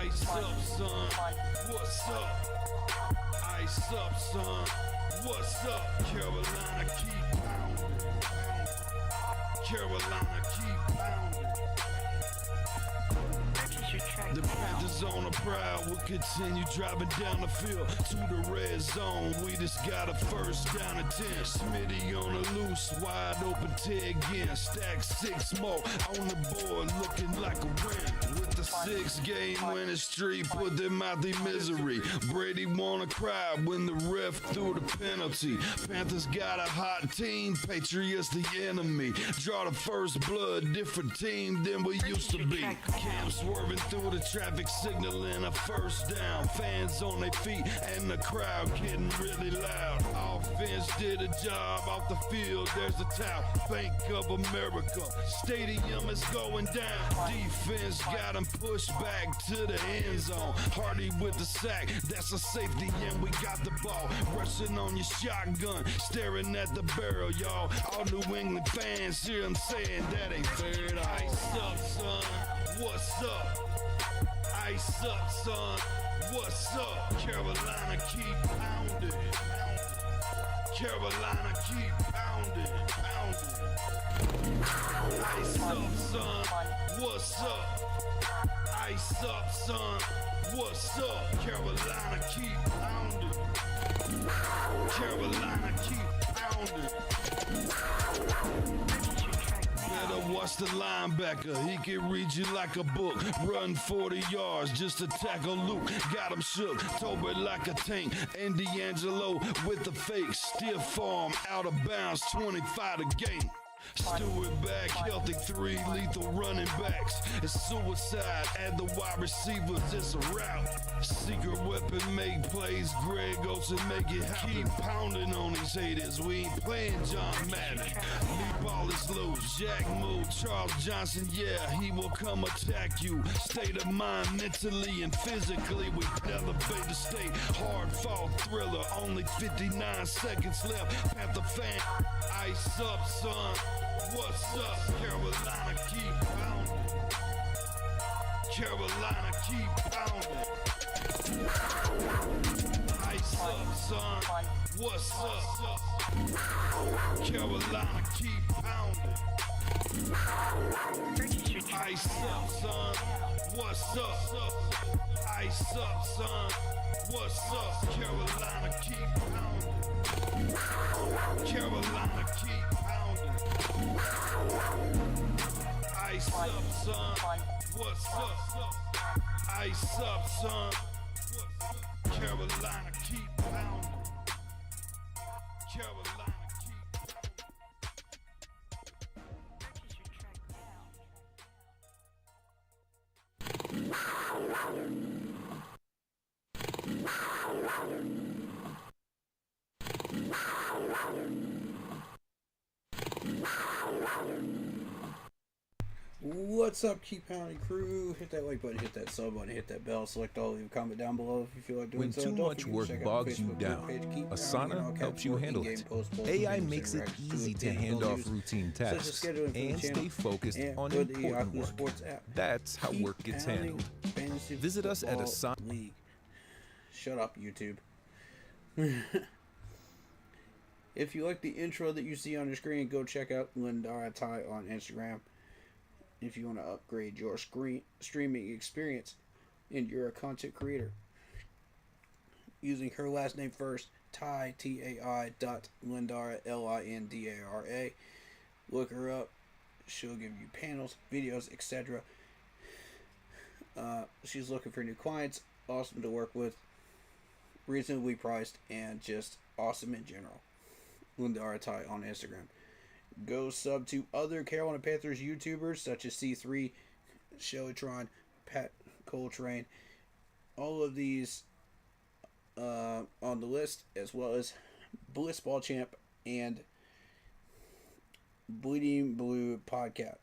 Ice up, son. What's up? Ice up, son. What's up? Carolina keep pounding. Carolina keep pounding. The Panthers on the prowl will continue driving down the field to the red zone. We just got a first down and 10. Smitty on the loose, wide open Ted again. Stack 6 more on the board, looking like a win. With the 6-game winning streak, put them out their misery. Brady wanna cry when the ref threw the penalty. Panthers got a hot team, Patriots the enemy. Draw the first blood, different team than we used to be. Cam swerving through the traffic signal in a first down. Fans on their feet and the crowd getting really loud. Offense did a job off the field. There's a towel. Bank of America. Stadium is going down. Defense got him pushed back to the end zone. Hardy with the sack. That's a safety and we got the ball. Rushing on your shotgun. Staring at the barrel, y'all. All New England fans hear him saying that ain't fair at all. Ice up, son. What's up? Ice up, son. What's up? Carolina keep pounding. Carolina keep pounding. Ice up, son. What's up? Ice up, son. What's up? Carolina keep pounding. Carolina keep pounding. Better watch the linebacker, he can read you like a book. Run 40 yards just to tackle Luke. Got him shook, Tobert like a tank. And D'Angelo with the fake. Stiff arm, out of bounds, 25 to game. Stewart back, healthy 3 lethal running backs. It's suicide, add the wide receivers, it's a rout. Secret weapon, make plays, Greg Olsen make it happen. Keep pounding on these haters, we ain't playing John Madden. Leap all is loose, Jack move, Charles Johnson, yeah, he will come attack you. State of mind, mentally and physically, we elevate the state. Hard fought thriller, only 59 seconds left. Panther fan, ice up, son. What's up? Carolina keep pounding. Carolina keep pounding. Ice up, son. What's up? Carolina keep pounding. Ice up, son. What's up? Ice up, son. What's up? Carolina keep pounding. Carolina keep pounding. Ice up, son. What's up? Ice up, son. Carolina keep pounding. Carolina keep pounding. What's up, Keep Pounding crew? Hit that like button, hit that sub button, hit that bell, select all, leave a comment down below if you feel like doing so. When too much work bogs you down, Asana helps you handle it. AI makes it easy to hand off routine tasks and stay focused on important work. That's how work gets handled. Visit us at Asana. Shut up, YouTube. If you like the intro that you see on your screen, go check out Lindara Ty on Instagram. If you want to upgrade your streaming experience and you're a content creator, using her last name first, Ty, T-A-I Lindara, L-I-N-D-A-R-A. Look her up. She'll give you panels, videos, etc. She's looking for new clients, awesome to work with, reasonably priced, and just awesome in general. Lindara Ty on Instagram. Go sub to other Carolina Panthers YouTubers such as C3, Shellytron, Pat Coltrane. All of these on the list, as well as Blissball Champ and Bleeding Blue Podcast.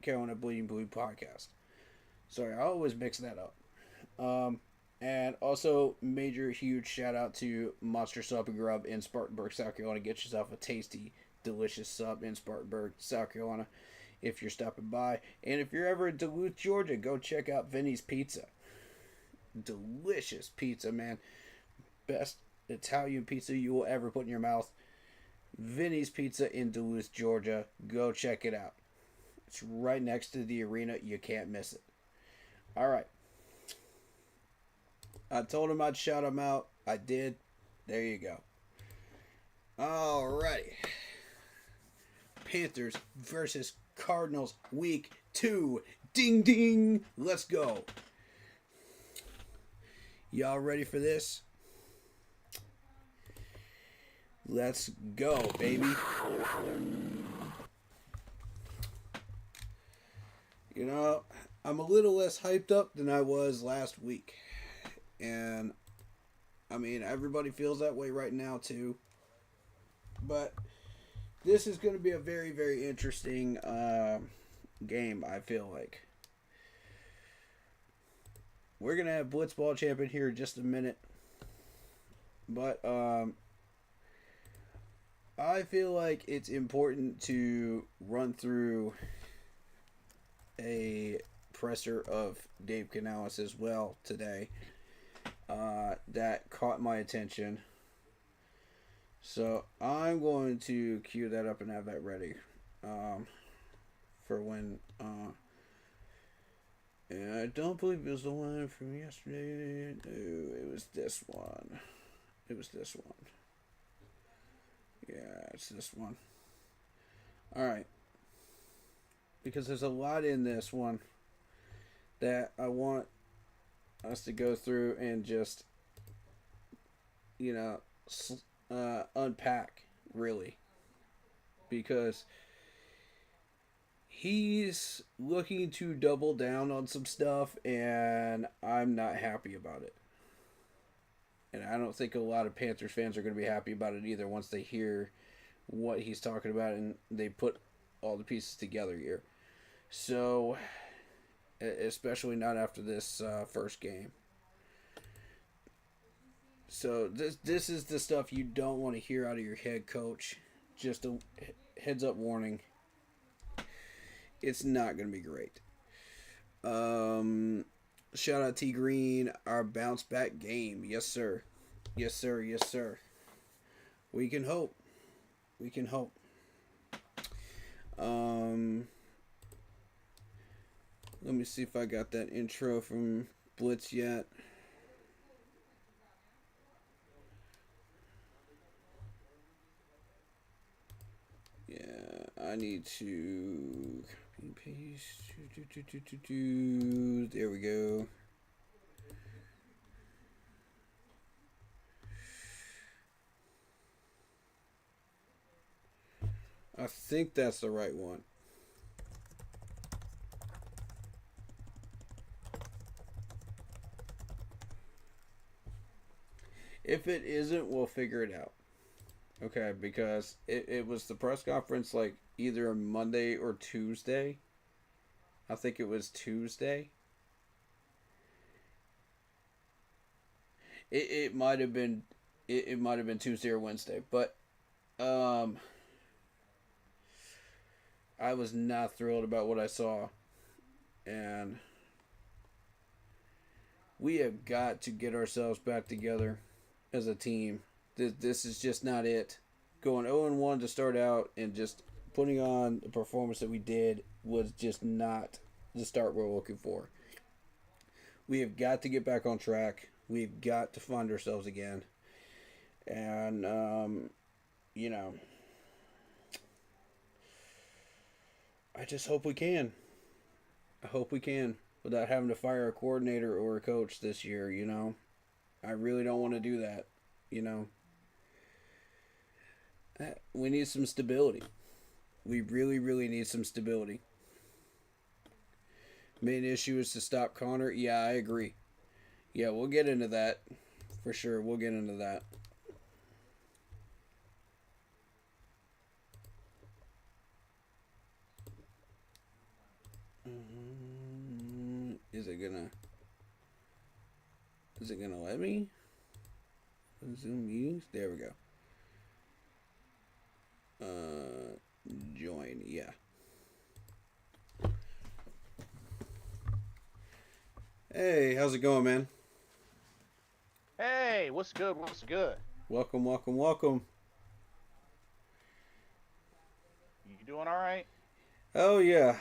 Carolina Bleeding Blue Podcast. Sorry, I always mix that up. And also, major huge shout out to Monster Sub and Grub in Spartanburg, South Carolina. Get yourself a tasty, delicious sub in Spartanburg, South Carolina, if you're stopping by. And if you're ever in Duluth, Georgia, go check out Vinny's Pizza. delicious pizza, man. Best Italian pizza you will ever put in your mouth. Vinny's Pizza in Duluth, Georgia. Go check it out. It's right next to the arena. You can't miss it. All right. I told him I'd shout him out. I did. There you go. All right. Panthers versus Cardinals, week 2. Ding, ding. Let's go. Y'all ready for this? Let's go, baby. You know, I'm a little less hyped up than I was last week. And, I mean, everybody feels that way right now, too. But this is going to be a very, very interesting game, I feel like. We're going to have Blitzball Champion here in just a minute. But, I feel like it's important to run through a presser of Dave Canales as well today that caught my attention. So I'm going to cue that up and have that ready for when. And I don't believe it was the one from yesterday. No, it was this one. It was this one. Yeah, it's this one. Alright. Because there's a lot in this one that I want us to go through and just, you know, unpack, really. Because he's looking to double down on some stuff, and I'm not happy about it. And I don't think a lot of Panthers fans are going to be happy about it either once they hear what he's talking about and they put all the pieces together here. So, especially not after this first game. So, this is the stuff you don't want to hear out of your head coach. Just a heads up warning. It's not going to be great. Shout out T Green, our bounce back game. Yes, sir. Yes, sir. Yes, sir. We can hope. We can hope. Let me see if I got that intro from Blitz yet. Yeah, I need to copy and paste. There we go. I think that's the right one. If it isn't, we'll figure it out. Okay, because it was the press conference like either Monday or Tuesday. I think it was Tuesday. It might have been Tuesday or Wednesday, but I was not thrilled about what I saw, and we have got to get ourselves back together as a team. This is just not it. Going 0-1 to start out and just putting on the performance that we did was just not the start we're looking for. We have got to get back on track. We've got to find ourselves again. And, you know, I just hope we can. I hope we can without having to fire a coordinator or a coach this year, you know. I really don't want to do that, you know. We need some stability. We really, really need some stability. Main issue is to stop Connor. Yeah, I agree. Yeah, we'll get into that. For sure, we'll get into that. Is it gonna let me? Zoom meetings? There we go. Join, yeah. Hey, how's it going, man? Hey, what's good? What's good? Welcome, welcome, welcome. You doing all right? Oh yeah,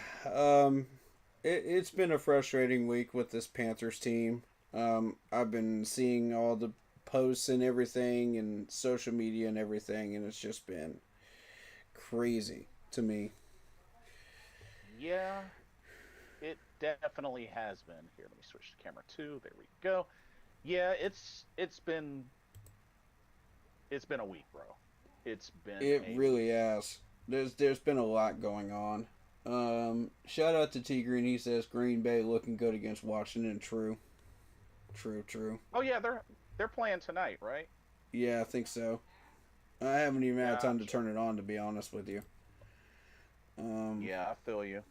it's been a frustrating week with this Panthers team. I've been seeing all the posts and everything, and social media and everything, and it's just been crazy to me. Yeah, it definitely has been. Here, let me switch to camera two. There we go. Yeah, it's been a week, bro. It's been It a really week. has. There's been a lot going on. Shout out to T Green. He says Green Bay looking good against Washington. True, true, true. Oh yeah, they're playing tonight, right? Yeah, I think so. I haven't even had time to Gotcha. turn it on, to be honest with you. Yeah, I feel you.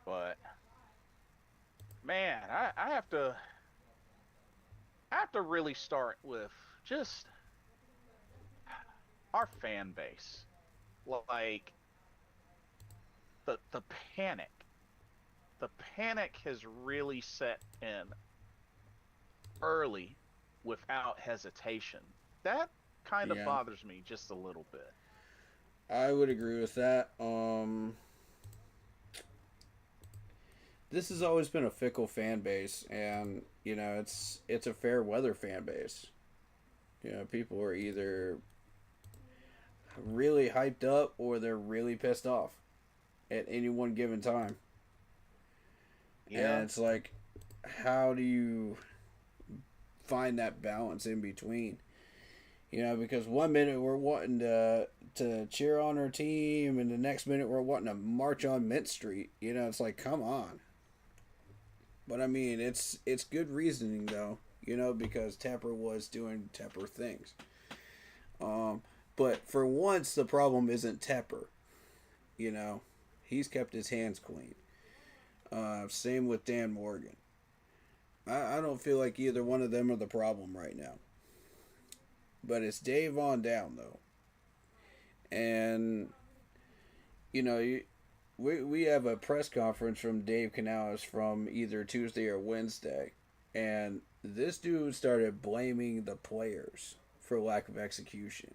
But man, I have to really start with just our fan base. Like the panic. The panic has really set in early without hesitation. That kind of Yeah, bothers me just a little bit. I would agree with that. This has always been a fickle fan base, and it's a fair weather fan base. People are either really hyped up or they're really pissed off at any one given time. And Yeah. it's like, how do you find that balance in between? Because one minute we're wanting to cheer on our team, and the next minute we're wanting to march on Mint Street. It's like, come on. But I mean, it's good reasoning though. Because Tepper was doing Tepper things. But for once, the problem isn't Tepper. You know, he's kept his hands clean. Same with Dan Morgan. I don't feel like either one of them are the problem right now. But it's Dave on down though, and we have a press conference from Dave Canales from either Tuesday or Wednesday, and this dude started blaming the players for lack of execution.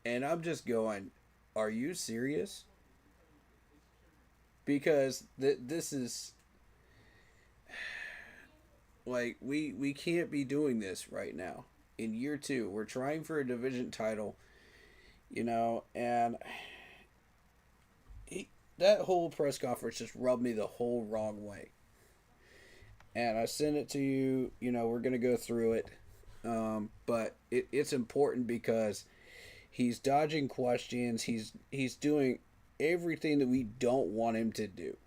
And I'm just going, are you serious? Because this is like we can't be doing this right now. In year 2, we're trying for a division title, and that whole press conference just rubbed me the whole wrong way. And I sent it to you. We're gonna go through it, but it's important because he's dodging questions. He's doing everything that we don't want him to do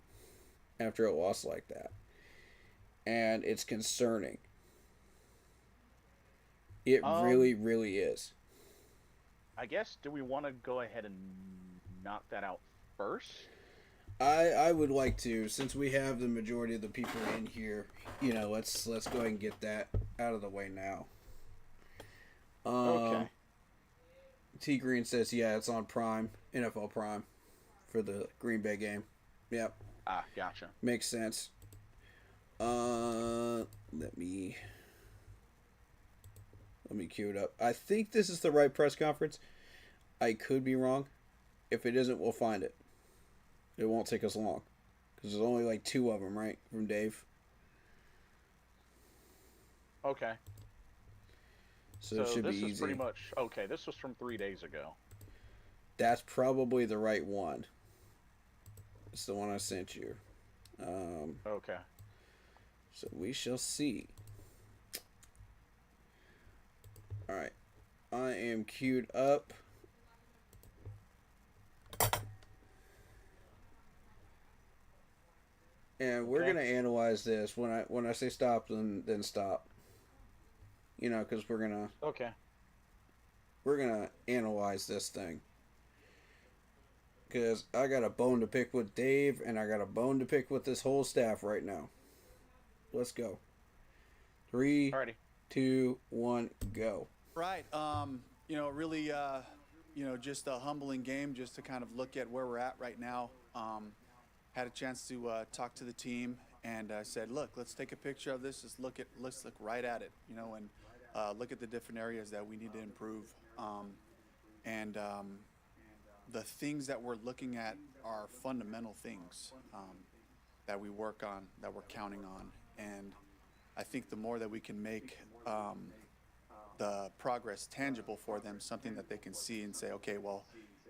after a loss like that, and it's concerning. It really, Um, really is. I guess do we want to go ahead and knock that out first? I would like to, since we have the majority of the people in here, let's go ahead and get that out of the way now. Um, Okay. T Green says, yeah, it's on Prime, NFL Prime, for the Green Bay game. Yep, Ah, gotcha. makes sense. Let me cue it up. I think this is the right press conference. I could be wrong. If it isn't, we'll find it. It won't take us long, because there's only like 2 of them, right, from Dave. Okay. So it So should be this is pretty easy. much okay. This was from 3 days ago. That's probably the right one. It's the one I sent you. Um, Okay. so we shall see. All right, I am queued up. And we're Okay. gonna analyze this. When I say stop, then stop. Because Okay. we're gonna analyze this thing. Because I got a bone to pick with Dave, and I got a bone to pick with this whole staff right now. Let's go. 3, Alrighty. 2, 1, go. Right. Really, just a humbling game just to kind of look at where we're at right now. Had a chance to talk to the team and said, look, let's take a picture of this. Let's look right at it, and look at the different areas that we need to improve. And the things that we're looking at are fundamental things that we work on, that we're counting on. And I think the more that we can make the progress tangible for them, something that they can see and say, okay, well,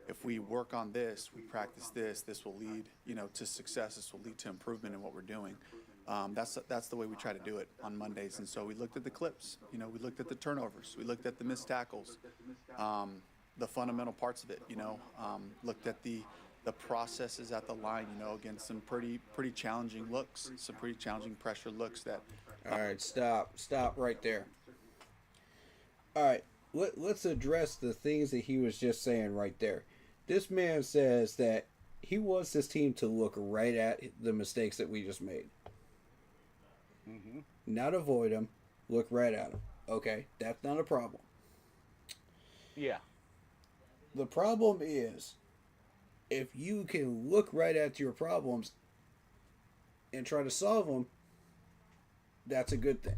if we work on this, we practice this, this will lead, to success. This will lead to improvement in what we're doing. That's the way we try to do it on Mondays. And so we looked at the clips, we looked at the turnovers, we looked at the missed tackles, the fundamental parts of it, looked at the processes at the line, against some pretty challenging looks, some pretty challenging pressure looks that. All right, stop right there. All right, let's address the things that he was just saying right there. This man says that he wants this team to look right at the mistakes that we just made. Mm-hmm. Not avoid them, look right at them. Okay, that's not a problem. Yeah. The problem is, if you can look right at your problems and try to solve them, that's a good thing.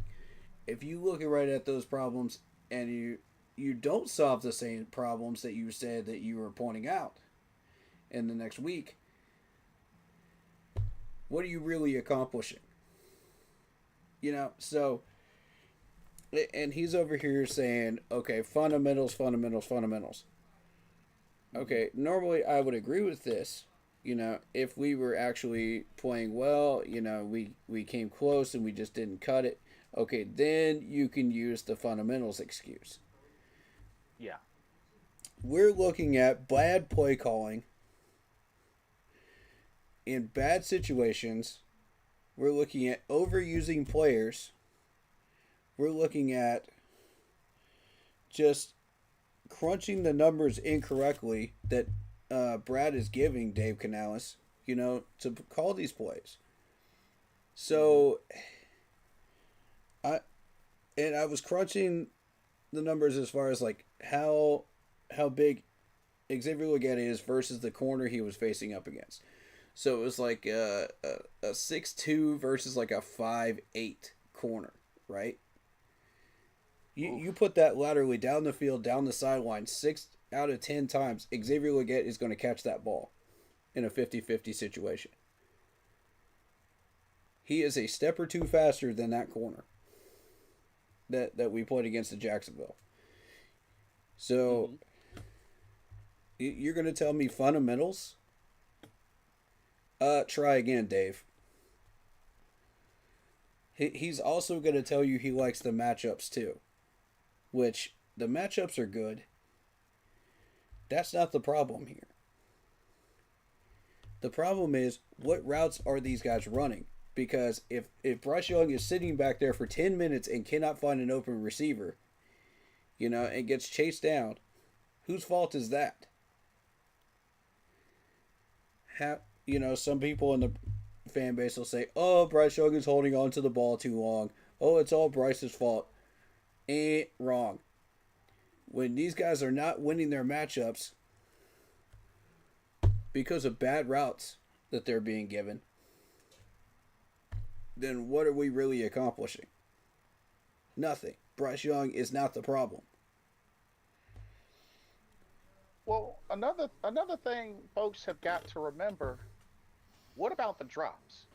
If you look right at those problems and you don't solve the same problems that you said that you were pointing out in the next week, what are you really accomplishing? So, and he's over here saying, okay, fundamentals. Okay, normally I would agree with this. If we were actually playing well, we came close and we just didn't cut it. Okay, then you can use the fundamentals excuse. Yeah. We're looking at bad play calling in bad situations. We're looking at overusing players. We're looking at just crunching the numbers incorrectly that Brad is giving Dave Canales, to call these plays. So, I was crunching the numbers as far as like how big Xavier Legette is versus the corner he was facing up against. So it was like a 6'2" versus like a 5'8" corner, right? You put that laterally down the field, down the sideline, 6 out of 10 times, Xavier Legette is going to catch that ball in a 50-50 situation. He is a step or two faster than that corner that we played against the Jacksonville. So, you're going to tell me fundamentals? Try again, Dave. He's also going to tell you he likes the matchups too. Which, the matchups are good. That's not the problem here. The problem is, what routes are these guys running? Because if Bryce Young is sitting back there for 10 minutes and cannot find an open receiver, and gets chased down, whose fault is that? Some people in the fan base will say, oh, Bryce Young is holding on to the ball too long. Oh, it's all Bryce's fault. Ain't wrong. When these guys are not winning their matchups because of bad routes that they're being given, then what are we really accomplishing? Nothing. Bryce Young is not the problem. Well, another thing folks have got to remember, what about the drops?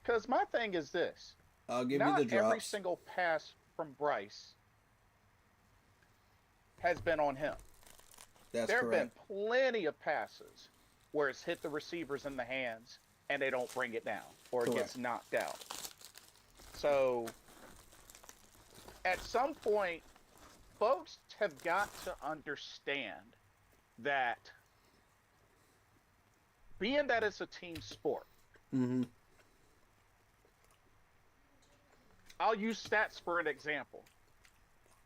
Because my thing is this. I'll give you not the drops. Every single pass from Bryce has been on him. That's there correct. have been plenty of passes where it's hit the receivers in the hands and they don't bring it down or it gets knocked out. So at some point, folks have got to understand that being that it's a team sport, I'll use stats for an example.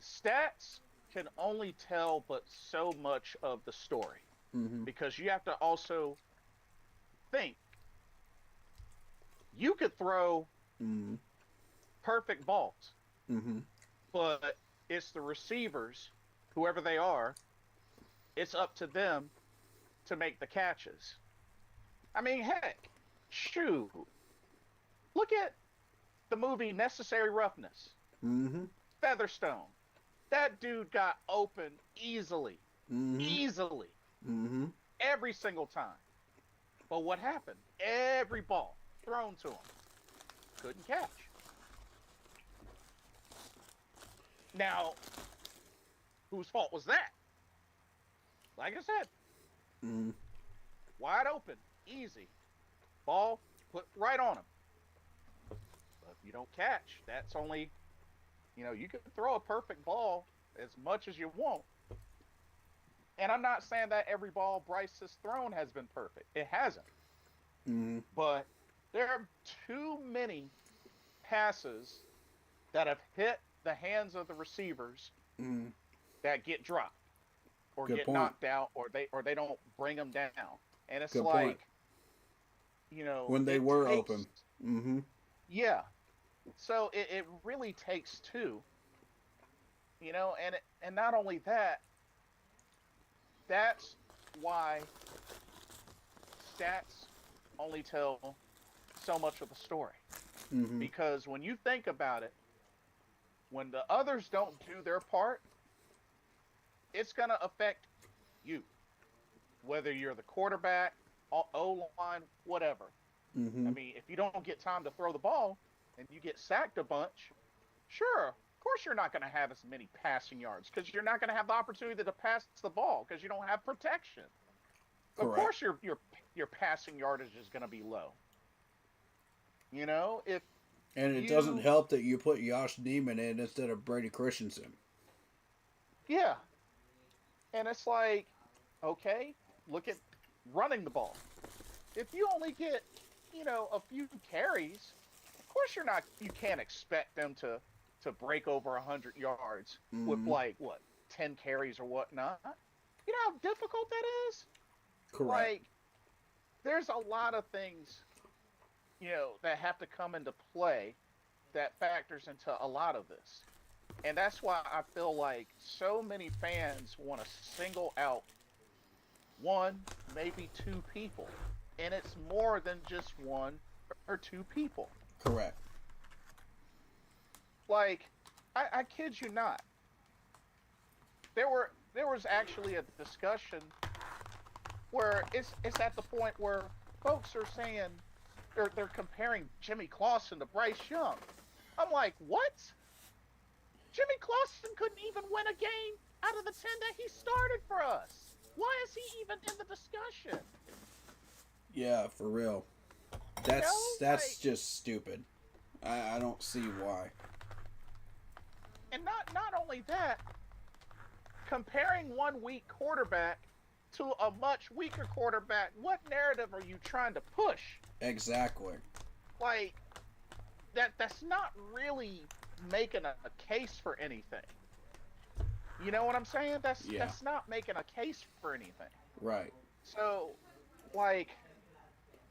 Stats can only tell but so much of the story because you have to also think. You could throw perfect balls, but it's the receivers, whoever they are, it's up to them to make the catches. I mean, heck, shoot. Look at the movie Necessary Roughness. Mm-hmm. Featherstone. That dude got open easily. Mm-hmm. Easily. Mm-hmm. Every single time. But what happened? Every ball thrown to him. Couldn't catch. Now, whose fault was that? Like I said, Mm-hmm. wide open, easy. Ball put right on him. But if you don't catch, that's only, you can throw a perfect ball as much as you want. And I'm not saying that every ball Bryce has thrown has been perfect. It hasn't. Mm-hmm. But there are too many passes that have hit the hands of the receivers Mm-hmm. that get dropped or Good get point. knocked out or they don't bring them down. And it's Good like, point. When they were open. Mm-hmm. Yeah. So it really takes two, and not only that, that's why stats only tell so much of the story. Mm-hmm. Because when you think about it, when the others don't do their part, it's going to affect you. Whether you're the quarterback, O-line, whatever. Mm-hmm. I mean, if you don't get time to throw the ball and you get sacked a bunch, sure, of course you're not going to have as many passing yards because you're not going to have the opportunity to pass the ball because you don't have protection. Correct. Of course your passing yardage is going to be low. And it doesn't help that you put Josh Neiman in instead of Brady Christensen. Yeah. And it's like, okay, look at running the ball. If you only get, a few carries, of course you can't expect them to break over 100 yards with 10 carries or whatnot. You know how difficult that is? Correct. Like, there's a lot of things, that have to come into play that factors into a lot of this. And that's why I feel like so many fans want to single out one, maybe two people. And it's more than just one or two people. Correct. Like, I kid you not. There was actually a discussion where it's at the point where folks are saying they're comparing Jimmy Clausen to Bryce Young. I'm like, what? Jimmy Clausen couldn't even win a game out of the 10 that he started for us. Why is he even in the discussion? Yeah, for real. That's just stupid. I don't see why. And not only that, comparing one weak quarterback to a much weaker quarterback, what narrative are you trying to push? Exactly. Like, that's not really making a case for anything. You know what I'm saying? That's not making a case for anything. Right. So, like,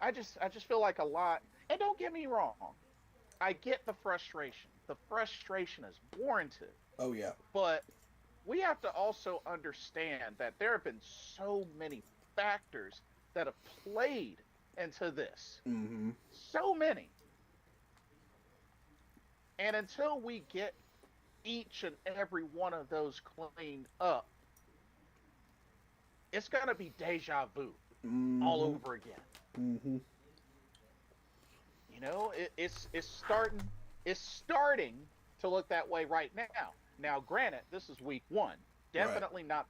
I just feel like a lot. And don't get me wrong, I get the frustration. The frustration is warranted. Oh yeah. But we have to also understand that there have been so many factors that have played into this. Mm-hmm. So many. And until we get each and every one of those cleaned up, it's going to be deja vu all over again. Mm-hmm. It's starting to look that way right now. Now, granted, this is week one. Definitely not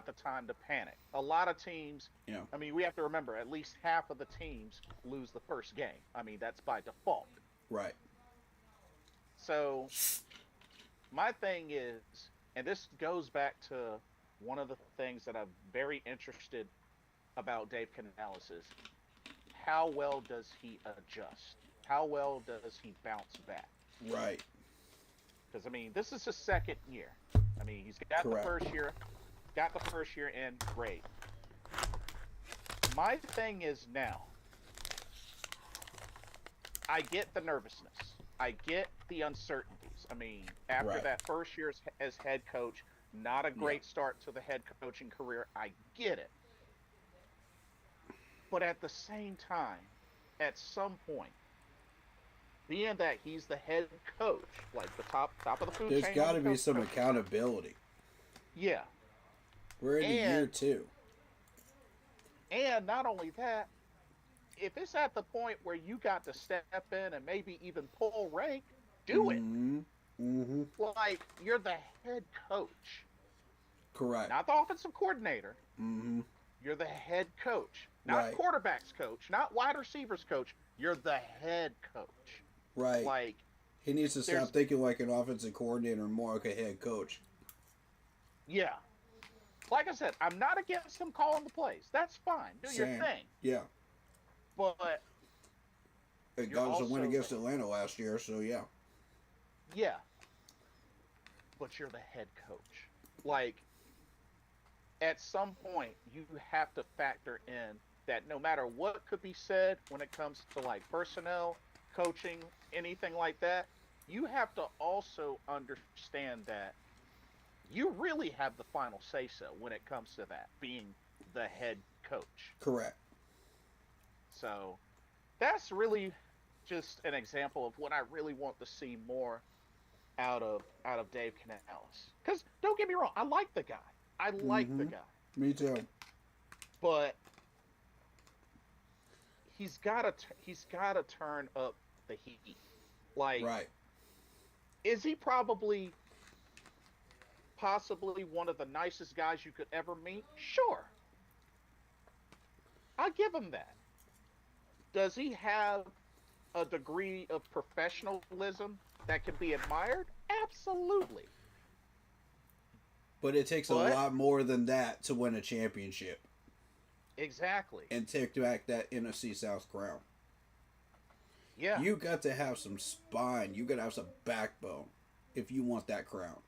the time to panic. A lot of teams, I mean, we have to remember at least half of the teams lose the first game. I mean, that's by default. Right. So my thing is, and this goes back to one of the things that I'm very interested about Dave Canales is how well does he adjust? How well does he bounce back? Right. Because, I mean, this is his second year. I mean, he's got the first year in, great. My thing is now, I get the nervousness. I get the uncertainties. I mean, after that first year as head coach, not a great start to the head coaching career. I get it. But at the same time, at some point, being that he's the head coach, like the top of the food chain. There's got to be some accountability. Yeah. We're in year 2. And not only that, if it's at the point where you got to step in and maybe even pull rank, do it. Mm-hmm. Like, you're the head coach. Correct. Not the offensive coordinator. Mm-hmm. You're the head coach. Not quarterback's coach. Not wide receivers coach. You're the head coach. Right. Like, he needs to stop thinking like an offensive coordinator and more like a head coach. Yeah. Like I said, I'm not against him calling the plays. That's fine. Do your thing. Yeah. But it got us a win against Atlanta last year, so yeah. Yeah. But you're the head coach. Like, at some point, you have to factor in that no matter what could be said when it comes to, like, personnel, coaching, anything like that, you have to also understand that you really have the final say-so when it comes to that, being the head coach. Correct. So, that's really just an example of what I really want to see more out of Dave Canales. Because, don't get me wrong, I like the guy. I like the guy. Me too. But he's got to turn up the heat. Like, right. Is he possibly one of the nicest guys you could ever meet? Sure. I'll give him that. Does he have a degree of professionalism that can be admired? Absolutely. But it takes a lot more than that to win a championship. Exactly. And take back that NFC South crown. Yeah. You got to have some spine. You got to have some backbone if you want that crown.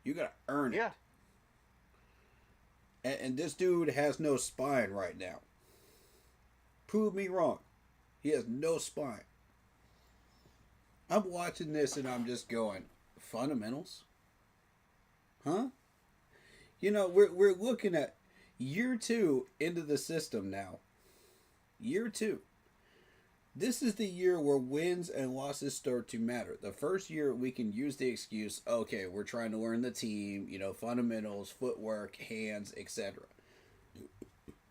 You got to earn it. Yeah. And this dude has no spine right now. Prove me wrong. He has no spine. I'm watching this and I'm just going, fundamentals? Huh? You know, we're looking at year 2 into the system now. Year 2. This is the year where wins and losses start to matter. The first year we can use the excuse, okay, we're trying to learn the team, you know, fundamentals, footwork, hands, etc.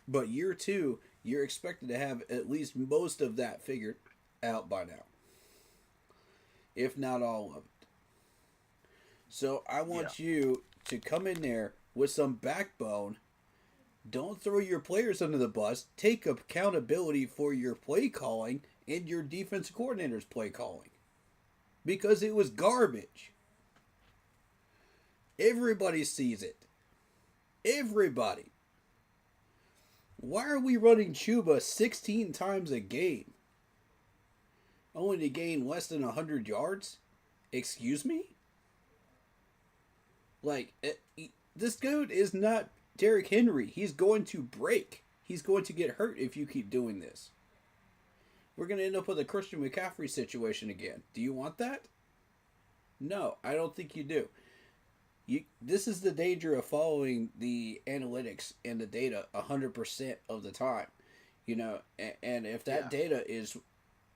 But year 2, you're expected to have at least most of that figured out by now. If not all of it. So I want you to come in there with some backbone. Don't throw your players under the bus. Take accountability for your play calling and your defense coordinator's play calling. Because it was garbage. Everybody sees it. Everybody. Why are we running Chuba 16 times a game? Only to gain less than 100 yards? Excuse me? Like, this dude is not Derrick Henry. He's going to break. He's going to get hurt if you keep doing this. We're going to end up with a Christian McCaffrey situation again. Do you want that? No, I don't think you do. This is the danger of following the analytics and the data 100% of the time. You know, and if that data is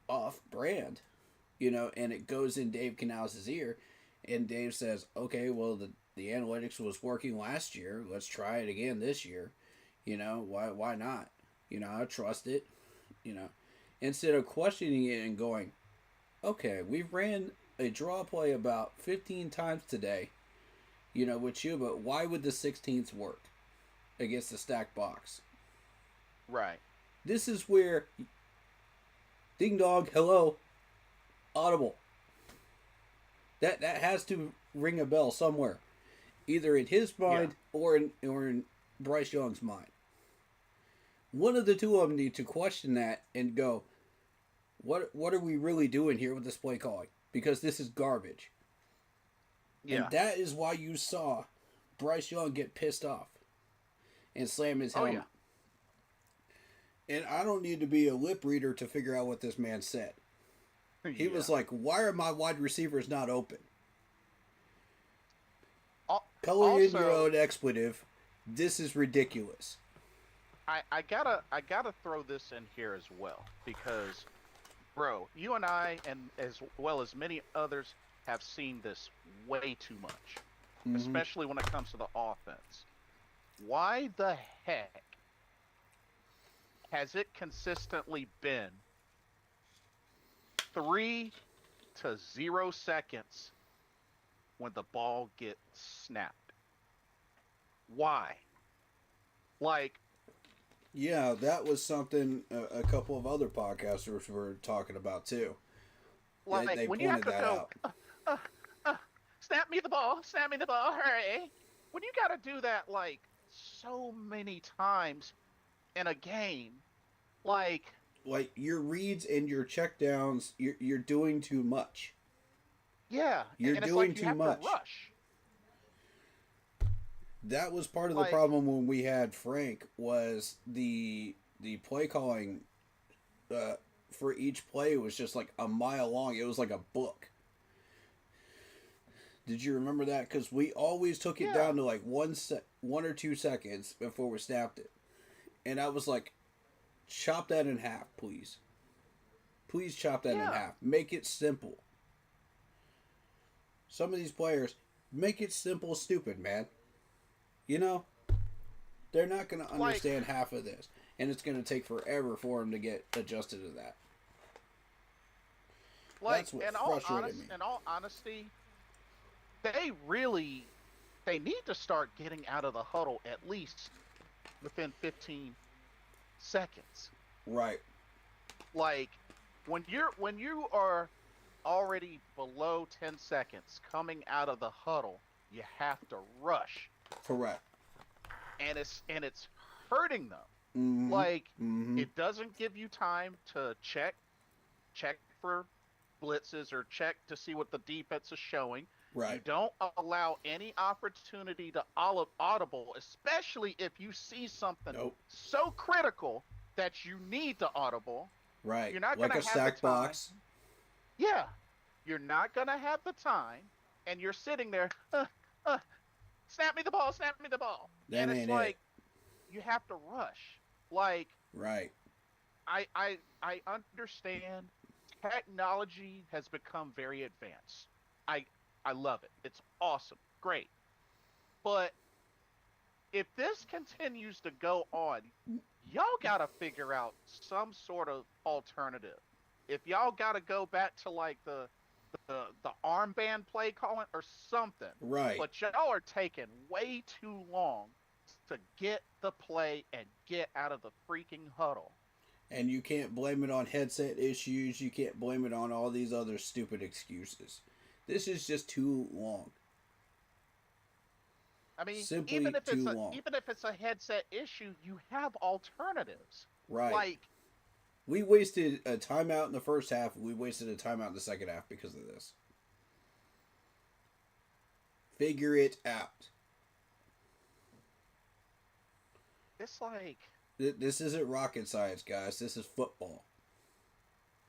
off brand, you know, and it goes in Dave Canales' ear, and Dave says, okay, well, the analytics was working last year. Let's try it again this year. You know, why not? You know, I trust it. You know, instead of questioning it and going, okay, we've ran a draw play about 15 times today, you know, with you, but why would the 16th work against the stacked box? Right. This is where ding dong, hello, audible. That has to ring a bell somewhere, either in his mind or in Bryce Young's mind. One of the two of them need to question that and go, what are we really doing here with this play calling? Because this is garbage. Yeah. And that is why you saw Bryce Young get pissed off and slam his helmet. And I don't need to be a lip reader to figure out what this man said. He was like, why are my wide receivers not open? Color in your own expletive. This is ridiculous. I gotta throw this in here as well, because Bro, you and I, and as well as many others, have seen this way too much, especially when it comes to the offense. Why the heck has it consistently been 3 to 0 seconds when the ball gets snapped? Why? Like, Yeah, that was something a couple of other podcasters were talking about too. They when you have pointed to that go, out. snap me the ball, hurry. When you got to do that like so many times in a game, like, Like your reads and your checkdowns, you're doing too much. yeah, You're and it's doing like you too have to much. rush. That was part of the Like, problem when we had Frank was the play calling for each play was just like a mile long. It was like a book. Did you remember that? Because we always took it yeah, down to like 1 or 2 seconds before we snapped it, and I was like, chop that in half, please. Please chop that in yeah, half. Make it simple. Some of these players make it simple, stupid, man. You know, they're not going to like, understand half of this, and it's going to take forever for them to get adjusted to that. That's what frustrated me. in all honesty, they need to start getting out of the huddle at least within 15 seconds. Right. Like, when you are already below 10 seconds coming out of the huddle, you have to rush, Correct. and it's hurting them. Mm-hmm. Like, Mm-hmm. it doesn't give you time to check for blitzes or check to see what the defense is showing. Right. You don't allow any opportunity to audible, especially if you see something so critical that you need to audible. Right. You're not like going a to have sack the time. box. Yeah, you're not going to have the time, and you're sitting there, snap me the ball, That and it's ain't like it. you have to rush. Like, Right. I understand technology has become very advanced. I love it. It's awesome. Great. But if this continues to go on, y'all got to figure out some sort of alternative. If y'all got to go back to like the armband play calling or something. Right. But y'all are taking way too long to get the play and get out of the freaking huddle. And you can't blame it on headset issues. You can't blame it on all these other stupid excuses. This is just too long. I mean, Simply even if it's a headset issue, you have alternatives. Right. Like, we wasted a timeout in the first half. We wasted a timeout in the second half because of this. Figure it out. it's like This isn't rocket science, guys. This is football.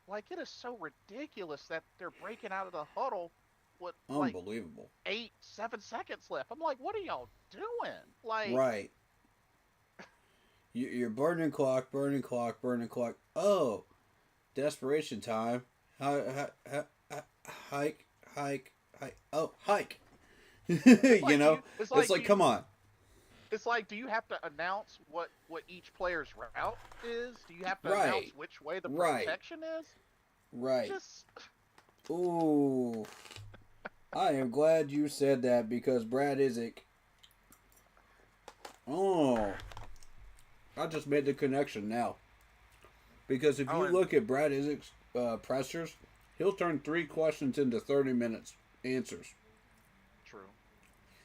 Like, it is so ridiculous that they're breaking out of the huddle with Unbelievable. like 8-7 seconds left. I'm like, what are y'all doing? Like, Right. You're burning clock. Oh, desperation time. Hike. Oh, hike. You know, it's like, come on. It's like, do you have to announce what each player's route is? Do you have to Right. announce which way the Right. protection is? Right. Just Ooh. I am glad you said that because Brad Isaac. Oh. I just made the connection now. Because if you look at Brad Isaac's pressers, he'll turn 3 questions into 30 minutes answers. true.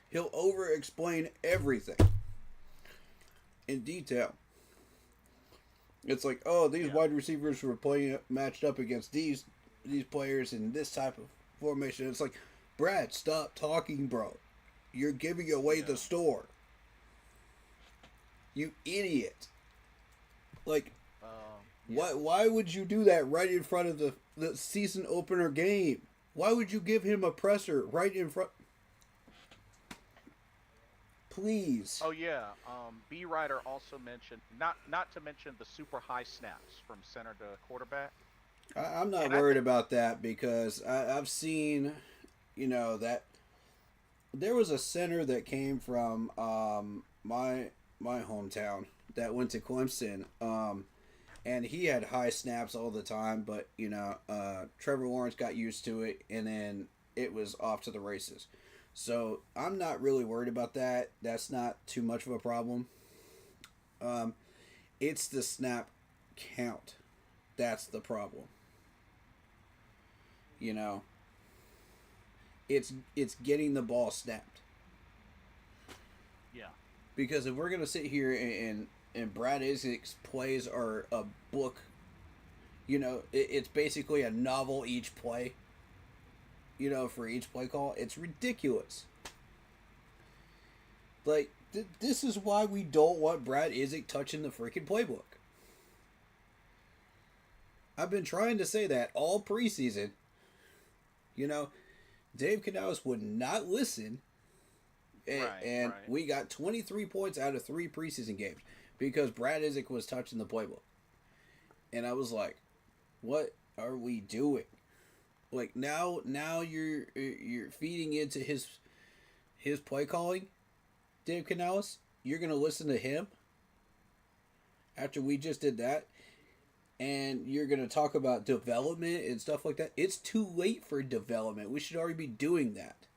He'll over-explain everything in detail. It's like, oh, these wide receivers were playing matched up against these players in this type of formation. It's like, Brad, stop talking, bro. You're giving away the store. You idiot. Like, why would you do that right in front of the season opener game? Why would you give him a presser right in front? Please. Oh yeah. B Ryder also mentioned not to mention the super high snaps from center to quarterback. I'm not worried about that because I've seen, that there was a center that came from my hometown that went to Clemson, and he had high snaps all the time, but Trevor Lawrence got used to it, and then it was off to the races. So I'm not really worried about that. That's not too much of a problem. It's the snap count. That's the problem. It's getting the ball snapped. Yeah. Because if we're gonna sit here and Brad Isaac's plays are a book, it's basically a novel each play. For each play call, it's ridiculous. Like this is why we don't want Brad Isaac touching the freaking playbook. I've been trying to say that all preseason. Dave Canales would not listen. And we got 23 points out of 3 preseason games because Brad Isaac was touching the playbook. And I was like, what are we doing? Like now you're feeding into his play calling, Dave Canales. You're going to listen to him after we just did that. And you're going to talk about development and stuff like that. It's too late for development. We should already be doing that.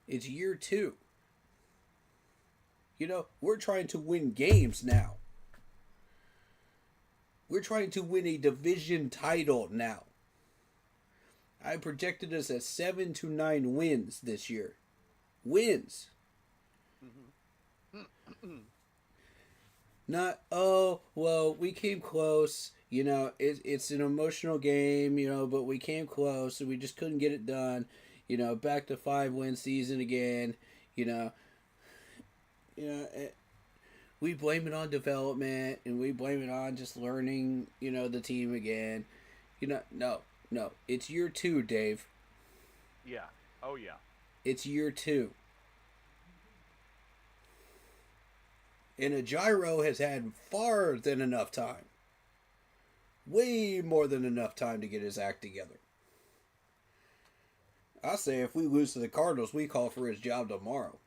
It's year 2. We're trying to win games now. We're trying to win a division title now. I projected us at 7 to 9 wins this year. Wins. Not, we came close. It's an emotional game, but we came close, and we just couldn't get it done. Back to 5-win season again. We blame it on development, and we blame it on just learning, the team again. No. It's year 2, Dave. Yeah. Oh, yeah. It's year 2. And a gyro has had far than enough time. Way more than enough time to get his act together. I say if we lose to the Cardinals, we call for his job tomorrow.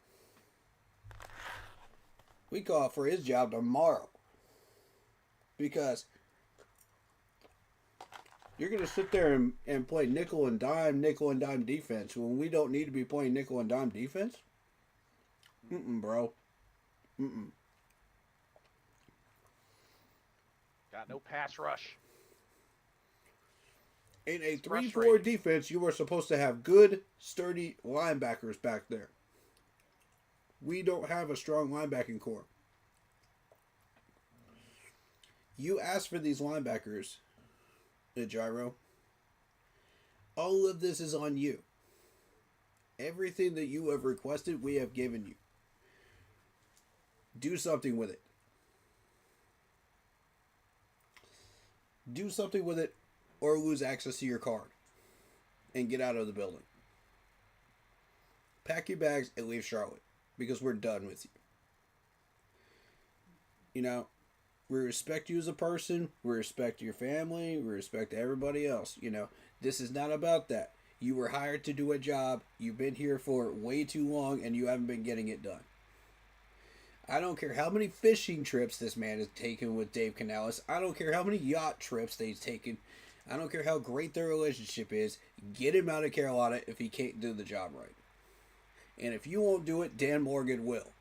We call for his job tomorrow. Because you're going to sit there and play nickel and dime defense when we don't need to be playing nickel and dime defense? Bro. Got no pass rush. In a 3-4 defense, you are supposed to have good, sturdy linebackers back there. We don't have a strong linebacking core. You asked for these linebackers, the gyro. All of this is on you. Everything that you have requested, we have given you. Do something with it. Do something with it, or lose access to your card and get out of the building. Pack your bags and leave Charlotte because we're done with you. We respect you as a person. We respect your family. We respect everybody else. This is not about that. You were hired to do a job. You've been here for way too long and you haven't been getting it done. I don't care how many fishing trips this man has taken with Dave Canales. I don't care how many yacht trips they've taken. I don't care how great their relationship is. Get him out of Carolina if he can't do the job right. And if you won't do it, Dan Morgan will.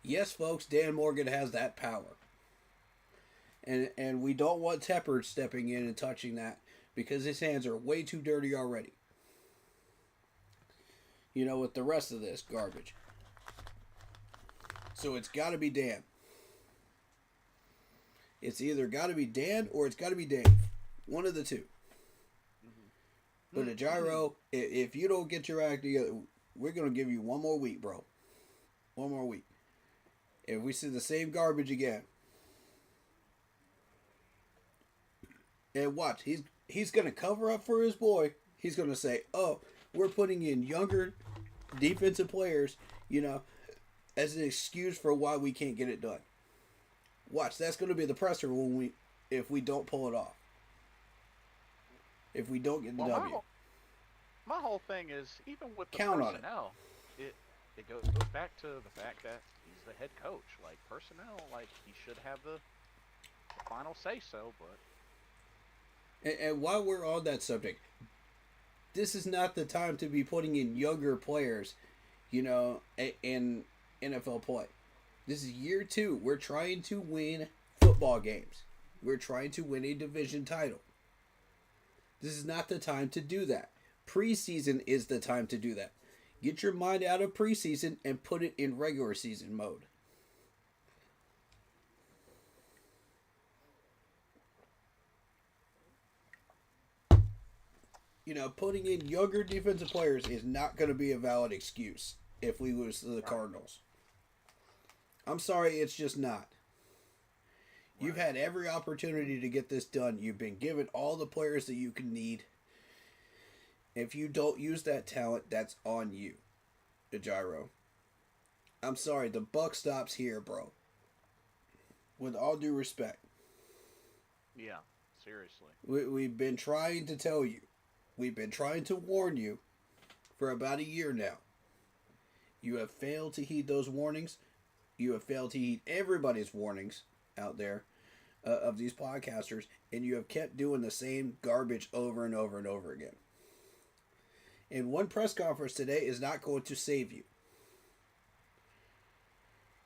Yes, folks, Dan Morgan has that power. And we don't want Tepper stepping in and touching that because his hands are way too dirty already. With the rest of this garbage. So it's got to be Dan. It's either got to be Dan or it's got to be Dave. One of the two. But a gyro, if you don't get your act together, we're going to give you one more week, bro. One more week. If we see the same garbage again. And watch, he's going to cover up for his boy. He's going to say, oh, we're putting in younger defensive players, as an excuse for why we can't get it done. Watch, that's going to be the presser if we don't pull it off. if we don't get the Well, W. my whole thing is, even with the Count on it. personnel, it goes back to the fact that he's the head coach. Like, personnel, like, he should have the final say so, but... And while we're on that subject, this is not the time to be putting in younger players, you know, in NFL play. This is year 2. We're trying to win football games. We're trying to win a division title. This is not the time to do that. Preseason is the time to do that. Get your mind out of preseason and put it in regular season mode. You know, putting in younger defensive players is not going to be a valid excuse if we lose to the Cardinals. I'm sorry, it's just not. You've had every opportunity to get this done. You've been given all the players that you can need. If you don't use that talent, that's on you, Gyro. I'm sorry, the buck stops here, bro. With all due respect. Yeah, seriously. We've been trying to tell you. We've been trying to warn you for about a year now. You have failed to heed those warnings. You have failed to heed everybody's warnings out there of these podcasters, and you have kept doing the same garbage over and over and over again. And one press conference today is not going to save you.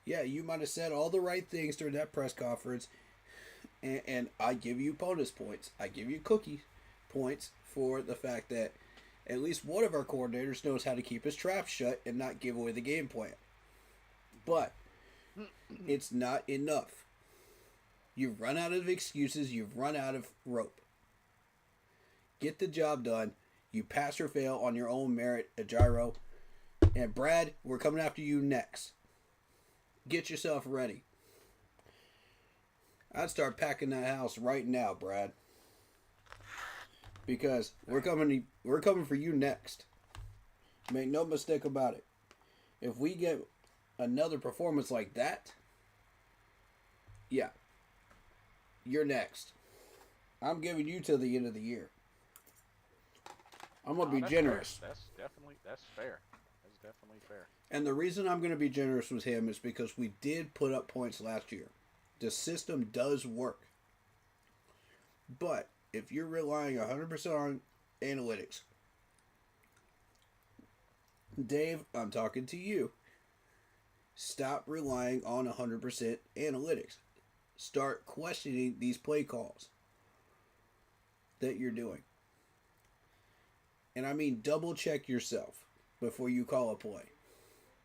Yeah, you might have said all the right things during that press conference, and I give you bonus points. I give you cookie points for the fact that at least one of our coordinators knows how to keep his trap shut and not give away the game plan. But it's not enough. You've run out of excuses. You've run out of rope. Get the job done. You pass or fail on your own merit, Gyro. And Brad, we're coming after you next. Get yourself ready. I'd start packing that house right now, Brad. Because we're coming for you next. Make no mistake about it. If we get another performance like that, yeah, you're next. I'm giving you till the end of the year. I'm gonna be generous. Fair. That's fair. That's definitely fair. And the reason I'm gonna be generous with him is because we did put up points last year. The system does work. But if you're relying 100% on analytics, Dave, I'm talking to you. Stop relying on 100% analytics. Start questioning these play calls that you're doing. And I mean, double check yourself before you call a play.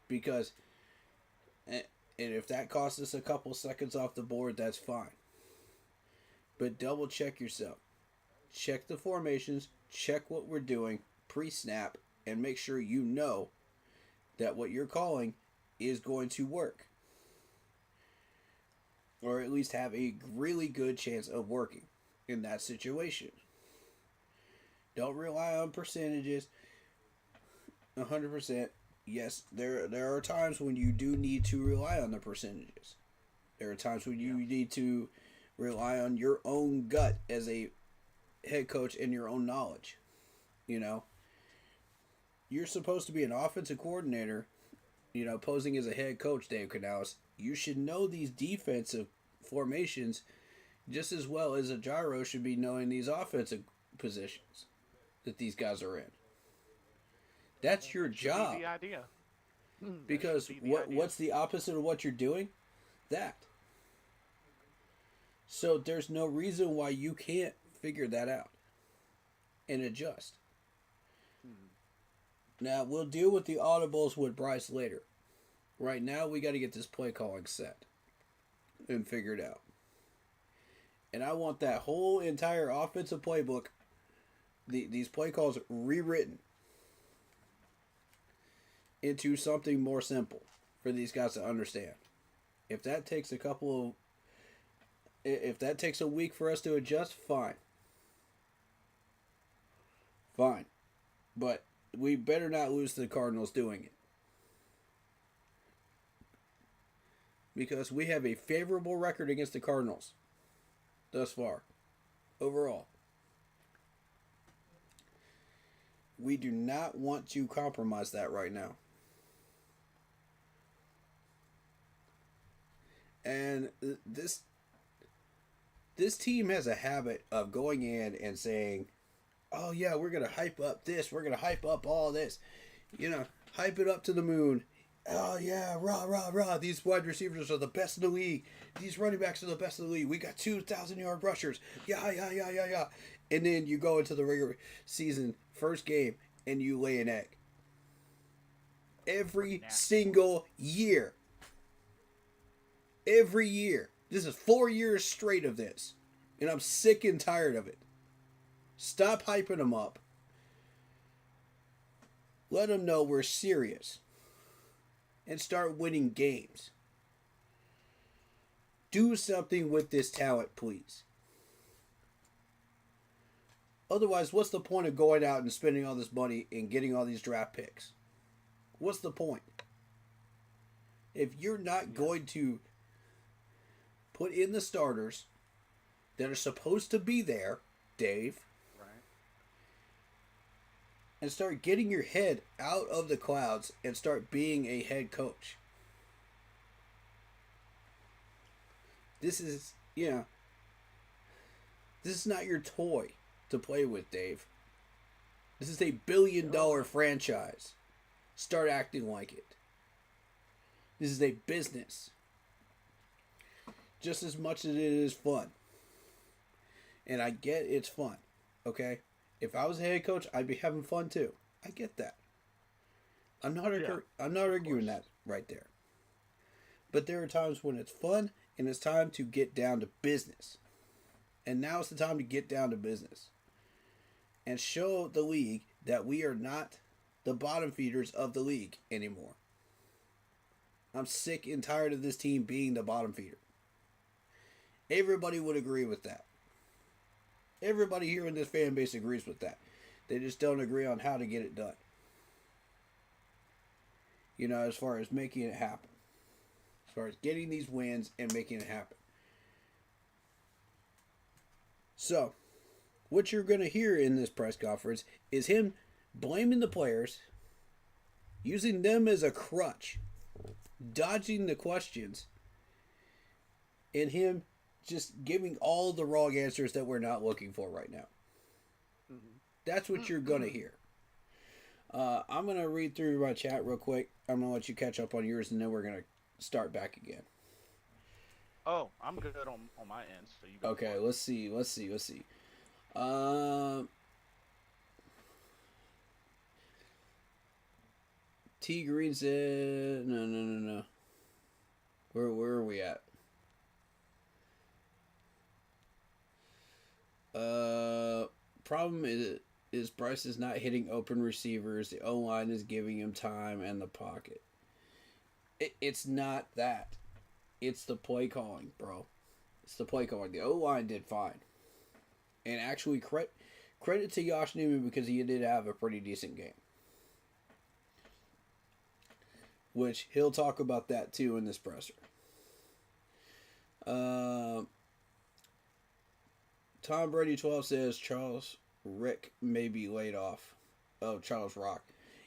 Because, and if that costs us a couple seconds off the board, that's fine. But double check yourself. Check the formations, check what we're doing pre-snap, and make sure you know that what you're calling is going to work. Or at least have a really good chance of working in that situation. Don't rely on percentages 100%. Yes, there are times when you do need to rely on the percentages. There are times when you need to rely on your own gut as a head coach and your own knowledge. You know, you're supposed to be an offensive coordinator, you know, posing as a head coach, Dave Canales. You should know these defensive formations just as well as a Gyro should be knowing these offensive positions that these guys are in. That's your job. Be the idea. Because what's the opposite of what you're doing? That. So there's no reason why you can't figure that out and adjust. Now, we'll deal with the audibles with Bryce later. Right now, we got to get this play calling set and figured out. And I want that whole entire offensive playbook, these play calls rewritten into something more simple for these guys to understand. If that takes if that takes a week for us to adjust, fine. Fine. But we better not lose to the Cardinals doing it. Because we have a favorable record against the Cardinals thus far. Overall. We do not want to compromise that right now. And this team has a habit of going in and saying, oh yeah, we're going to hype up this. We're going to hype up all this. Hype it up to the moon. Oh yeah, rah, rah, rah. These wide receivers are the best in the league. These running backs are the best in the league. We got 2,000-yard rushers. Yeah, yeah, yeah, yeah, yeah. And then you go into the regular season, first game, and you lay an egg. Every single year. Every year. This is 4 years straight of this. And I'm sick and tired of it. Stop hyping them up. Let them know we're serious. And start winning games. Do something with this talent, please. Otherwise, what's the point of going out and spending all this money and getting all these draft picks? What's the point? If you're not going to put in the starters that are supposed to be there, Dave, and start getting your head out of the clouds and start being a head coach. This is not your toy to play with, Dave. This is a $1 billion franchise. Start acting like it. This is a business. Just as much as it is fun. And I get it's fun, okay? If I was a head coach, I'd be having fun too. I get that. I'm not arguing that right there. But there are times when it's fun and it's time to get down to business. And now it's the time to get down to business. And show the league that we are not the bottom feeders of the league anymore. I'm sick and tired of this team being the bottom feeder. Everybody would agree with that. Everybody here in this fan base agrees with that. They just don't agree on how to get it done. As far as making it happen. As far as getting these wins and making it happen. So, what you're going to hear in this press conference is him blaming the players, using them as a crutch, dodging the questions, and him just giving all the wrong answers that we're not looking for right now. Mm-hmm. That's what you're going to hear. I'm going to read through my chat real quick. I'm going to let you catch up on yours, and then we're going to start back again. Oh, I'm good on my end. So you go. Okay, let's see. T Green said, no. Where are we at? Problem is Bryce is not hitting open receivers. The O-line is giving him time and the pocket. It's not that. It's the play calling, bro. It's the play calling. The O-line did fine. And actually, credit to Josh Newman because he did have a pretty decent game. Which he'll talk about that too in this presser. Tom Brady 12 says Charles Rick may be laid off. Oh, Charles Rock.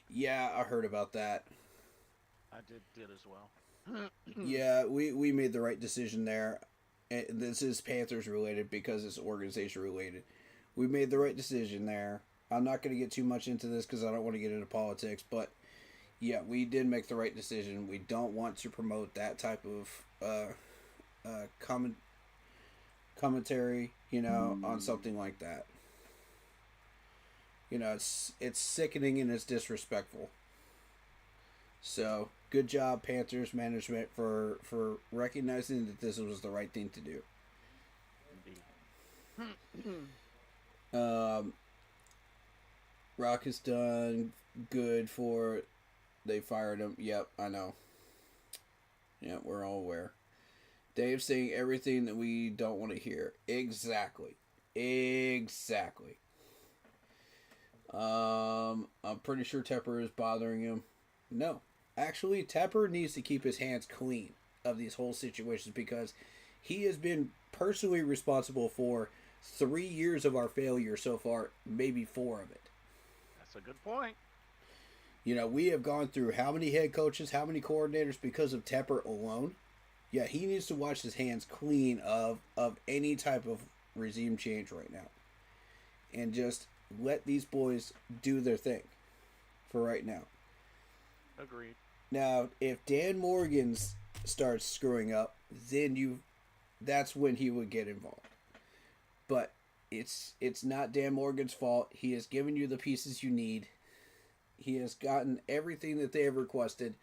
Yeah, I heard about that. I did as well. Yeah, we made the right decision there. And this is Panthers related because it's organization related. We made the right decision there. I'm not going to get too much into this because I don't want to get into politics, but yeah, we did make the right decision. We don't want to promote that type of commentary, on something like that. It's sickening and it's disrespectful. So, good job, Panthers management, for recognizing that this was the right thing to do. Indeed. Rock has done good for... They fired him. Yep, I know. Yep, we're all aware. Dave's saying everything that we don't want to hear. Exactly. I'm pretty sure Tepper is bothering him. No. Actually, Tepper needs to keep his hands clean of these whole situations because he has been personally responsible for 3 years of our failure so far, maybe 4 of it. That's a good point. You know, we have gone through how many head coaches, how many coordinators because of Tepper alone. Yeah, he needs to wash his hands clean of any type of regime change right now. And just let these boys do their thing for right now. Agreed. Now, if Dan Morgan starts screwing up, then that's when he would get involved. But it's not Dan Morgan's fault. He has given you the pieces you need. He has gotten everything that they have requested.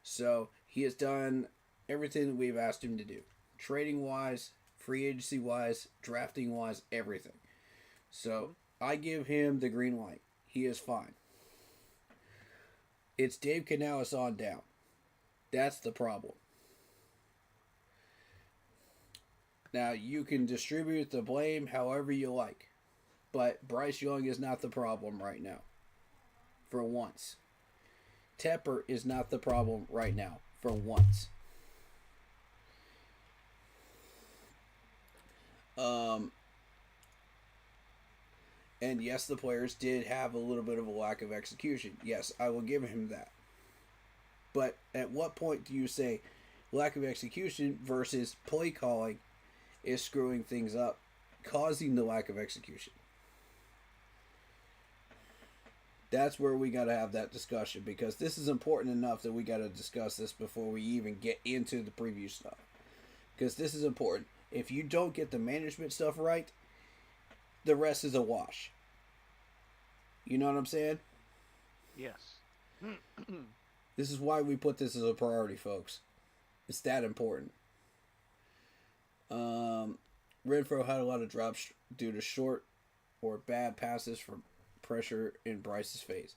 So he has done everything that we've asked him to do. Trading wise, free agency wise, drafting wise, everything. So I give him the green light. He is fine. It's Dave Canales on down. That's the problem. Now, you can distribute the blame however you like. But Bryce Young is not the problem right now. For once. Tepper is not the problem right now. For once. And yes, the players did have a little bit of a lack of execution. Yes, I will give him that. But at what point do you say lack of execution versus play calling is screwing things up, causing the lack of execution? That's where we got to have that discussion, because this is important enough that we got to discuss this before we even get into the preview stuff. Because this is important. If you don't get the management stuff right, the rest is a wash. You know what I'm saying? Yes. This is why we put this as a priority, folks. It's that important. Renfrow had a lot of drops due to short or bad passes from pressure in Bryce's face.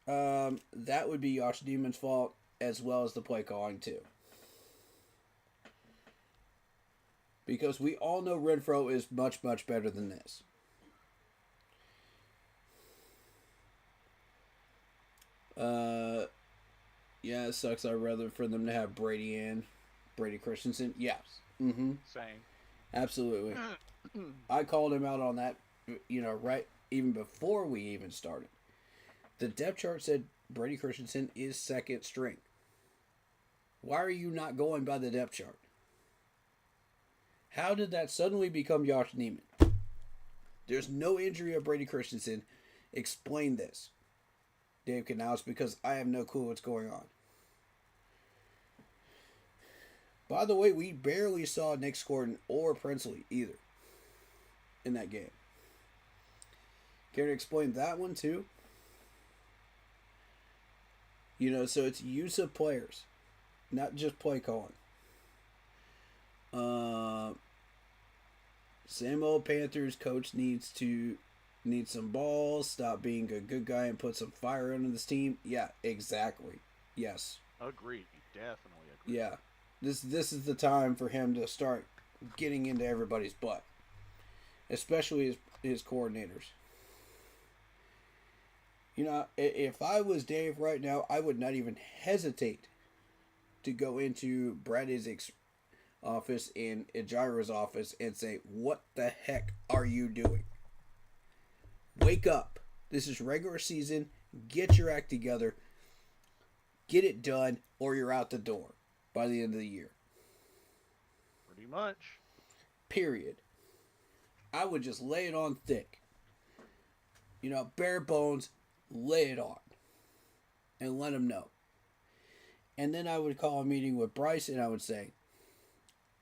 That would be Josh Demon's fault, as well as the play calling too. Because we all know Renfrow is much, much better than this. Yeah, it sucks. I'd rather for them to have Brady Christensen. Yes. Mm-hmm. Same. Absolutely. I called him out on that, right even before we even started. The depth chart said Brady Christensen is second string. Why are you not going by the depth chart? How did that suddenly become Josh Neiman? There's no injury of Brady Christensen. Explain this, Dave Canales, because I have no clue what's going on. By the way, we barely saw Nick Scordon or Princely either in that game. Can you explain that one too? So it's use of players, not just play calling. Same old Panthers coach needs some balls, stop being a good guy and put some fire into this team. Yeah, exactly. Yes. Agreed. Definitely agree. Yeah. This is the time for him to start getting into everybody's butt. Especially his coordinators. If I was Dave right now, I would not even hesitate to go into Brad Isaac's office and Ejira's office and say, what the heck are you doing? Wake up. This is regular season. Get your act together. Get it done, or you're out the door by the end of the year. Pretty much. Period. I would just lay it on thick. Bare bones, lay it on. And let him know. And then I would call a meeting with Bryce and I would say,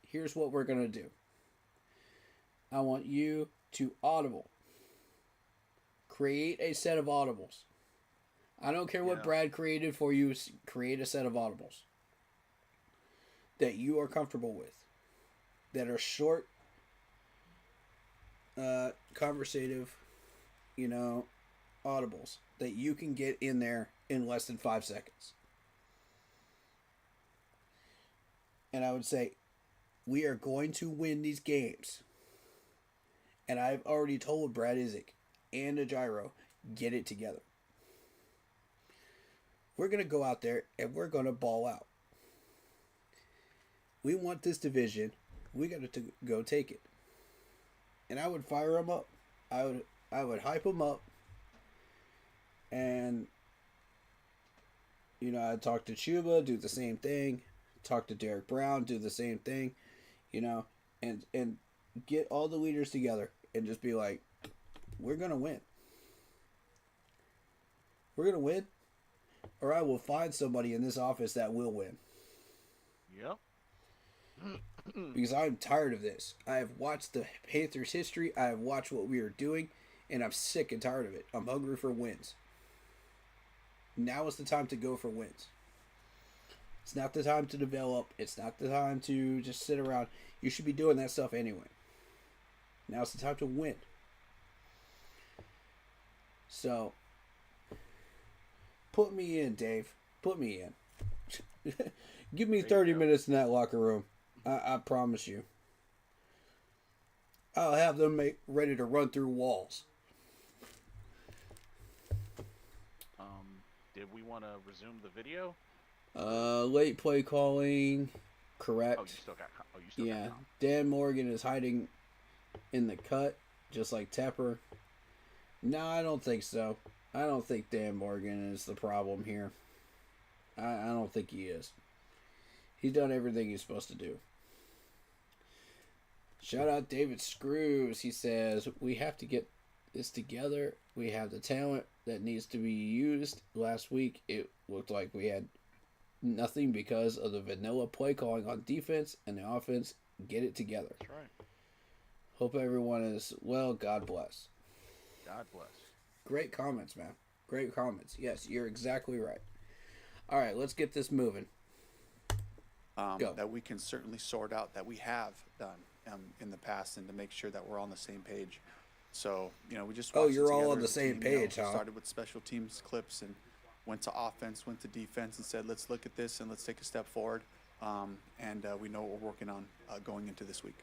here's what we're going to do. I want you to audible. Create a set of audibles. I don't care what Brad created for you. Create a set of audibles that you are comfortable with. That are short, conversative, audibles. That you can get in there in less than 5 seconds. And I would say, we are going to win these games. And I've already told Brad Isaac and Ejiro, get it together. We're going to go out there and we're going to ball out. We want this division. We got to go take it. And I would fire them up. I would hype them up. And, I talked to Chuba, do the same thing. Talk to Derek Brown, do the same thing. And get all the leaders together and just be like, we're going to win. We're going to win, or I will find somebody in this office that will win. Yep. Because I'm tired of this. I have watched the Panthers' history. I have watched what we are doing, and I'm sick and tired of it. I'm hungry for wins. Now is the time to go for wins. It's not the time to develop. It's not the time to just sit around. You should be doing that stuff anyway. Now it's the time to win. So, put me in, Dave. Put me in. Give me 30 minutes in that locker room. I promise you. I'll have them ready to run through walls. Did we want to resume the video? Late play calling, correct. Oh, you still got. Yeah, Dan Morgan is hiding in the cut, just like Tepper. No, I don't think so. I don't think Dan Morgan is the problem here. I don't think he is. He's done everything he's supposed to do. Shout out David Screws. He says, we have to get this together. We have the talent that needs to be used. Last week, it looked like we had nothing because of the vanilla play calling on defense and the offense. Get it together. That's right. Hope everyone is well. God bless. God bless. Great comments, man. Great comments. Yes, you're exactly right. All right, let's get this moving. Go. That we can certainly sort out, that we have done in the past, and to make sure that we're on the same page. So, we just watched you're it all together on the as a same team, page, huh? Started with special teams clips and went to offense, went to defense, and said, let's look at this and let's take a step forward. And we know what we're working on going into this week.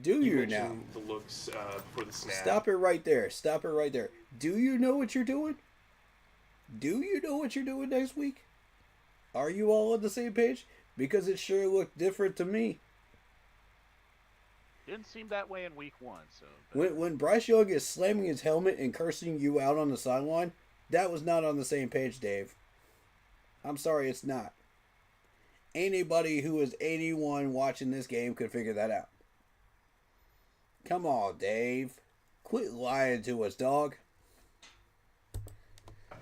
Do you now? mentioned the looks for the snap. Stop it right there. Stop it right there. Do you know what you're doing? Do you know what you're doing next week? Are you all on the same page? Because it sure looked different to me. Didn't seem that way in week 1. So When Bryce Young is slamming his helmet and cursing you out on the sideline, that was not on the same page, Dave. I'm sorry, it's not. Anybody who is 81 watching this game could figure that out. Come on, Dave. Quit lying to us, dog.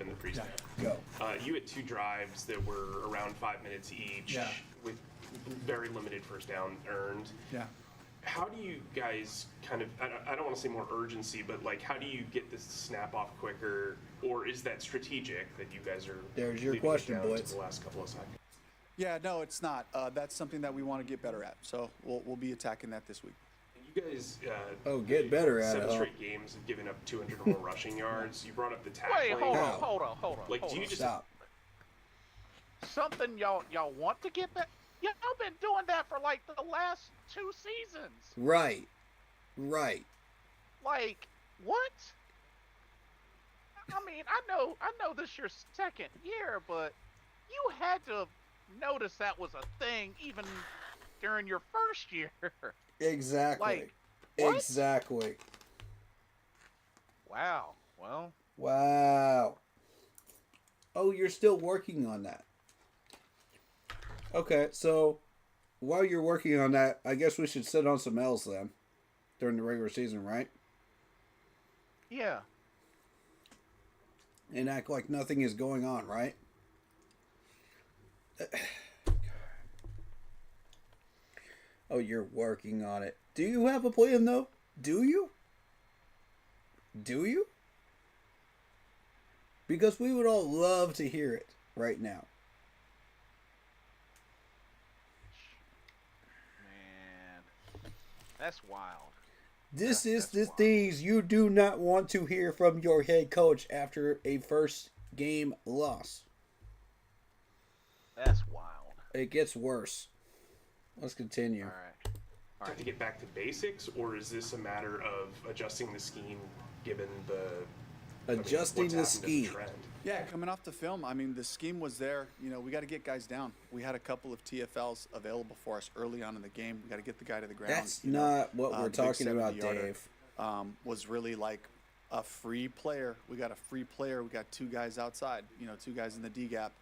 In the pre-snap. Go. You had 2 drives that were around 5 minutes each, with very limited first down earned. Yeah. How do you guys kind of, I don't want to say more urgency, but like, how do you get this to snap off quicker, or is that strategic that you guys are There's your leaving it question, down boys. to the last couple of seconds? Yeah, no, it's not. That's something that we want to get better at. So we'll be attacking that this week. You guys, get better at it, 7 huh? straight games have given up 200 or more rushing yards. You brought up the tackling. wait, hold on. Like, do you just Stop. Something y'all want to get back? Y'all been doing that for like the last 2 seasons. Right. Like, what? I mean, I know this your second year, but you had to have noticed that was a thing even during your first year. Exactly. Like, what? Exactly. Wow. Well, Wow. Oh, you're still working on that. Okay, so while you're working on that, I guess we should sit on some L's then during the regular season, right? yeah. And act like nothing is going on, right? Oh, you're working on it. Do you have a plan, though? Do you? Do you? Because we would all love to hear it right now. Man, that's wild. This is That's the wild. things you do not want to hear from your head coach after a first game loss. That's wild. It gets worse. Let's continue. All right. have to get back to basics, or is this a matter of adjusting the scheme given the Adjusting what's the happened to scheme. trend? Yeah, coming off the film, I mean, the scheme was there. You know, we got to get guys down. We had a couple of TFLs available for us early on in the game. We got to get the guy to the ground. That's you know. not what we're The big talking about, 70-yarder, Dave. was really like a free player. We got a free player. We got 2 guys outside, 2 guys in the D gap.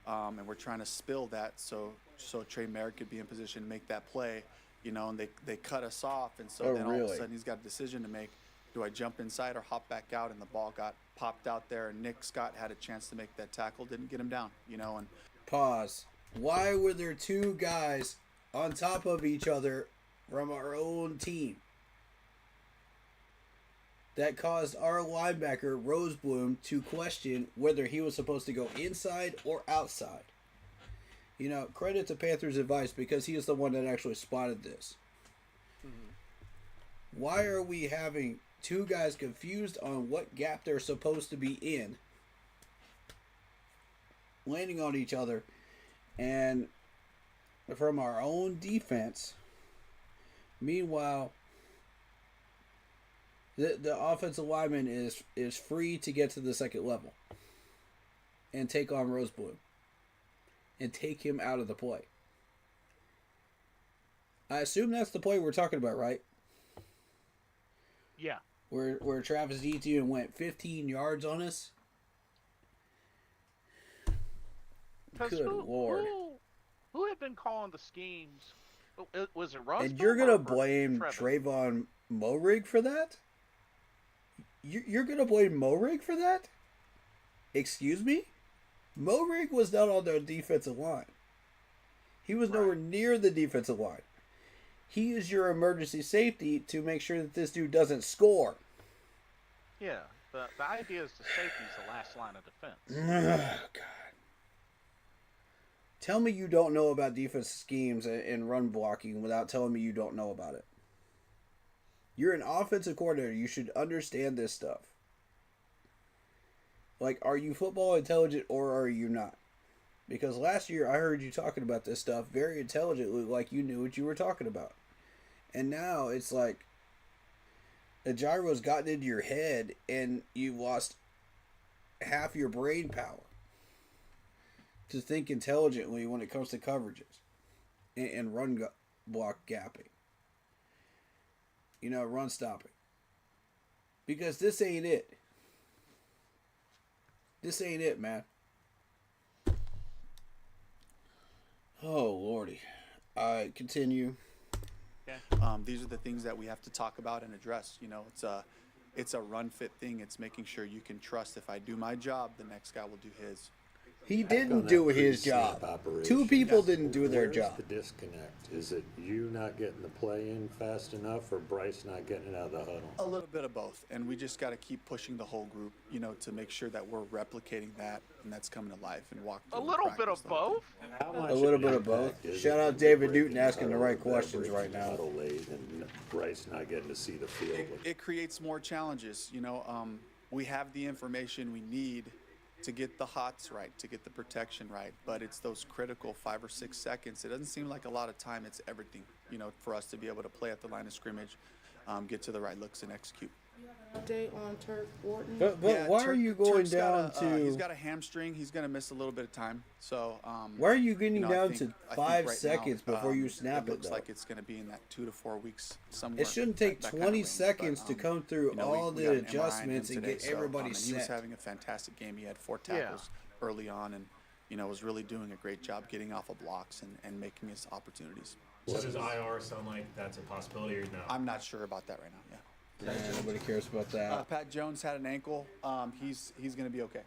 And we're trying to spill that so Trey Merritt could be in position to make that play, and they cut us off. And so then all of a sudden he's got a decision to make. Do I jump inside or hop back out? And the ball got popped out there, and Nick Scott had a chance to make that tackle, didn't get him down, and Pause. Why were there 2 guys on top of each other from our own team? That caused our linebacker, Rosebloom, to question whether he was supposed to go inside or outside. Credit to Panthers advice, because he is the one that actually spotted this. Mm-hmm. Why are we having 2 guys confused on what gap they're supposed to be in, landing on each other, and from our own defense? Meanwhile, the offensive lineman is free to get to the second level and take on Rosebloom and take him out of the play. I assume that's the play we're talking about, right? Yeah. Where Travis Etienne went 15 yards on us. Good Lord. Who had been calling the schemes? Was it Russ? And you're going to blame Trayvon Moehrig for that? You're going to blame Moehrig for that? Excuse me? Moehrig was not on the defensive line. He was nowhere near the defensive line. He is your emergency safety to make sure that this dude doesn't score. Yeah, the idea is the safety's the last line of defense. Oh, God. Tell me you don't know about defense schemes and run blocking without telling me you don't know about it. You're an offensive coordinator. You should understand this stuff. Like, are you football intelligent or are you not? Because last year I heard you talking about this stuff very intelligently, like you knew what you were talking about. And now it's like a gyro's gotten into your head and you've lost half your brain power to think intelligently when it comes to coverages and run block gapping. Run stopping. Because this ain't it. This ain't it, man. Oh, Lordy. I continue. These are the things that we have to talk about and address. It's a run fit thing. It's making sure you can trust if I do my job, the next guy will do his. He didn't do his job. Operation. 2 people didn't do their job. Where's the disconnect? Is it you not getting the play in fast enough, or Bryce not getting it out of the huddle? A little bit of both, and we just got to keep pushing the whole group, to make sure that we're replicating that, and that's coming to life and walk. A little bit of both. A little bit of both. Shout out David Newton asking the right questions right now. And Bryce not getting to see the field. It creates more challenges. We have the information we need to get the hots right, to get the protection right, but it's those critical 5 or 6 seconds. It doesn't seem like a lot of time. It's everything, for us to be able to play at the line of scrimmage, get to the right looks and execute. Update on Turk Wharton. But yeah, why are you going down to? He's got a hamstring. He's going to miss a little bit of time. So why are you getting down to 5 seconds before you snap it? Looks like it's going to be in that 2 to 4 weeks somewhere. It shouldn't take 20 seconds to come through all the adjustments and get everybody set. He was having a fantastic game. He had 4 tackles early on, and was really doing a great job getting off of blocks and making his opportunities. So does IR sound like that's a possibility or no? I'm not sure about that right now. Nobody cares about that. Pat Jones had an ankle. He's going to be okay.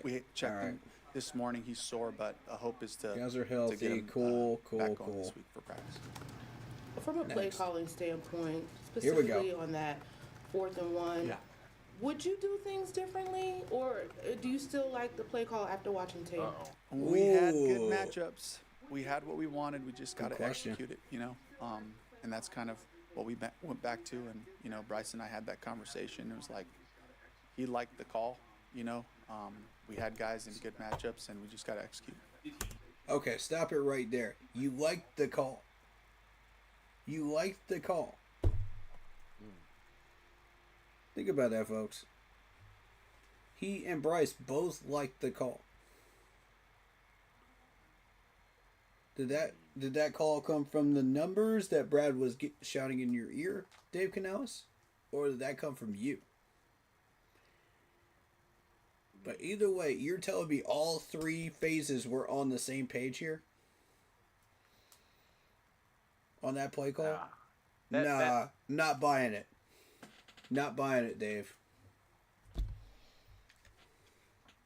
We checked him this morning. He's sore, but the hope is to. You guys are healthy. To get him, cool. This week for practice. From a play calling standpoint, specifically on that 4th and 1, would you do things differently, or do you still like the play call after watching tape? We had good matchups. We had what we wanted. We just got to execute it, and that's kind of what we went back to. And Bryce and I had that conversation. It was like he liked the call. We had guys in good matchups, and we just got to execute. Okay, stop it right there. You liked the call. You liked the call. Think about that, folks. He and Bryce both liked the call. Did that call come from the numbers that Brad was shouting in your ear, Dave Canales? Or did that come from you? But either way, you're telling me all three phases were on the same page here? On that play call? Not buying it. Not buying it, Dave.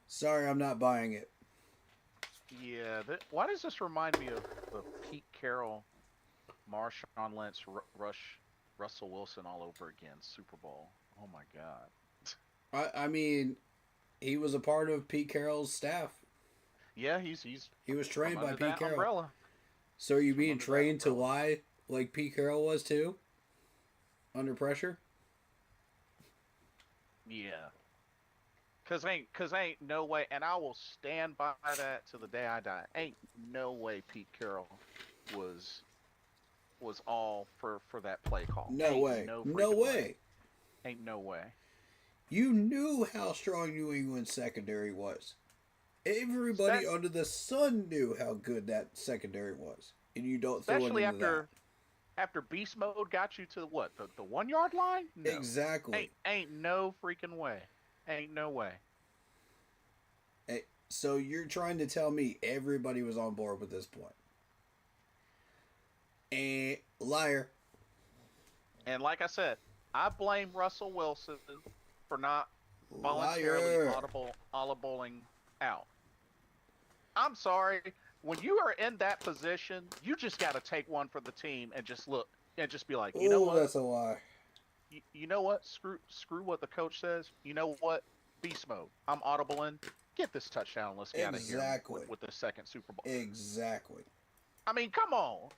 Sorry, I'm not buying it. Yeah, why does this remind me of the Pete Carroll, Marshawn Lynch, Russell Wilson all over again, Super Bowl? Oh my God. I mean, he was a part of Pete Carroll's staff. Yeah, he was trained by Pete Carroll. Umbrella. So are you being trained to lie like Pete Carroll was too? Under pressure? Yeah. Cause ain't no way, and I will stand by that to the day I die. Ain't no way Pete Carroll was all for that play call. No way. No way. Ain't no way. You knew how strong New England's secondary was. Everybody under the sun knew how good that secondary was, and you don't throw it into that. After beast mode got you to what the 1 yard line? No. Exactly. Ain't no freaking way. Ain't no way. Hey, so you're trying to tell me everybody was on board with this point? And liar. And like I said, I blame Russell Wilson for not voluntarily audibling out. I'm sorry. When you are in that position, you just got to take one for the team and just look and just be like, you know what? That's a lie. You know what? Screw what the coach says. You know what? Beast mode. I'm audibling. Get this touchdown. Let's get out of here with the second Super Bowl. Exactly. I mean, come on.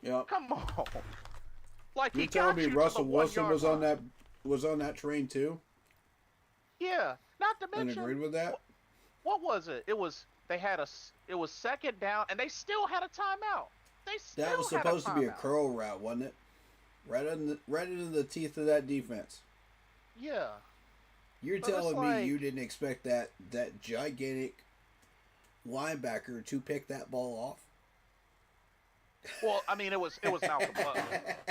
Yep. Come on. Like you telling me Russell Wilson was on that train too? Yeah. Not to mention. And agreed with that. What was it? It was second down, and they still had a timeout. That was supposed to be a curl route, wasn't it? Right into the teeth of that defense. Yeah. You're telling me you didn't expect that gigantic linebacker to pick that ball off? Well, I mean, it was Malcolm Butler.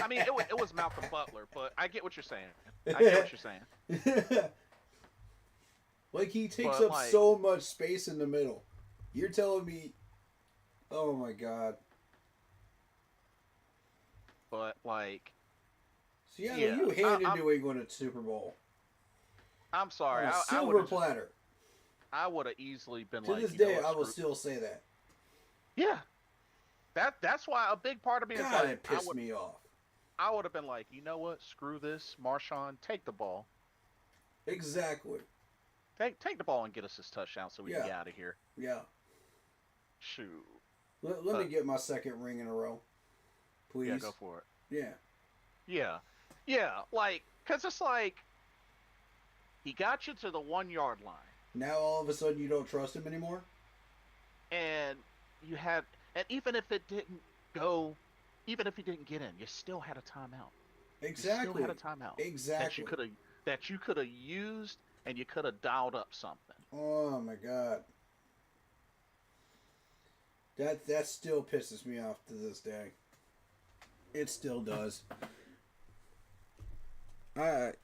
I mean, it was Malcolm Butler, but I get what you're saying. I get what you're saying. Like, he takes up so much space in the middle. You're telling me... Oh, my God. But, like... So, yeah, you handed New England a Super Bowl. I'm sorry. On a silver platter. I would have easily been to this day, I will still say that. Yeah. That's why a big part of me is God, it pissed me off. I would have been like, you know what? Screw this. Marshawn, take the ball. Exactly. Take the ball and get us this touchdown so we can get out of here. Yeah. Shoot. Let me get my second ring in a row. Please. Yeah, go for it. Yeah. Yeah. Yeah, like, because it's like, he got you to the 1 yard line. Now all of a sudden you don't trust him anymore? And even if it didn't even if he didn't get in, you still had a timeout. Exactly. You still had a timeout. Exactly. That you could have used, and you could have dialed up something. Oh my God. That still pisses me off to this day. It still does. Alright.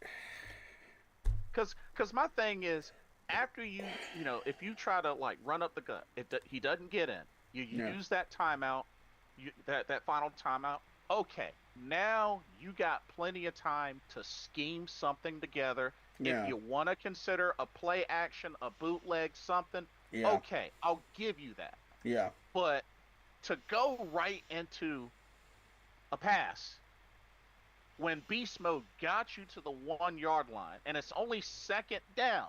Cause my thing is, after if you try to like run up the gut, he doesn't get in. You use that timeout, that final timeout. Okay, now you got plenty of time to scheme something together. Yeah. If you want to consider a play action, a bootleg, something, okay, I'll give you that. Yeah. But to go right into a pass when beast mode got you to the 1 yard line and it's only second down.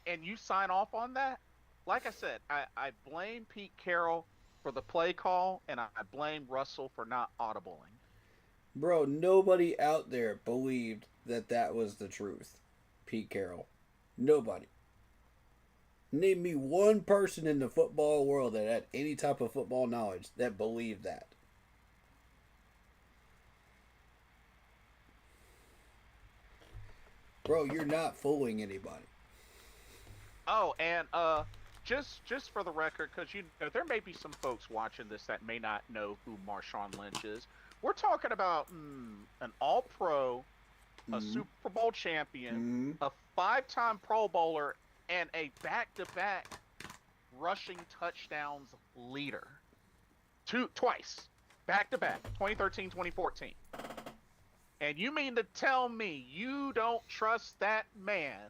And you sign off on that? Like I said, I blame Pete Carroll for the play call, and I blame Russell for not audibling. Bro, nobody out there believed that was the truth. Pete Carroll. Nobody. Name me one person in the football world that had any type of football knowledge that believed that. Bro, you're not fooling anybody. Oh, and just for the record, because there may be some folks watching this that may not know who Marshawn Lynch is. We're talking about an all-pro a Super Bowl champion, a 5-time Pro Bowler, and a back-to-back rushing touchdowns leader. Twice. Back-to-back. 2013, 2014. And you mean to tell me you don't trust that man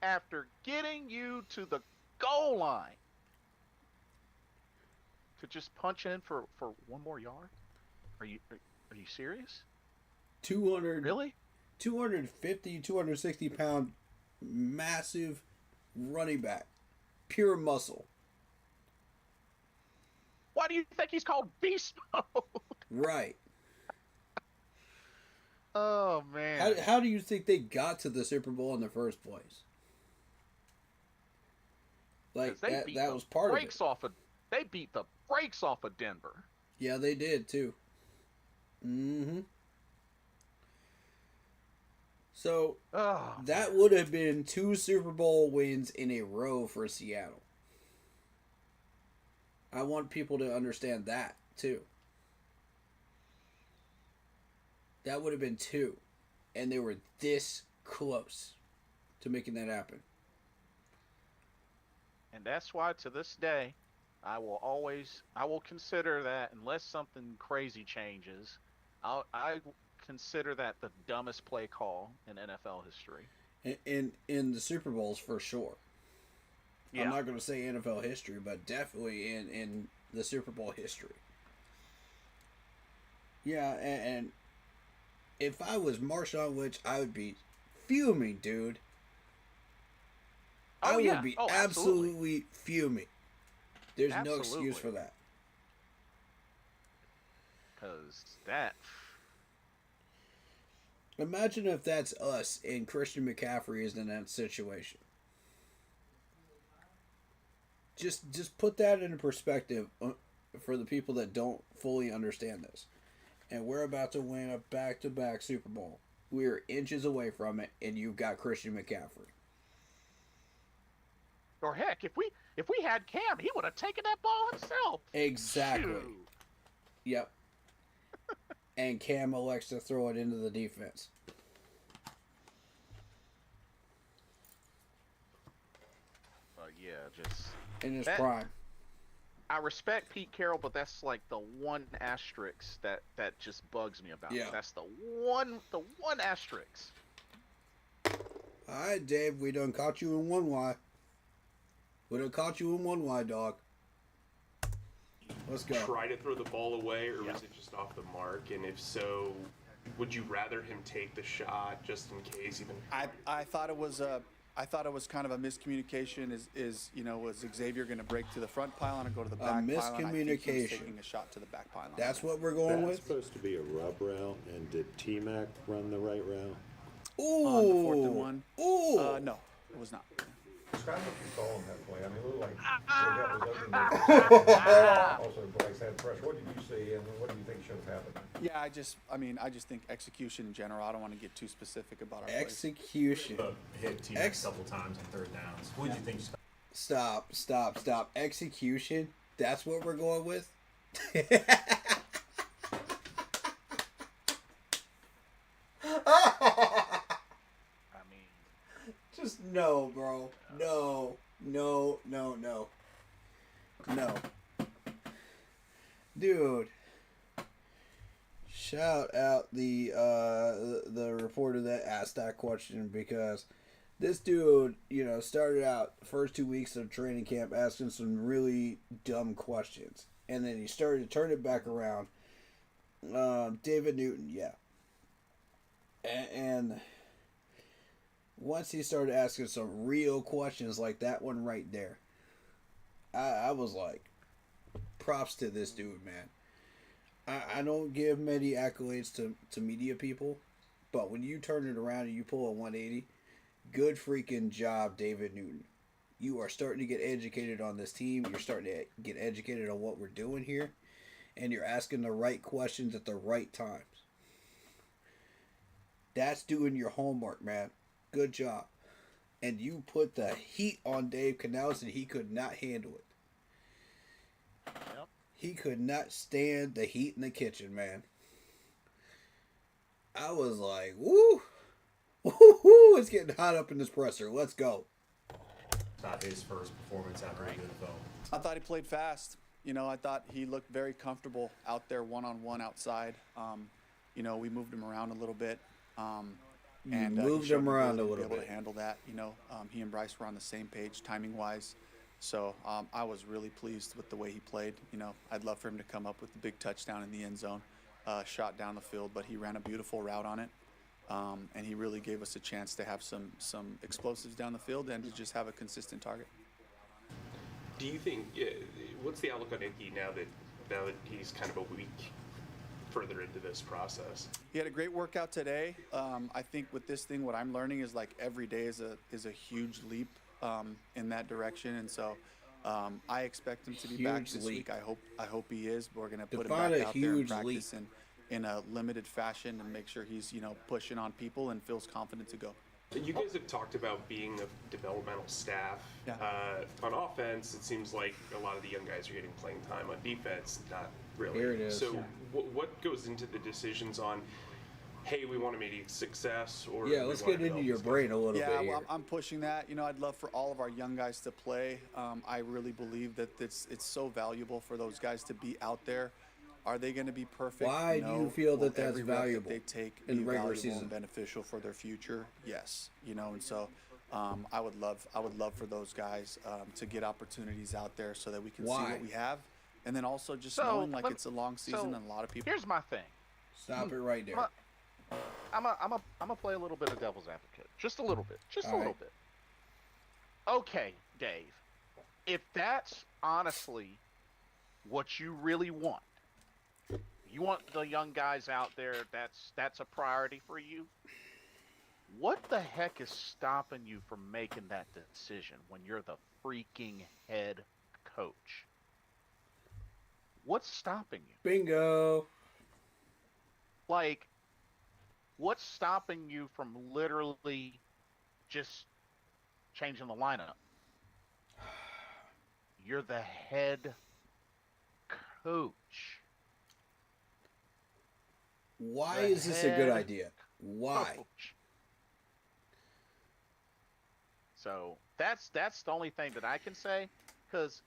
after getting you to the goal line to just punch in for one more yard? Are you serious? 200 Really? 250, 260 pound massive running back. Pure muscle. Why do you think he's called beast mode? Right. Oh man. How do you think they got to the Super Bowl in the first place? Like that was part of it. They beat the brakes off of Denver. Yeah, they did too. So that would have been 2 Super Bowl wins in a row for Seattle. I want people to understand that too. That would have been 2. And they were this close to making that happen. And that's why to this day, I will consider that, unless something crazy changes, I consider that the dumbest play call in NFL history. In the Super Bowls, for sure. Yeah. I'm not going to say NFL history, but definitely in the Super Bowl history. Yeah, and if I was Marshawn Lynch, I would be fuming, dude. I would be absolutely fuming. There's no excuse for that. Because that... Imagine if that's us and Christian McCaffrey is in that situation. Just put that into perspective for the people that don't fully understand this. And we're about to win a back-to-back Super Bowl. We're inches away from it, and you've got Christian McCaffrey. Or heck, if we had Cam, he would have taken that ball himself. Exactly. Shoot. Yep. And Cam elects to throw it into the defense. Yeah, just... In his prime. I respect Pete Carroll, but that's like the one asterisk that just bugs me about it. That's the one asterisk. All right, Dave, we done caught you in 1Y. We done caught you in 1Y, dog. Let's go. Try to throw the ball away, or was it just off the mark? And if so, would you rather him take the shot just in case? Even I thought it was kind of a miscommunication. Was Xavier going to break to the front pylon or go to the back pylon? Miscommunication. I think he was taking a shot to the back pylon. That's what we're going with. That's supposed to be a rub route, and did T-Mac run the right route? Ooh. On the 4th and 1? Ooh. No, it was not. Describe what you saw on that play. I mean, it looked like also Bryce had pressure. What did you see, and what do you think should have happened? Yeah, I just think execution in general. I don't want to get too specific about our execution. Hit T-Mac a couple times on 3rd downs. What did you think? Stop. Execution. That's what we're going with. Just no, bro. No. Dude. Shout out the reporter that asked that question, because this dude, started out the first 2 weeks of training camp asking some really dumb questions. And then he started to turn it back around. David Newton, yeah. And once he started asking some real questions like that one right there, I was like, props to this dude, man. I don't give many accolades to media people, but when you turn it around and you pull a 180, good freaking job, David Newton. You are starting to get educated on this team. You're starting to get educated on what we're doing here, and you're asking the right questions at the right times. That's doing your homework, man. Good job. And you put the heat on Dave Canales, and he could not handle it. Yep. He could not stand the heat in the kitchen, man. I was like, woo. Woo-hoo, it's getting hot up in this presser. Let's go. Thought his first performance after a good vote. I thought he played fast. You know, I thought he looked very comfortable out there one-on-one outside. You know, we moved him around a little bit. And moved him around a little bit. Able bit. to handle that. You know, he and Bryce were on the same page timing-wise. So I was really pleased with the way he played. You know, I'd love for him to come up with the big touchdown in the end zone, shot down the field, but he ran a beautiful route on it. And he really gave us a chance to have some explosives down the field and to just have a consistent target. Do you think what's the outlook on Icky now that he's kind of a week further into this process? He had a great workout today. I think with this thing, what I'm learning is like every day is a huge leap in that direction, and so I expect him to be back this week. I hope he is. We're going to put him back out there and practice in a limited fashion and make sure he's pushing on people and feels confident to go. You guys have talked about being a developmental staff. Yeah. On offense, it seems like a lot of the young guys are getting playing time. On defense, not really. Here it is. So what goes into the decisions on, hey, we want to make a success? Or let's get into your brain a little bit here. Yeah, well, I'm pushing that. I'd love for all of our young guys to play. I really believe that it's so valuable for those guys to be out there. Are they going to be perfect? Why do you feel that that's valuable? That they take in regular season, and beneficial for their future. Yes, and so I would love for those guys to get opportunities out there so that we can see what we have, and then also just knowing it's a long season and a lot of people. Here's my thing. Stop it right there. I'm a play a little bit of devil's advocate, just a little bit, bit. Okay, Dave, if that's honestly what you really want. You want the young guys out there, that's a priority for you. What the heck is stopping you from making that decision when you're the freaking head coach? What's stopping you? Bingo. Like, what's stopping you from literally just changing the lineup? You're the head coach. Why is this a good idea? Why? Coach. So that's the only thing that I can say, because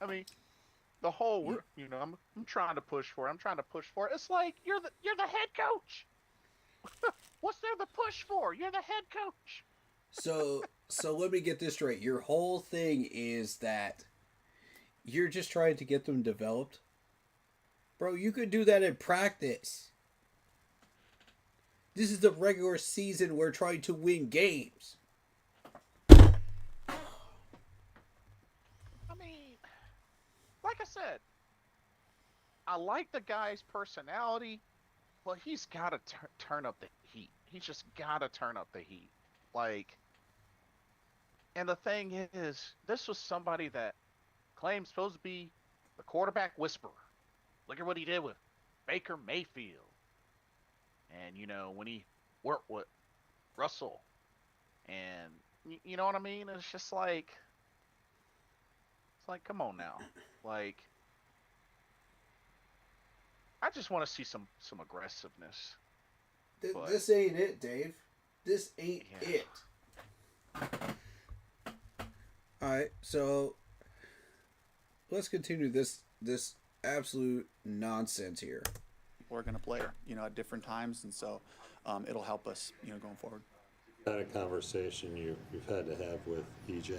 I mean, the whole I'm trying to push for it. It's like you're the head coach. What's there to push for? You're the head coach. So let me get this straight. Your whole thing is that you're just trying to get them developed, bro. You could do that in practice. This is the regular season. We're trying to win games. I mean, like I said, I like the guy's personality, but he's got to turn up the heat. He's just got to turn up the heat. And the thing is, this was somebody that claims supposed to be the quarterback whisperer. Look at what he did with Baker Mayfield. And, when he worked with Russell. And, you know what I mean? It's just like, come on now. I just want to see some aggressiveness. This ain't it, Dave. This ain't it. Alright, so let's continue this absolute nonsense here. We're going to play, at different times, and so it'll help us, going forward. That a conversation you've had to have with EJ?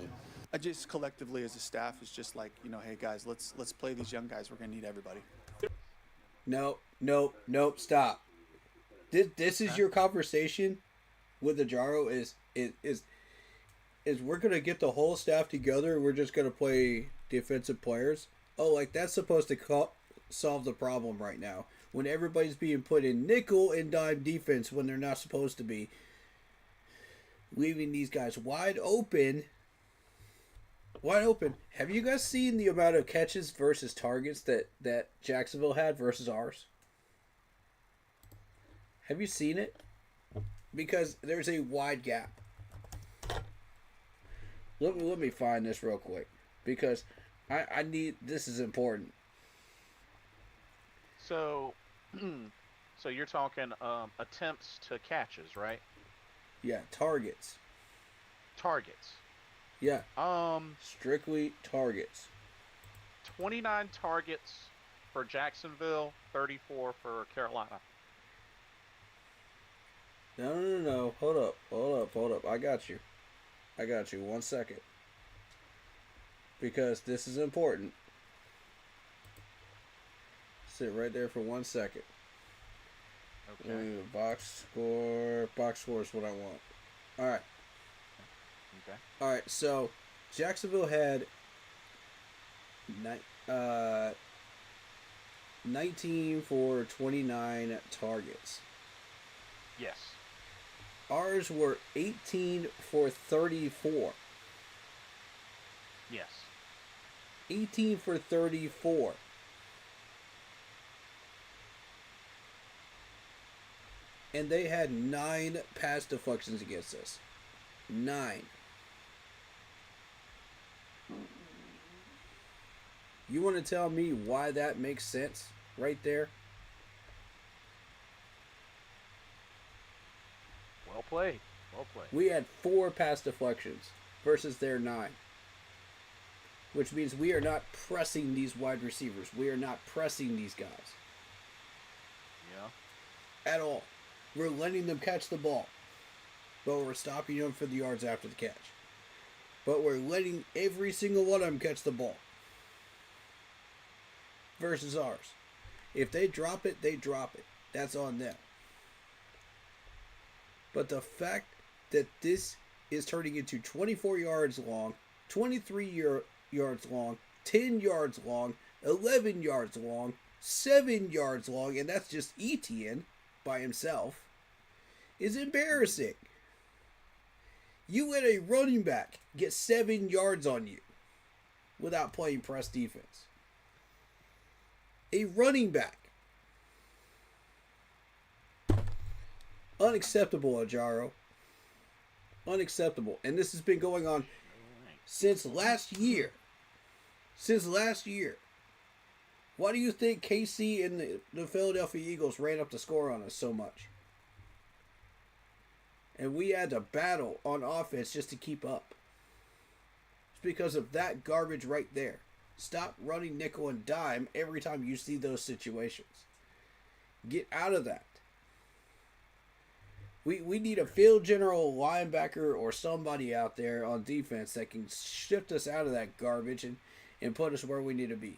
I just collectively as a staff is just like, hey guys, let's play these young guys. We're going to need everybody. Nope, stop. This is your conversation with Ajaro is we're going to get the whole staff together and we're just going to play defensive players. Oh, that's supposed to solve the problem right now. When everybody's being put in nickel and dime defense when they're not supposed to be. Leaving these guys wide open. Have you guys seen the amount of catches versus targets that Jacksonville had versus ours? Have you seen it? Because there's a wide gap. Let me find this real quick. Because I need, this is important. So you're talking attempts to catches, right? Yeah, targets. Targets. Yeah. Strictly targets. 29 targets for Jacksonville, 34 for Carolina. No. Hold up. I got you. 1 second. Because this is important. Sit right there for 1 second. Okay. Box score. Box score is what I want. All right. Okay. All right. So Jacksonville had 19 for 29 targets. Yes. Ours were 18 for 34. Yes. 18 for 34. And they had 9 pass deflections against us. 9. You want to tell me why that makes sense right there? Well played. Well played. We had 4 pass deflections versus their 9. Which means we are not pressing these wide receivers. We are not pressing these guys. Yeah. At all. We're letting them catch the ball. But we're stopping them for the yards after the catch. But we're letting every single one of them catch the ball. Versus ours. If they drop it, they drop it. That's on them. But the fact that this is turning into 24 yards long, 23 yards long, 10 yards long, 11 yards long, 7 yards long, and that's just Etienne by himself, is embarrassing. You let a running back get 7 yards on you without playing press defense. A running back. Unacceptable, Ajaro. Unacceptable. And this has been going on since last year. Why do you think KC and the Philadelphia Eagles ran up the score on us so much? And we had to battle on offense just to keep up. It's because of that garbage right there. Stop running nickel and dime every time you see those situations. Get out of that. We need a field general linebacker or somebody out there on defense that can shift us out of that garbage and put us where we need to be.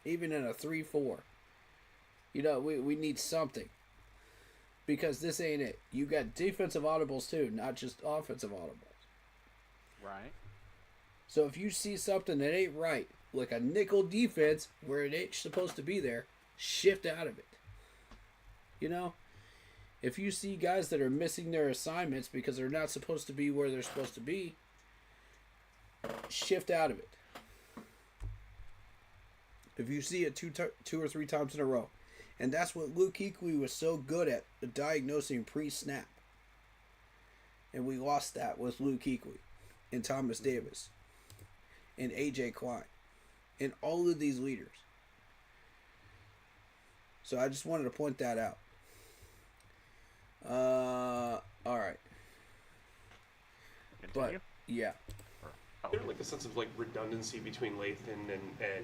Even in a 3-4. We need something. Because this ain't it. You got defensive audibles too, not just offensive audibles. Right. So if you see something that ain't right, like a nickel defense where it ain't supposed to be there, shift out of it. If you see guys that are missing their assignments because they're not supposed to be where they're supposed to be, shift out of it. If you see it two or three times in a row. And that's what Luke Kuechly was so good at, diagnosing pre-snap. And we lost that with Luke Kuechly and Thomas Davis and A.J. Klein and all of these leaders. So I just wanted to point that out. All right. Continue? But, yeah. Is there like a sense of redundancy between Lathan and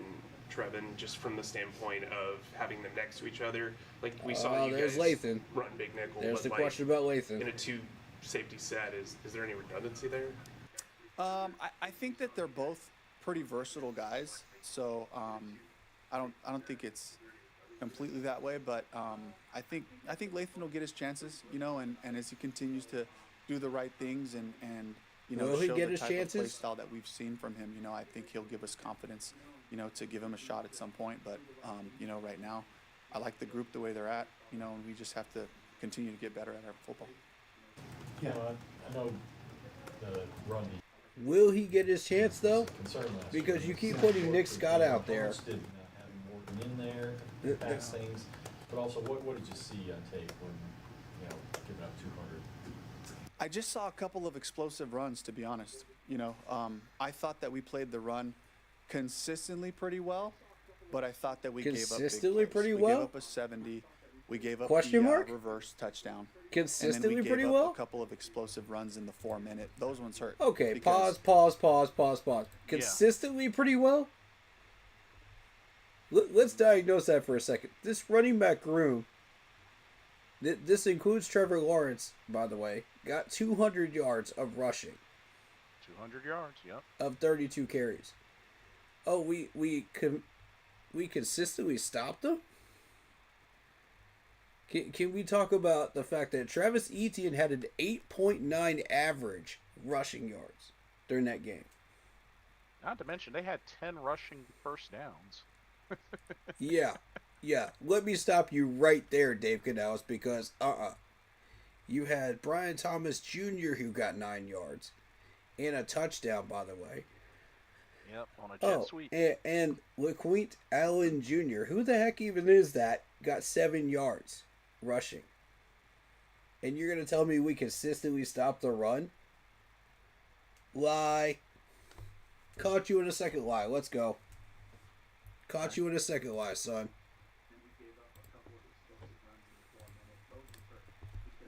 Trevin, just from the standpoint of having them next to each other? Like we saw you guys Lathan. run big nickel. There's but the question about Lathan. In a 2 safety set, is there any redundancy there? I think that they're both pretty versatile guys, so I don't think it's completely that way, but I think Lathan will get his chances, and as he continues to do the right things and Will he show get the his type chances? of play style that we've seen from him, I think he'll give us confidence, to give him a shot at some point. But right now, I like the group the way they're at, and we just have to continue to get better at our football. I know the run. Will he get his chance though? Because you keep putting Nick Scott out there. Having Morgan in there, pass things, but also what did you see on tape when giving up 200? I just saw a couple of explosive runs, to be honest. I thought that we played the run consistently pretty well, but I thought that we gave up big plays. Consistently pretty We well? gave up a 70. We gave up Question mark? Reverse touchdown. Consistently and then we pretty gave well? up a couple of explosive runs in the 4-minute. Those ones hurt. Okay, because- pause. Consistently pretty well? Let's diagnose that for a second. This running back room, this includes Trevor Lawrence, by the way, got 200 yards of rushing. 200 yards, yep. Of 32 carries. Oh, we consistently stopped them? Can we talk about the fact that Travis Etienne had an 8.9 average rushing yards during that game? Not to mention, they had 10 rushing first downs. Yeah. Let me stop you right there, Dave Canales, because you had Brian Thomas Jr. who got 9 yards and a touchdown, by the way. Yep, on a jet sweep. And LaQuint Allen Jr., who the heck even is that, got 7 yards rushing. And you're going to tell me we consistently stop the run? Lie. Caught you in a second lie. Let's go. Caught you in a second lie, son.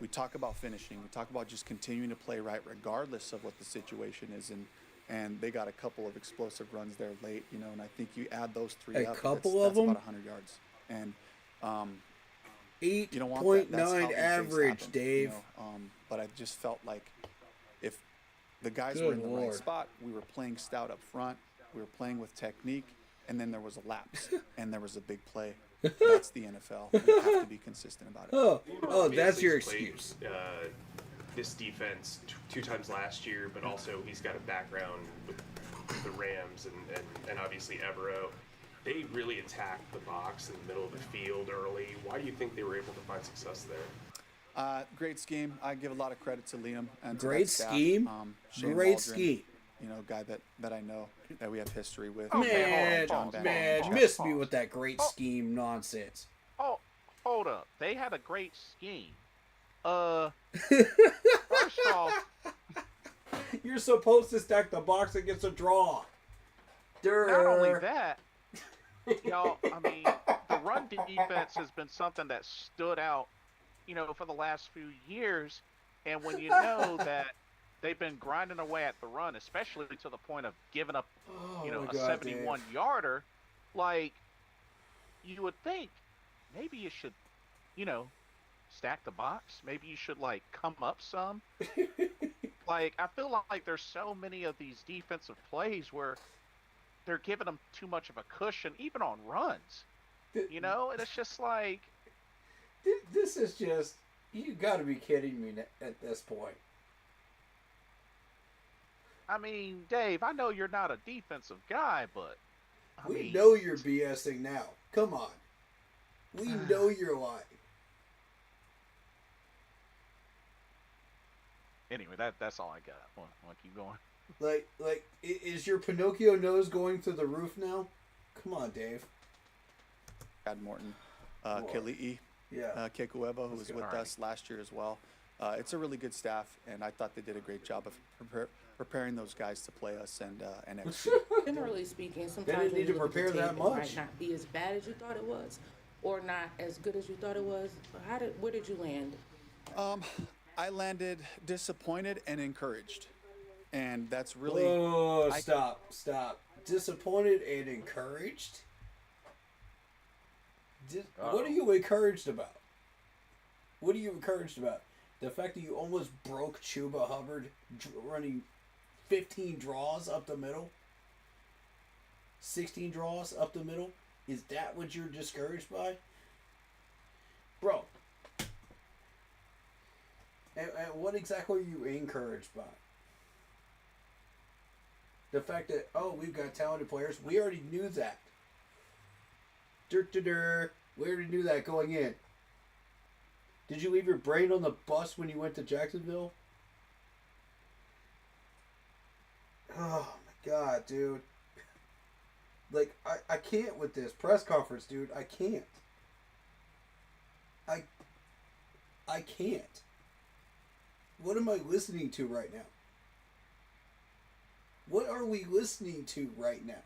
We talk about finishing. We talk about just continuing to play right regardless of what the situation is. And they got a couple of explosive runs there late, and I think you add those three up. Couple of them? That's about 100 yards. And 8.9 average, Dave. But I just felt like if the guys were in the right spot, we were playing stout up front, we were playing with technique, and then there was a lapse, and there was a big play. That's the NFL. We have to be consistent about it. Oh, that's your excuse. This defense two times last year, but also he's got a background with the Rams and obviously Evero. They really attacked the box in the middle of the field early. Why do you think they were able to find success there? Great scheme. I give a lot of credit to Liam and to great that staff. scheme. Shane Great Waldron, scheme. Guy that I know that we have history with. Man, John miss me with that great scheme nonsense. Oh, hold up. They had a great scheme. First off, you're supposed to stack the box against a draw. Not only that, y'all, I mean, the run defense has been something that stood out, for the last few years. And when you know that they've been grinding away at the run, especially to the point of giving up, a 71-yarder, like, you would think maybe you should, stack the box. Maybe you should, come up some. I feel like there's so many of these defensive plays where they're giving them too much of a cushion, even on runs. And it's just like... This is just... You gotta be kidding me at this point. I mean, Dave, I know you're not a defensive guy, but... We know you're BSing now. Come on. We know you're lying. Anyway, that's all I got. Want to keep going? Like, is your Pinocchio nose going through the roof now? Come on, Dave. Brad Morton, Keli'i, Kekueba, who was with us last year as well. It's a really good staff, and I thought they did a great job of preparing those guys to play us and execute. Generally speaking, sometimes when you look at the tape, it might not be as bad as you thought it was, or not as good as you thought it was. Where did you land? I landed disappointed and encouraged, and that's really. Oh, stop! Disappointed and encouraged. What are you encouraged about? What are you encouraged about? The fact that you almost broke Chuba Hubbard running 15 draws up the middle? 16 draws up the middle? Is that what you're discouraged by? Bro. And what exactly are you encouraged by? The fact that, we've got talented players. We already knew that. We already knew that going in. Did you leave your brain on the bus when you went to Jacksonville? Oh my god, dude. Like, I can't with this press conference, dude. I can't. I can't. What am I listening to right now? What are we listening to right now?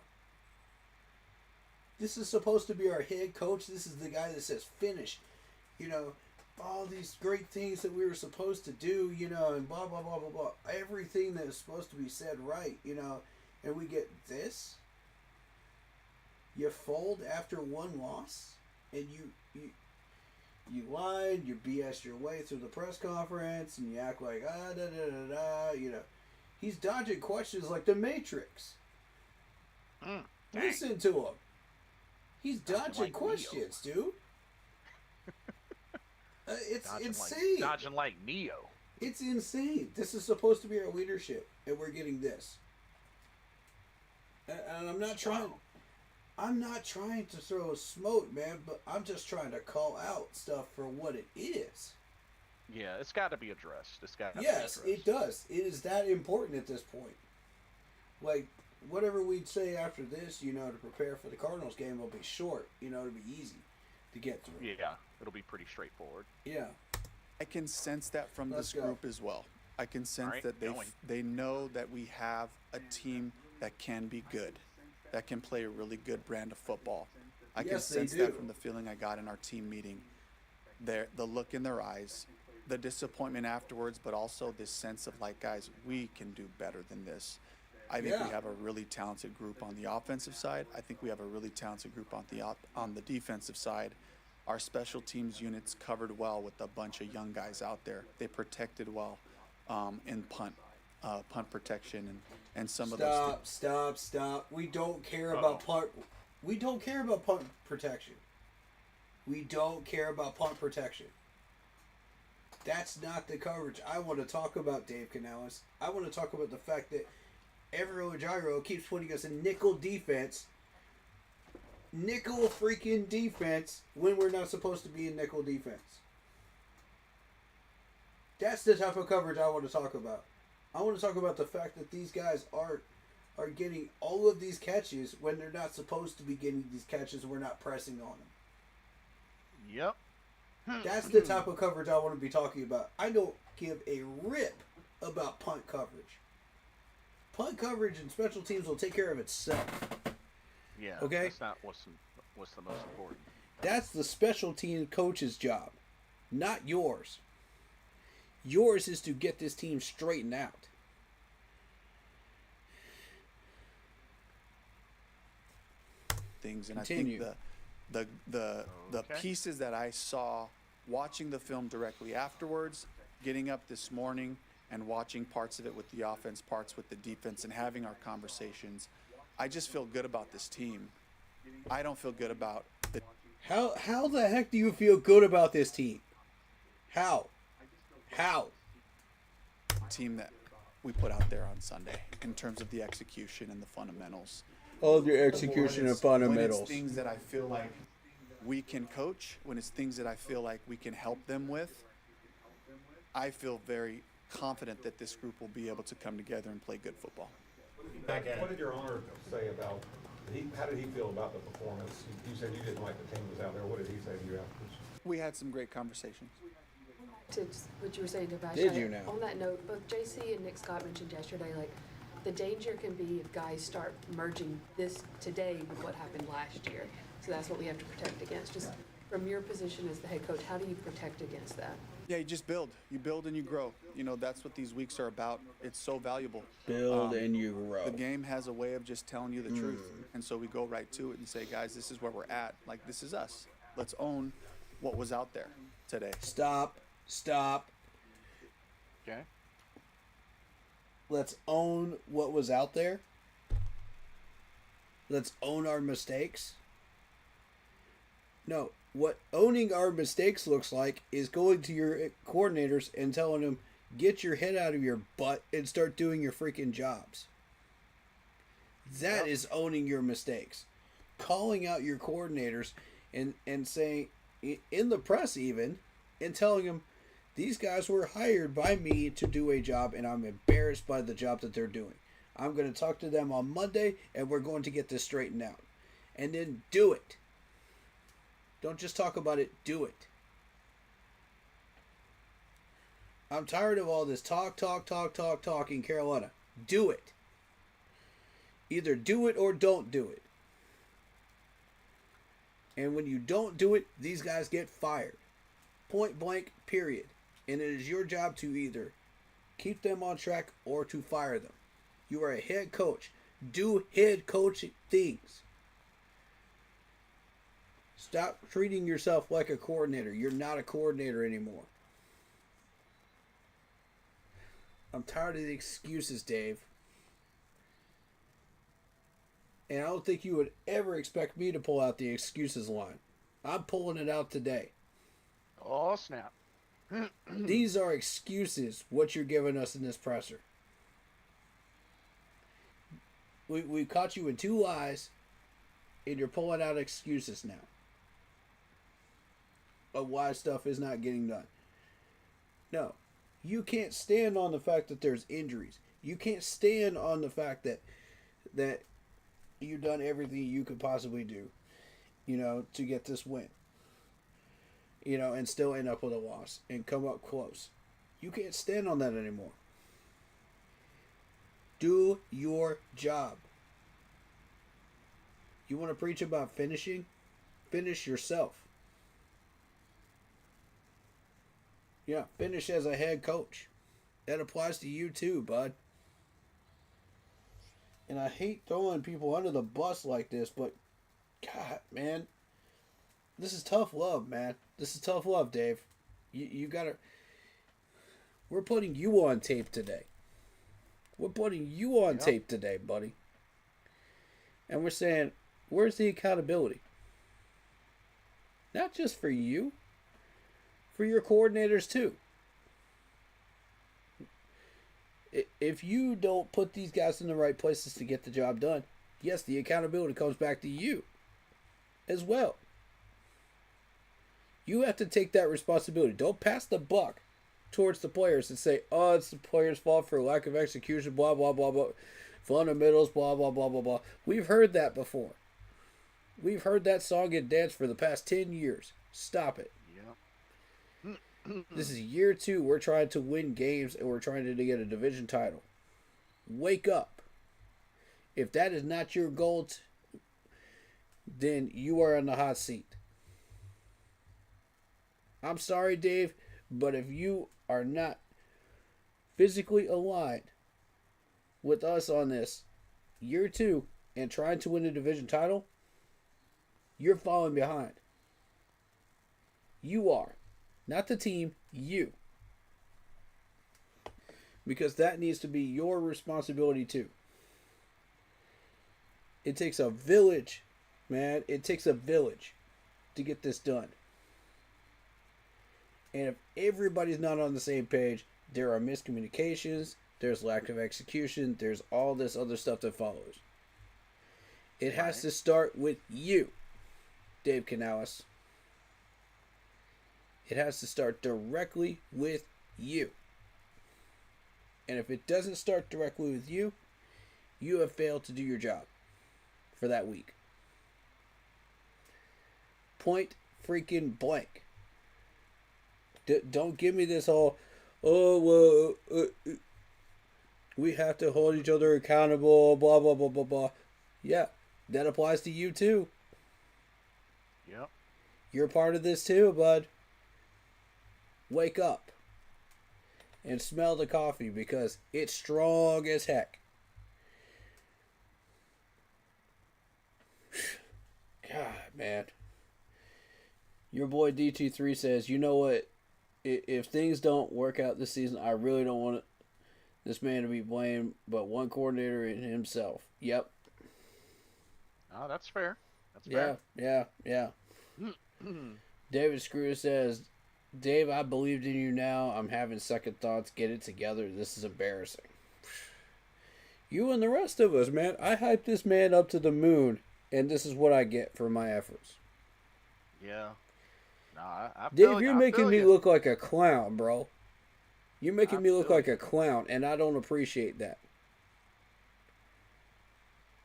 This is supposed to be our head coach. This is the guy that says finish. you know, all these great things that we were supposed to do, you know, and blah, blah, blah, blah, blah. Everything that is supposed to be said right, you know, and we get this. You fold after one loss, and you lied, you BS your way through the press conference, and you act like, you know. He's dodging questions like the Matrix. Listen to him. He's dodging like questions, Neo. Dude. It's dodging insane. Dodging like Neo. It's insane. This is supposed to be our leadership, and we're getting this. And I'm not trying. I'm not trying to throw a smoke, man, but I'm just trying to call out stuff for what it is. Yeah, it's got to be addressed. It's got. Yes, it does. It is that important at this point. Like, whatever we'd say after this, you know, to prepare for the Cardinals game will be short. You know, it'll be easy to get through. Yeah, it'll be pretty straightforward. Yeah. I can sense that from this group as well. I can sense that they know that we have a team that can be good, that can play a really good brand of football. I can sense that from the feeling I got in our team meeting. The look in their eyes, the disappointment afterwards, but also this sense of like, guys, we can do better than this. I think we have a really talented group on the offensive side. I think we have a really talented group on the defensive side. Our special teams units covered well with a bunch of young guys out there. They protected well in punt protection and some of those things. Stop. We don't care about punt. We don't care about punt protection. We don't care about punt protection. That's not the coverage I want to talk about, Dave Canales. I want to talk about the fact that Evero Gyro keeps putting us in nickel defense. Nickel freaking defense when we're not supposed to be in nickel defense. That's the type of coverage I want to talk about. I want to talk about the fact that these guys are getting all of these catches when they're not supposed to be getting these catches. We're not pressing on them. Yep. That's the type of coverage I want to be talking about. I don't give a rip about punt coverage. Punt coverage and special teams will take care of itself. Yeah. Okay. That's not what's the most important. That's the special team coach's job, not yours. Yours is to get this team straightened out. Things and continue. I think the pieces that I saw watching the film directly afterwards, getting up this morning and watching parts of it with the offense, parts with the defense, and having our conversations, I just feel good about this team. I don't feel good about the. How the heck do you feel good about this team? How? Team that we put out there on Sunday in terms of the execution and the fundamentals. All the execution and fundamentals. When it's things that I feel like we can coach, when it's things that I feel like we can help them with, I feel very confident that this group will be able to come together and play good football. What did your owner say about, how did he feel about the performance? You said you didn't like the team that was out there. What did he say to you afterwards? We had some great conversations. To what you were saying to Vash, on that note, both JC and Nick Scott mentioned yesterday, like, the danger can be if guys start merging this today with what happened last year. So that's what we have to protect against. Just from your position as the head coach, how do you protect against that? Yeah, you just build. You build and you grow. You know, that's what these weeks are about. It's so valuable. Build and you grow. The game has a way of just telling you the truth. And so we go right to it and say, guys, this is where we're at. Like, this is us. Let's own what was out there today. Stop. Okay. Let's own what was out there. Let's own our mistakes. No, what owning our mistakes looks like is going to your coordinators and telling them, get your head out of your butt and start doing your freaking jobs. That is owning your mistakes. Calling out your coordinators and saying, in the press even, and telling them, these guys were hired by me to do a job, and I'm embarrassed by the job that they're doing. I'm going to talk to them on Monday, and we're going to get this straightened out. And then do it. Don't just talk about it, do it. I'm tired of all this talk in Carolina. Do it. Either do it or don't do it. And when you don't do it, these guys get fired. Point blank, period. And it is your job to either keep them on track or to fire them. You are a head coach. Do head coach things. Stop treating yourself like a coordinator. You're not a coordinator anymore. I'm tired of the excuses, Dave. And I don't think you would ever expect me to pull out the excuses line. I'm pulling it out today. Oh, snap. These are excuses, what you're giving us in this presser. We caught you in two lies, and you're pulling out excuses now of why stuff is not getting done. No. You can't stand on the fact that there's injuries. You can't stand on the fact that you've done everything you could possibly do, to get this win. And still end up with a loss and come up close. You can't stand on that anymore. Do your job. You want to preach about finishing? Finish yourself. Yeah, finish as a head coach. That applies to you too, bud. And I hate throwing people under the bus like this, but God, man. This is tough love, man. This is tough love, Dave. You gotta... We're putting you on tape today. We're putting you on tape today, buddy. And we're saying, where's the accountability? Not just for you. For your coordinators, too. If you don't put these guys in the right places to get the job done, yes, the accountability comes back to you as well. You have to take that responsibility. Don't pass the buck towards the players and say, oh, it's the players' fault for lack of execution, blah, blah, blah, blah. Fundamentals, blah, blah, blah, blah, blah. We've heard that before. We've heard that song and dance for the past 10 years. Stop it. This is year 2. We're trying to win games and we're trying to get a division title. Wake up. If that is not your goal, then you are on the hot seat. I'm sorry, Dave, but if you are not physically aligned with us on this year 2 and trying to win a division title, you're falling behind. You are. Not the team, you. Because that needs to be your responsibility too. It takes a village, man. It takes a village to get this done. And if everybody's not on the same page, there are miscommunications, there's lack of execution, there's all this other stuff that follows. It has to start with you, Dave Canales. It has to start directly with you. And if it doesn't start directly with you, you have failed to do your job for that week. Point freaking blank. Don't give me this whole, we have to hold each other accountable, blah, blah, blah, blah, blah. Yeah, that applies to you too. Yep. You're part of this too, bud. Wake up and smell the coffee because it's strong as heck. God, man. Your boy DT3 says, you know what? If things don't work out this season, I really don't want this man to be blamed, but one coordinator and himself. Yep. Oh, that's fair. That's fair. Yeah. David Screw says, Dave, I believed in you now. I'm having second thoughts. Get it together. This is embarrassing. You and the rest of us, man. I hyped this man up to the moon, and this is what I get for my efforts. Yeah. No, I Dave, you're making me look like a clown, bro. You're making me look like a clown, and I don't appreciate that.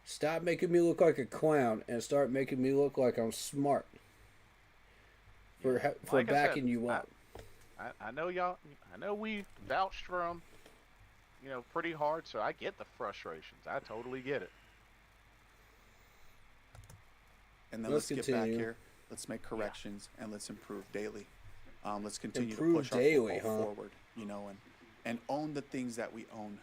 Stop making me look like a clown and start making me look like I'm smart. For like backing you up. I know y'all. I know we vouched for him, pretty hard. So I get the frustrations. I totally get it. And then let's get back here. Let's make corrections and let's improve daily. Let's continue Improve to push daily, our football forward, you know, and own the things that we own.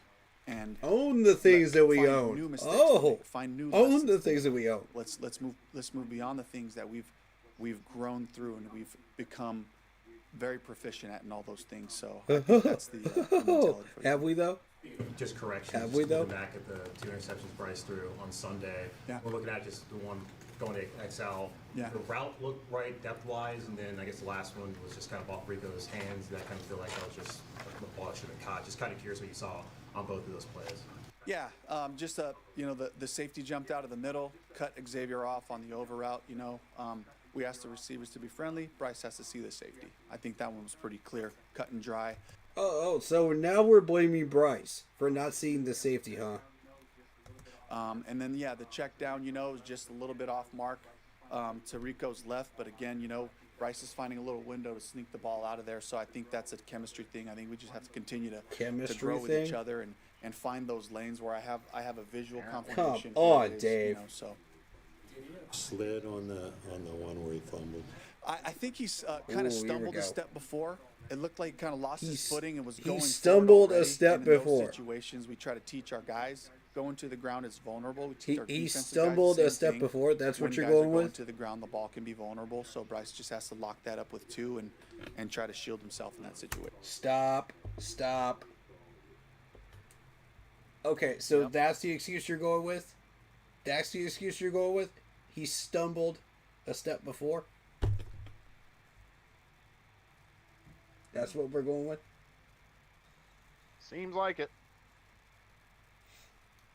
And own the things that we own. New mistakes to make, find new own lessons the things that we own. Let's move beyond the things that we've grown through and we've become very proficient at, and all those things. So I think that's the mentality. Have we though? Just correction. Have we though? Back at the 2 interceptions Bryce threw on Sunday. Yeah. We're looking at just the one going to XL. Yeah. The route looked right depth-wise, and then I guess the last one was just kind of off Rico's hands. That kind of feel like that was just the ball should have caught. Just kind of curious what you saw on both of those plays. Yeah, just the safety jumped out of the middle, cut Xavier off on the over route. We asked the receivers to be friendly. Bryce has to see the safety. I think that one was pretty clear, cut and dry. So now we're blaming Bryce for not seeing the safety, huh? And then the check down, is just a little bit off mark to Rico's left, but again, Bryce is finding a little window to sneak the ball out of there. So I think that's a chemistry thing. I think we just have to continue to grow with each other and find those lanes where I have a visual confirmation. Come on, Dave. Slid on the one where he fumbled. I think he's kind of stumbled a step before. It looked like he kind of lost his footing and was going. He stumbled a step before. In those situations, we try to teach our guys going to the ground is vulnerable. We teach our he defensive stumbled guys a step before. That's what you're going with. To the ground, the ball can be vulnerable. So Bryce just has to lock that up with 2 and try to shield himself in that situation. Stop. Okay, so that's the excuse you're going with? That's the excuse you're going with? He stumbled a step before? That's what we're going with? Seems like it.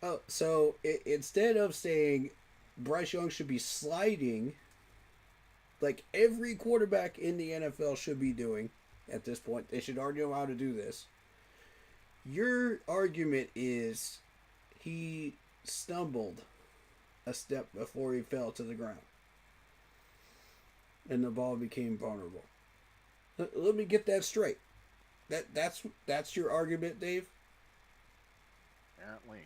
Oh, so instead of saying Bryce Young should be sliding, like every quarterback in the NFL should be doing at this point, they should already know how to do this. Your argument is he stumbled a step before he fell to the ground, and the ball became vulnerable. Let me get that straight. That's your argument, Dave? Apparently.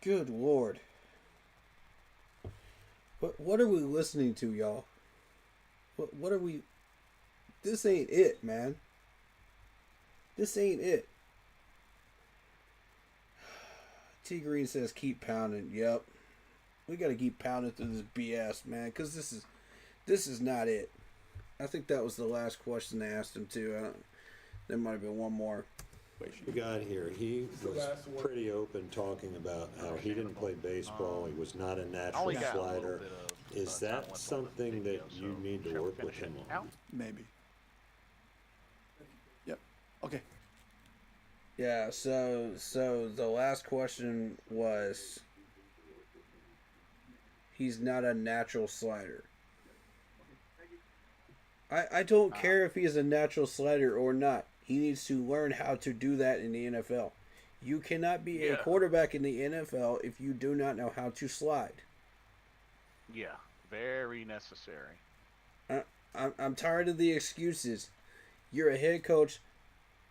Good Lord. What are we listening to, y'all? What are we... This ain't it, man. This ain't it. T Green says keep pounding. Yep. We got to keep pounding through this BS, man, because this is not it. I think that was the last question they asked him, too. There might have been one more. We got here. He was pretty open talking about how he didn't play baseball. He was not a natural slider. Is that something that you need to work with him on? Maybe. Yep. Okay. Yeah, so the last question was he's not a natural slider. I don't care if he's a natural slider or not. He needs to learn how to do that in the NFL. You cannot be a quarterback in the NFL if you do not know how to slide. Yeah, very necessary. I'm tired of the excuses. You're a head coach.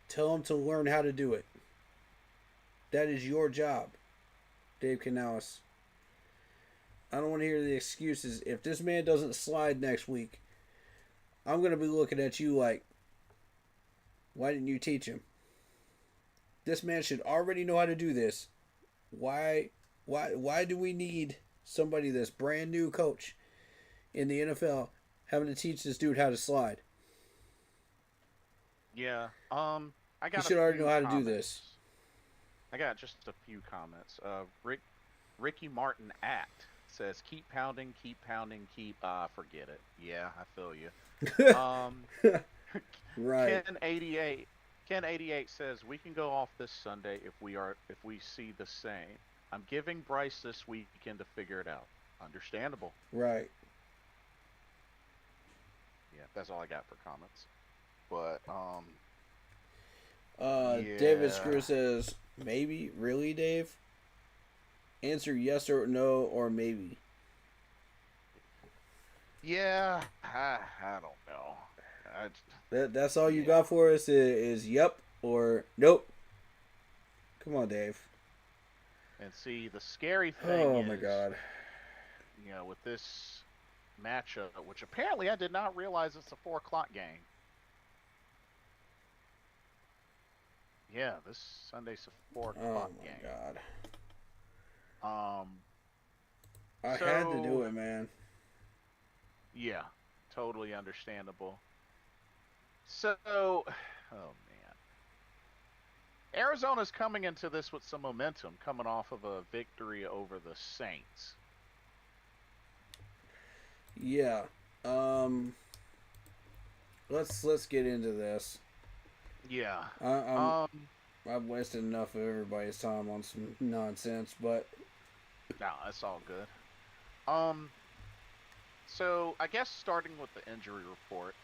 Tell him to learn how to do it. That is your job, Dave Canales. I don't want to hear the excuses. If this man doesn't slide next week, I'm going to be looking at you like, why didn't you teach him? This man should already know how to do this. Why do we need somebody that's brand new coach in the NFL having to teach this dude how to slide? Yeah. I got. You should already know how to do this. I got just a few comments. Ricky Martin says, keep pounding, keep forget it. Yeah, I feel you. Right. Ken 88 says we can go off this Sunday if we see the same. I'm giving Bryce this weekend to figure it out. Understandable. Right. Yeah, that's all I got for comments. But yeah. David Screw says maybe. Really, Dave? Answer yes or no or maybe. Yeah, I don't know. That's all you got for us is yep or nope. Come on, Dave. And see, the scary thing oh my God. With this matchup, which apparently I did not realize it's a 4 o'clock game. Yeah, this Sunday's a 4 o'clock game. Oh my God. I had to do it, man. Yeah, totally understandable. So, oh man, Arizona's coming into this with some momentum, coming off of a victory over the Saints. Yeah. Let's get into this. Yeah. I've wasted enough of everybody's time on some nonsense, but no, that's all good. So I guess starting with the injury report,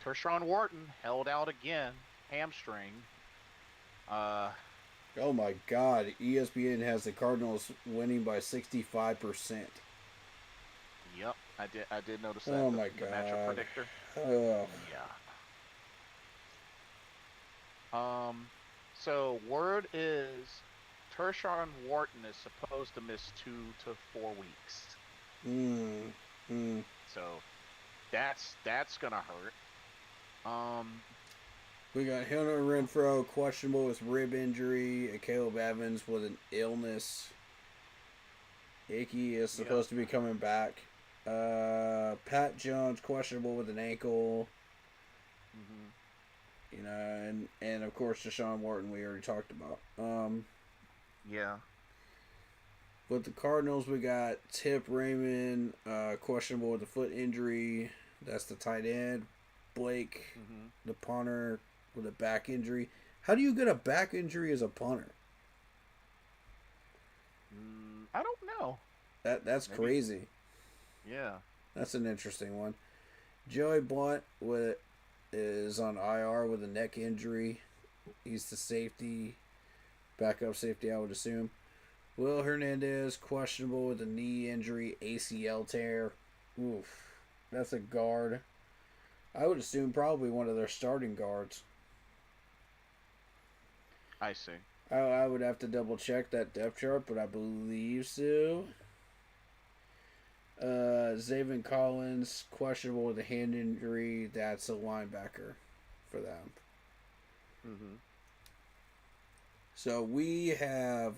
Tershawn Wharton held out again, hamstring. Oh my God! ESPN has the Cardinals winning by 65%. Yep, I did notice that. Oh my the God! Matchup predictor. Oh. Yeah. So word is Tershawn Wharton is supposed to miss 2 to 4 weeks. So that's gonna hurt. We got Hunter Renfrow questionable with rib injury. Caleb Evans with an illness. Icky is supposed to be coming back. Pat Jones questionable with an ankle. You know, and of course Deshaun Wharton we already talked about. Yeah. With the Cardinals, we got Tip Raymond questionable with a foot injury. That's the tight end. Blake, the punter, with a back injury. How do you get a back injury as a punter? I don't know. That's maybe. Crazy. Yeah. That's an interesting one. Joey Blunt is on IR with a neck injury. He's the safety, backup safety, I would assume. Will Hernandez questionable with a knee injury, ACL tear. Oof, that's a guard. I would assume probably one of their starting guards. I see. I would have to double check that depth chart, but I believe so. Zaven Collins questionable with a hand injury. That's a linebacker for them. So we have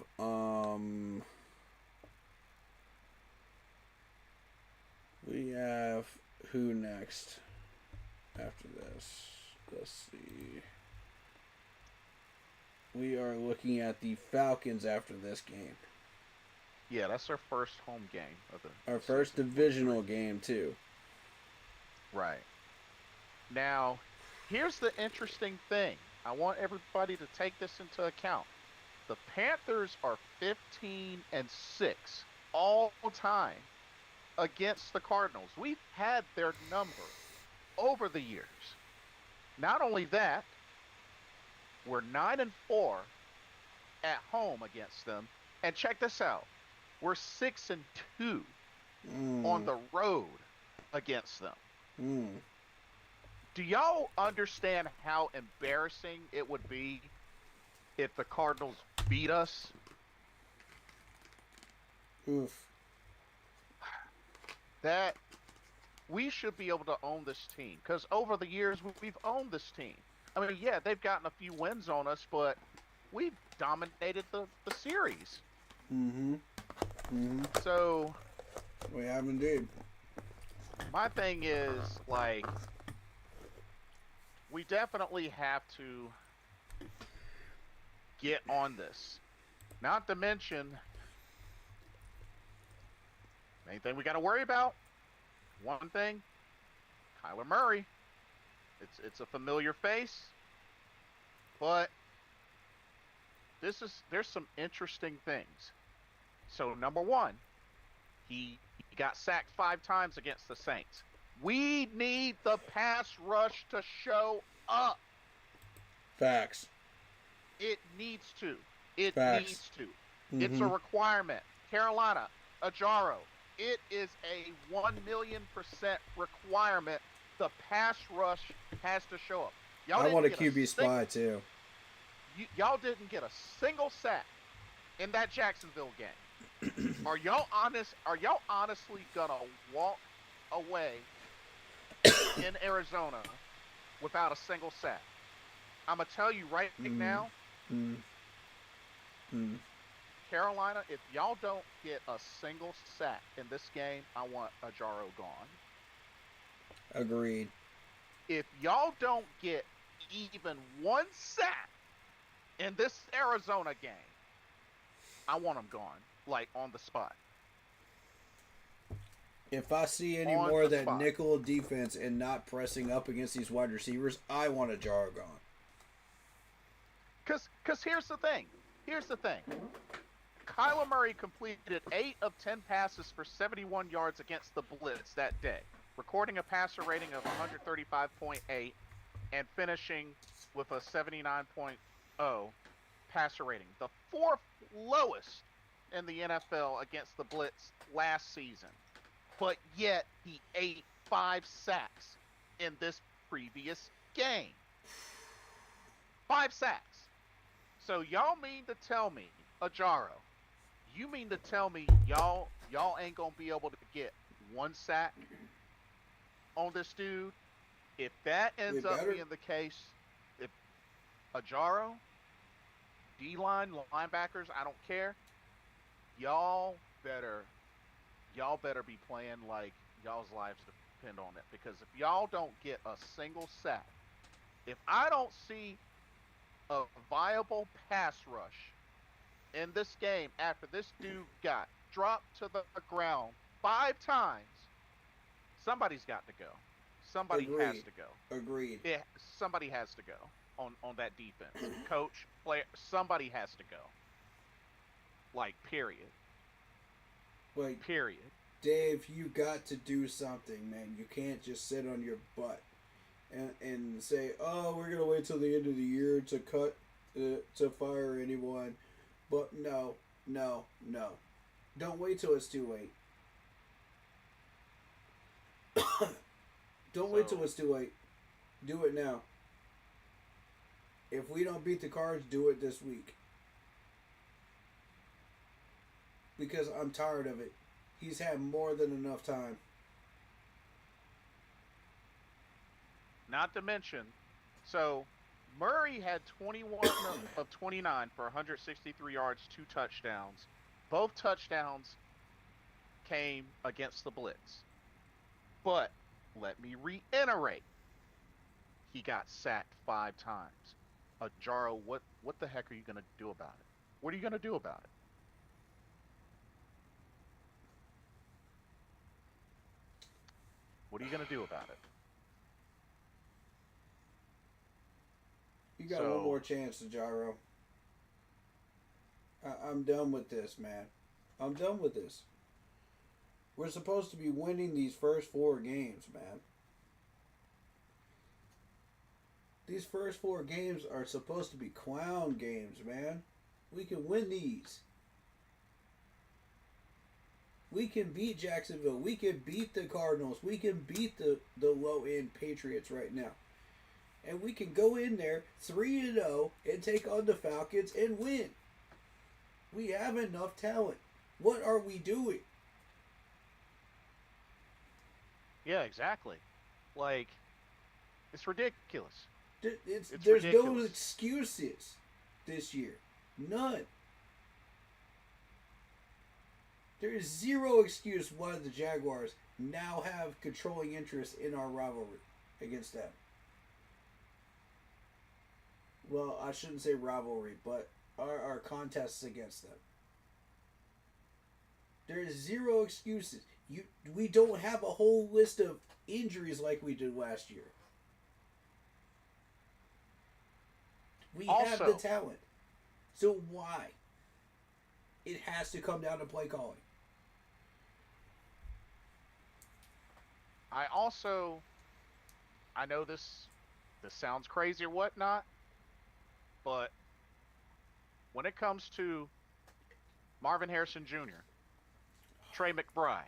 who next after this? Let's see. We are looking at the Falcons after this game. Yeah, that's our first home game of our first divisional game too. Right. Now, here's the interesting thing. I want everybody to take this into account. The Panthers are 15-6 all time against the Cardinals. We've had their number over the years. Not only that, we're 9-4 at home against them. And check this out. We're 6-2 on the road against them. Do y'all understand how embarrassing it would be if the Cardinals beat us? Oof. That we should be able to own this team, because over the years we've owned this team. I mean, yeah, they've gotten a few wins on us, but we've dominated the series. So we have indeed. My thing is, like, we definitely have to get on this. Not to mention, main thing we got to worry about, one thing, Kyler Murray. It's a familiar face, but there's some interesting things. So number one, he got sacked 5 times against the Saints. We need the pass rush to show up. Facts. It needs to. It Facts. needs to. It's a requirement. Carolina, Ajaro, it is a 1,000,000% requirement. The pass rush has to show up. I want a QB spy too. Y'all didn't get a single sack in that Jacksonville game. Are y'all honest? Are y'all honestly gonna walk away in Arizona without a single sack? I'm gonna tell you right now, Carolina, if y'all don't get a single sack in this game, I want Ajaro gone. Agreed. If y'all don't get even one sack in this Arizona game, I want him gone, like on the spot. If I see any more of that nickel defense and not pressing up against these wide receivers, I want Ajaro gone. Because here's the thing. Kyler Murray completed 8 of 10 passes for 71 yards against the Blitz that day, recording a passer rating of 135.8 and finishing with a 79.0 passer rating, the 4th lowest in the NFL against the Blitz last season. But yet he ate 5 sacks in this previous game. 5 sacks. So y'all mean to tell me, Ajaro, you mean to tell me y'all ain't gonna be able to get 1 sack on this dude? If that ends up being the case, if Ajaro, D-line, linebackers, I don't care, y'all better be playing like y'all's lives depend on it. Because if y'all don't get a single sack, if I don't see a viable pass rush in this game after this dude got dropped to the ground 5 times, somebody's got to go. Somebody has to go. Agreed. Yeah, somebody has to go on that defense. Coach, player, somebody has to go. Like, period. Like, period. Dave, you got to do something, man. You can't just sit on your butt and say, oh, we're going to wait till the end of the year to to fire anyone. But no. Don't wait till it's too late. Don't wait till it's too late. Do it now. If we don't beat the Cards, do it this week. Because I'm tired of it. He's had more than enough time. Not to mention, so Murray had 21 of 29 for 163 yards, 2 touchdowns. Both touchdowns came against the Blitz. But let me reiterate, he got sacked 5 times. Ajaro, what the heck are you going to do about it? What are you going to do about it? What are you going to do about it? You got one more chance, Ajaro. I'm done with this, man. I'm done with this. We're supposed to be winning these first 4 games, man. These first 4 games are supposed to be clown games, man. We can win these. We can beat Jacksonville. We can beat the Cardinals. We can beat the low-end Patriots right now. And we can go in there 3-0 and take on the Falcons and win. We have enough talent. What are we doing? Yeah, exactly. Like, it's ridiculous. There's no excuses this year. None. There is zero excuse why the Jaguars now have controlling interest in our rivalry against them. Well, I shouldn't say rivalry, but our contests against them. There is zero excuses. We don't have a whole list of injuries like we did last year. We have the talent. So why? It has to come down to play calling. I know this sounds crazy or whatnot, but when it comes to Marvin Harrison Jr., Trey McBride,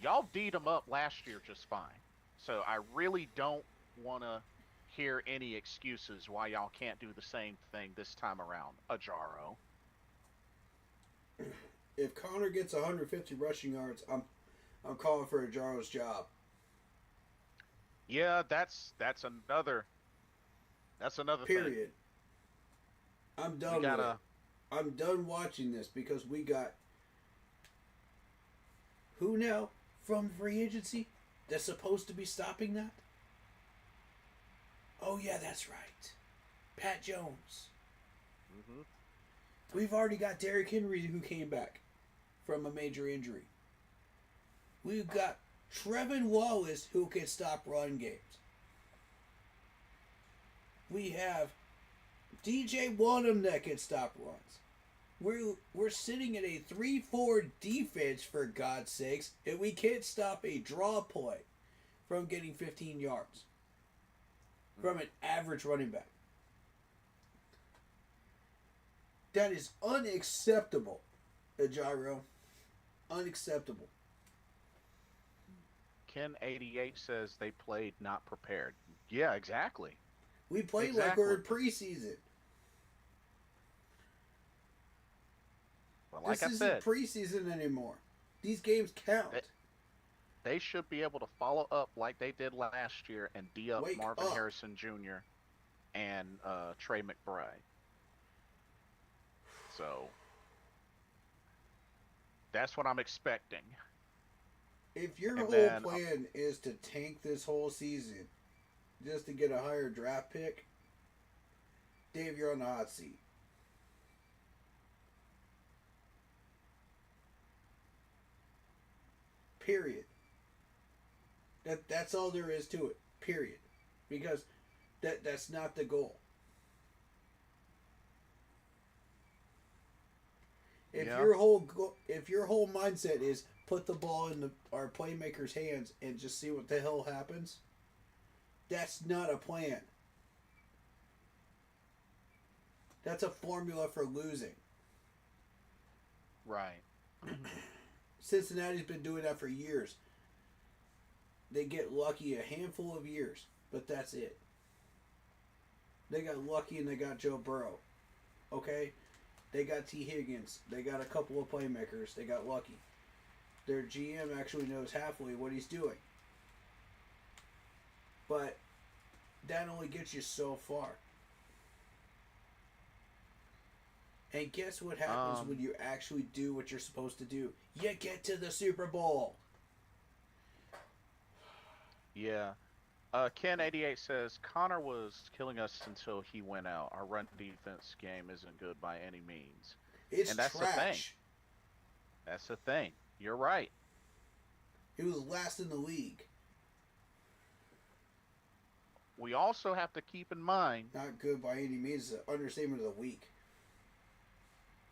y'all D'd him up last year just fine. So I really don't want to hear any excuses why y'all can't do the same thing this time around, Ajaro. If Connor gets 150 rushing yards, I'm calling for Ajaro's job. Yeah, that's another Period. thing. I'm done with it. I'm done watching this because we got who now from free agency that's supposed to be stopping that? Oh yeah, that's right. Pat Jones. Mm-hmm. We've already got Derrick Henry who came back from a major injury. We've got Trevin Wallace who can stop run games. We have DJ Wonnum that can stop runs. We're sitting at a 3-4 defense for God's sakes, and we can't stop a draw play from getting 15 yards from an average running back. That is unacceptable, Ajaro. Unacceptable. Ken88 says they played not prepared. Yeah, exactly. We played like we're in preseason. Well, like this isn't preseason anymore. These games count. They should be able to follow up like they did last year and D up Marvin Harrison Jr. and Trey McBride. So that's what I'm expecting. If your whole plan is to tank this whole season just to get a higher draft pick, Dave, you're on the hot seat. Period. That's all there is to it. Period. Because that's not the goal. If your whole mindset is put the ball in our playmakers' hands and just see what the hell happens, that's not a plan. That's a formula for losing. Right. Cincinnati's been doing that for years. They get lucky a handful of years, but that's it. They got lucky and they got Joe Burrow. Okay? They got T. Higgins. They got a couple of playmakers. They got lucky. Their GM actually knows halfway what he's doing. But that only gets you so far. And guess what happens when you actually do what you're supposed to do? You get to the Super Bowl. Yeah. Ken88 says, Connor was killing us until he went out. Our run defense game isn't good by any means. And that's trash. The thing. That's the thing. You're right. He was last in the league. We also have to keep in mind... Not good by any means. It's an understatement of the week.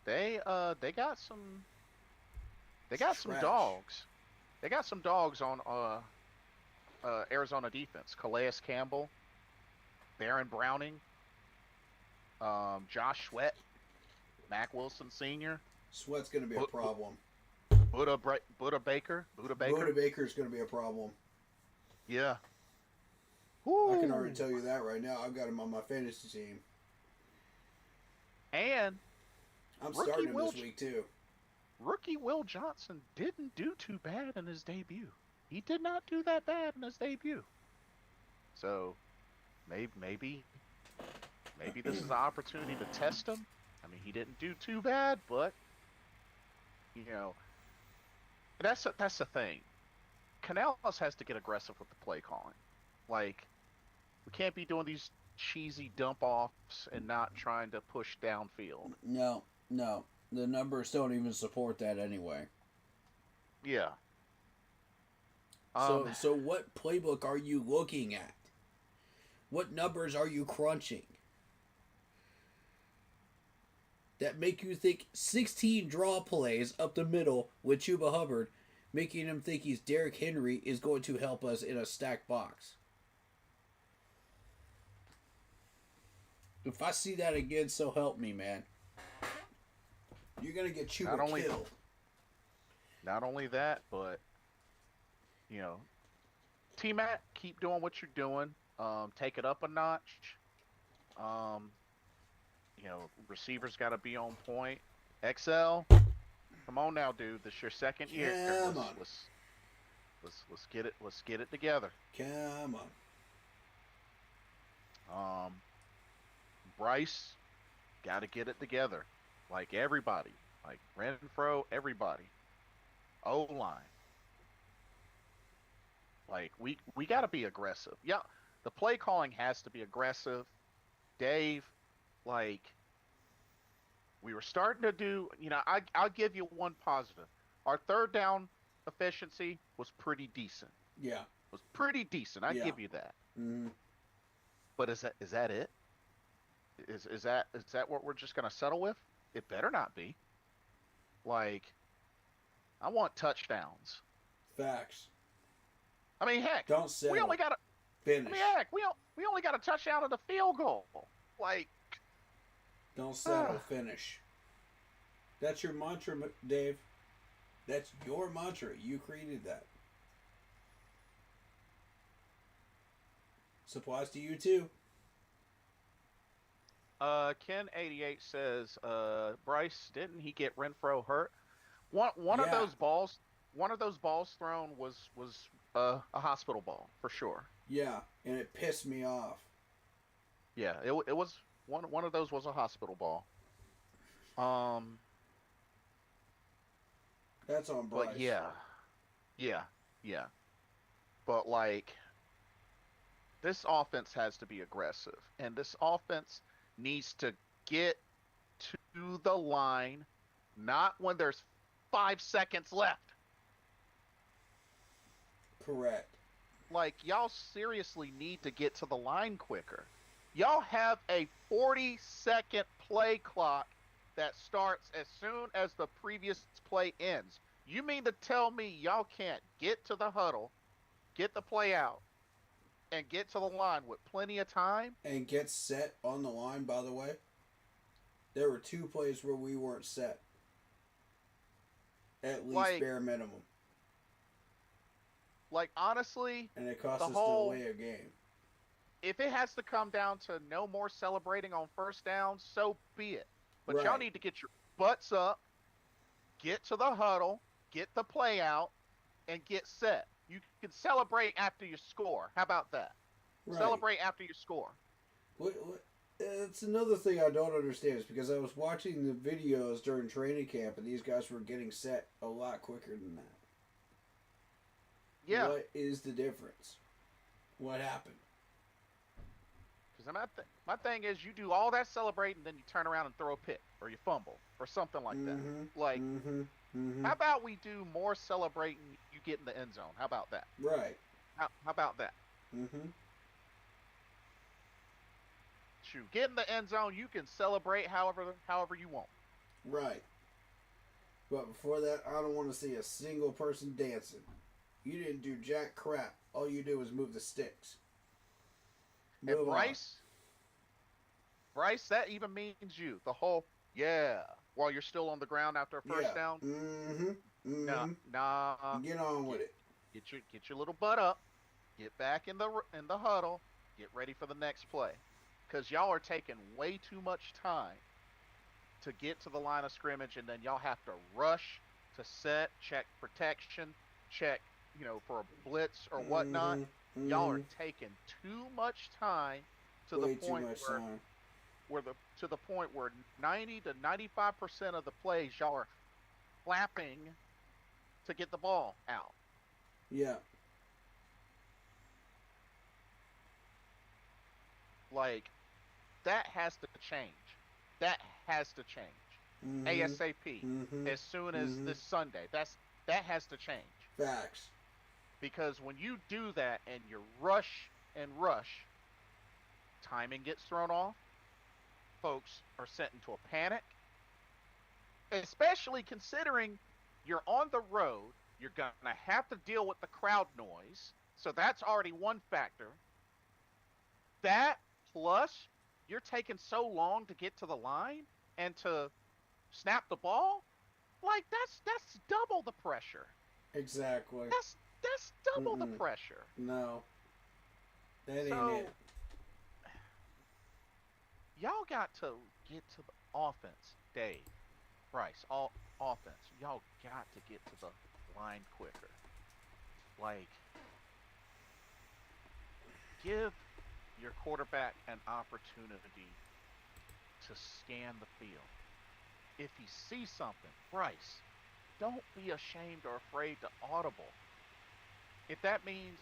They got some dogs. They got some dogs on Arizona defense. Calais Campbell, Baron Browning, Josh Sweat, Mac Wilson Sr. Sweat's going to be a problem. Buda Baker. Buda Baker's going to be a problem. Yeah. Woo. I can already tell you that right now. I've got him on my fantasy team. And I'm starting him this week too. Rookie Will Johnson didn't do too bad in his debut. He did not do that bad in his debut. So, maybe this is an opportunity to test him. I mean, he didn't do too bad, but you know, that's the thing. Canales has to get aggressive with the play calling. Like, we can't be doing these cheesy dump offs and not trying to push downfield. No. The numbers don't even support that anyway. Yeah. So what playbook are you looking at? What numbers are you crunching that make you think 16 draw plays up the middle with Chuba Hubbard, making him think he's Derrick Henry, is going to help us in a stacked box? If I see that again, so help me, man. You're going to get Chuba killed. Not only that, but, you know, T-Mac, keep doing what you're doing. Take it up a notch. You know, receivers got to be on point. XL, Come on now, dude. This is your second year. Come on. Let's get it. Let's get it together. Come on. Bryce, got to get it together. Like everybody, like Renfro, everybody. O-line. Like we got to be aggressive. Yeah, the play calling has to be aggressive. Dave, like we were starting to do. I'll give you one positive. Our third down efficiency was pretty decent. Yeah, was pretty decent. I give you that. Mm-hmm. But is that it? Is that what we're just gonna settle with? It better not be. Like, I want touchdowns. Facts. I mean, heck, don't settle. We only got a finish. I mean, heck, we only got a touchdown and a field goal. Like, don't settle. Finish. That's your mantra, Dave. That's your mantra. You created that. Supplies to you too. Ken88 says, Bryce, didn't he get Renfro hurt? One of those balls thrown was a hospital ball for sure. Yeah, and it pissed me off. Yeah, it was one of those was a hospital ball. That's on Bryce. But yeah. But like, this offense has to be aggressive, and this offense needs to get to the line, not when there's 5 seconds left. Correct. Like, y'all seriously need to get to the line quicker. Y'all have a 40-second play clock that starts as soon as the previous play ends. You mean to tell me y'all can't get to the huddle, get the play out, and get to the line with plenty of time? And get set on the line, by the way. There were 2 plays where we weren't set. At least bare minimum. Like, honestly, and it cost us to away a game. If it has to come down to no more celebrating on first down, so be it. But y'all need to get your butts up, get to the huddle, get the play out, and get set. You can celebrate after you score. How about that? Right. Celebrate after you score. It's another thing I don't understand is because I was watching the videos during training camp and these guys were getting set a lot quicker than that. Yeah. What is the difference? What happened? Because my thing is you do all that celebrating, then you turn around and throw a pick or you fumble or something like that. Like, how about we do more celebrating, you get in the end zone? How about that? Right. How about that? Shoot, get in the end zone. You can celebrate however you want. Right. But before that, I don't want to see a single person dancing. You didn't do jack crap. All you do is move the sticks. And Bryce, that even means you. The whole, while you're still on the ground after a first down. Nah. Get on with it. Get your little butt up. Get back in the huddle. Get ready for the next play. Because y'all are taking way too much time to get to the line of scrimmage, and then y'all have to rush to set, check protection, check, for a blitz or whatnot. Y'all are taking too much time to the point where 90 to 95% of the plays y'all are flapping to get the ball out. Yeah. Like, that has to change. That has to change. ASAP. As soon as this Sunday. That has to change. Facts. Because when you do that and you rush, timing gets thrown off. Folks are sent into a panic. Especially considering you're on the road. You're going to have to deal with the crowd noise. So that's already one factor. That plus you're taking so long to get to the line and to snap the ball. Like, that's double the pressure. Exactly. That's double the pressure. No. That ain't it. Y'all got to get to the offense, Dave, Bryce, offense, y'all got to get to the line quicker. Like, give your quarterback an opportunity to scan the field. If he sees something, Bryce, don't be ashamed or afraid to audible. If that means,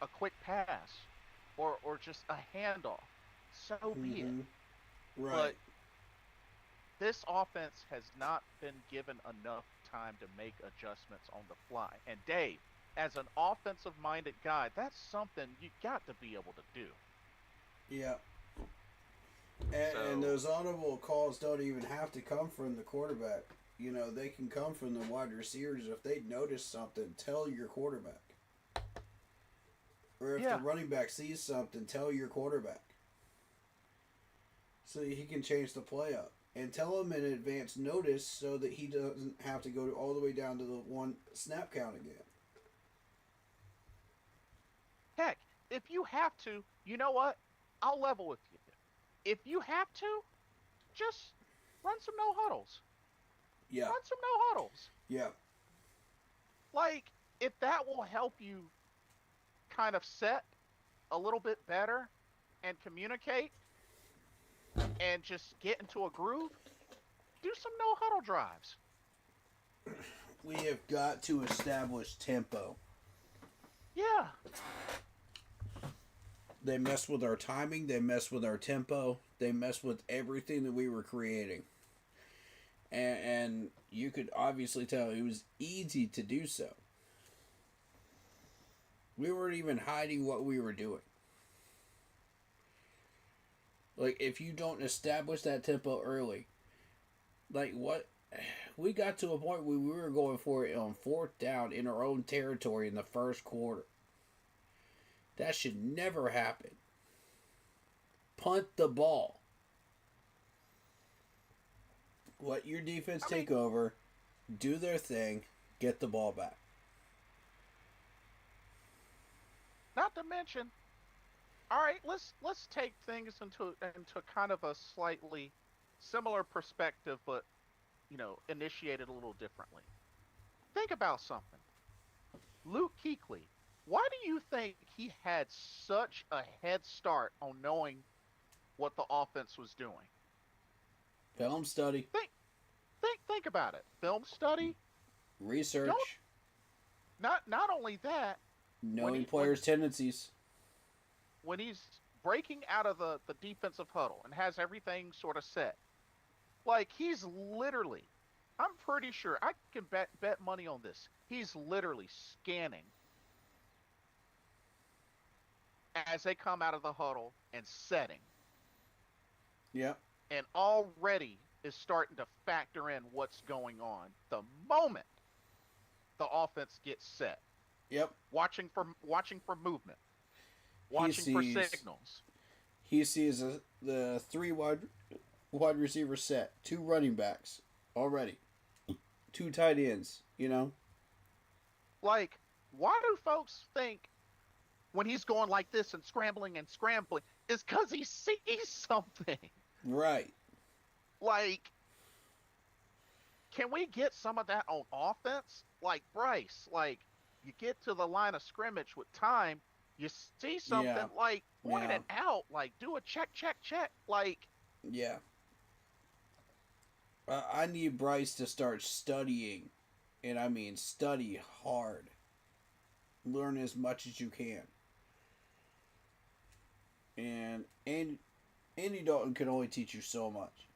a quick pass or just a handoff, so be it. Right. But this offense has not been given enough time to make adjustments on the fly. And Dave, as an offensive-minded guy, that's something you got to be able to do. Yeah. And those audible calls don't even have to come from the quarterback. They can come from the wide receivers. If they notice something, tell your quarterback. Or if the running back sees something, tell your quarterback. So he can change the play up. And tell him in advance notice so that he doesn't have to go all the way down to the one snap count again. Heck, if you have to, you know what? I'll level with you. If you have to, just run some no huddles. Yeah. Run some no huddles. Yeah. Like, if that will help you kind of set a little bit better and communicate and just get into a groove, do some no huddle drives. We have got to establish tempo. Yeah. They mess with our timing. They mess with our tempo. They mess with everything that we were creating. And you could obviously tell it was easy to do so. We weren't even hiding what we were doing. Like, if you don't establish that tempo early, like what... We got to a point where we were going for it on 4th down in our own territory in the first quarter. That should never happen. Punt the ball. Let your defense take over, do their thing, get the ball back. Not to mention, all right, let's take things into kind of a slightly similar perspective, but initiated a little differently. Think about something. Luke Kuechly, why do you think he had such a head start on knowing what the offense was doing? Film study. Think about it. Film study. Research. Not only that. Knowing players' tendencies. When he's breaking out of the defensive huddle and has everything sort of set, like he's literally, I'm pretty sure, I can bet money on this, he's literally scanning as they come out of the huddle and setting. Yep. And already is starting to factor in what's going on the moment the offense gets set. Yep. Watching for movement. Watching for signals. He sees the 3 wide receivers set, 2 running backs already, 2 tight ends. Like, why do folks think when he's going like this and scrambling is because he sees something? Right. Like, can we get some of that on offense? Like, Bryce, like, you get to the line of scrimmage with time, you see something, like, point it out, like, do a check, like... Yeah. I need Bryce to start studying, and I mean study hard. Learn as much as you can. And Andy Dalton can only teach you so much.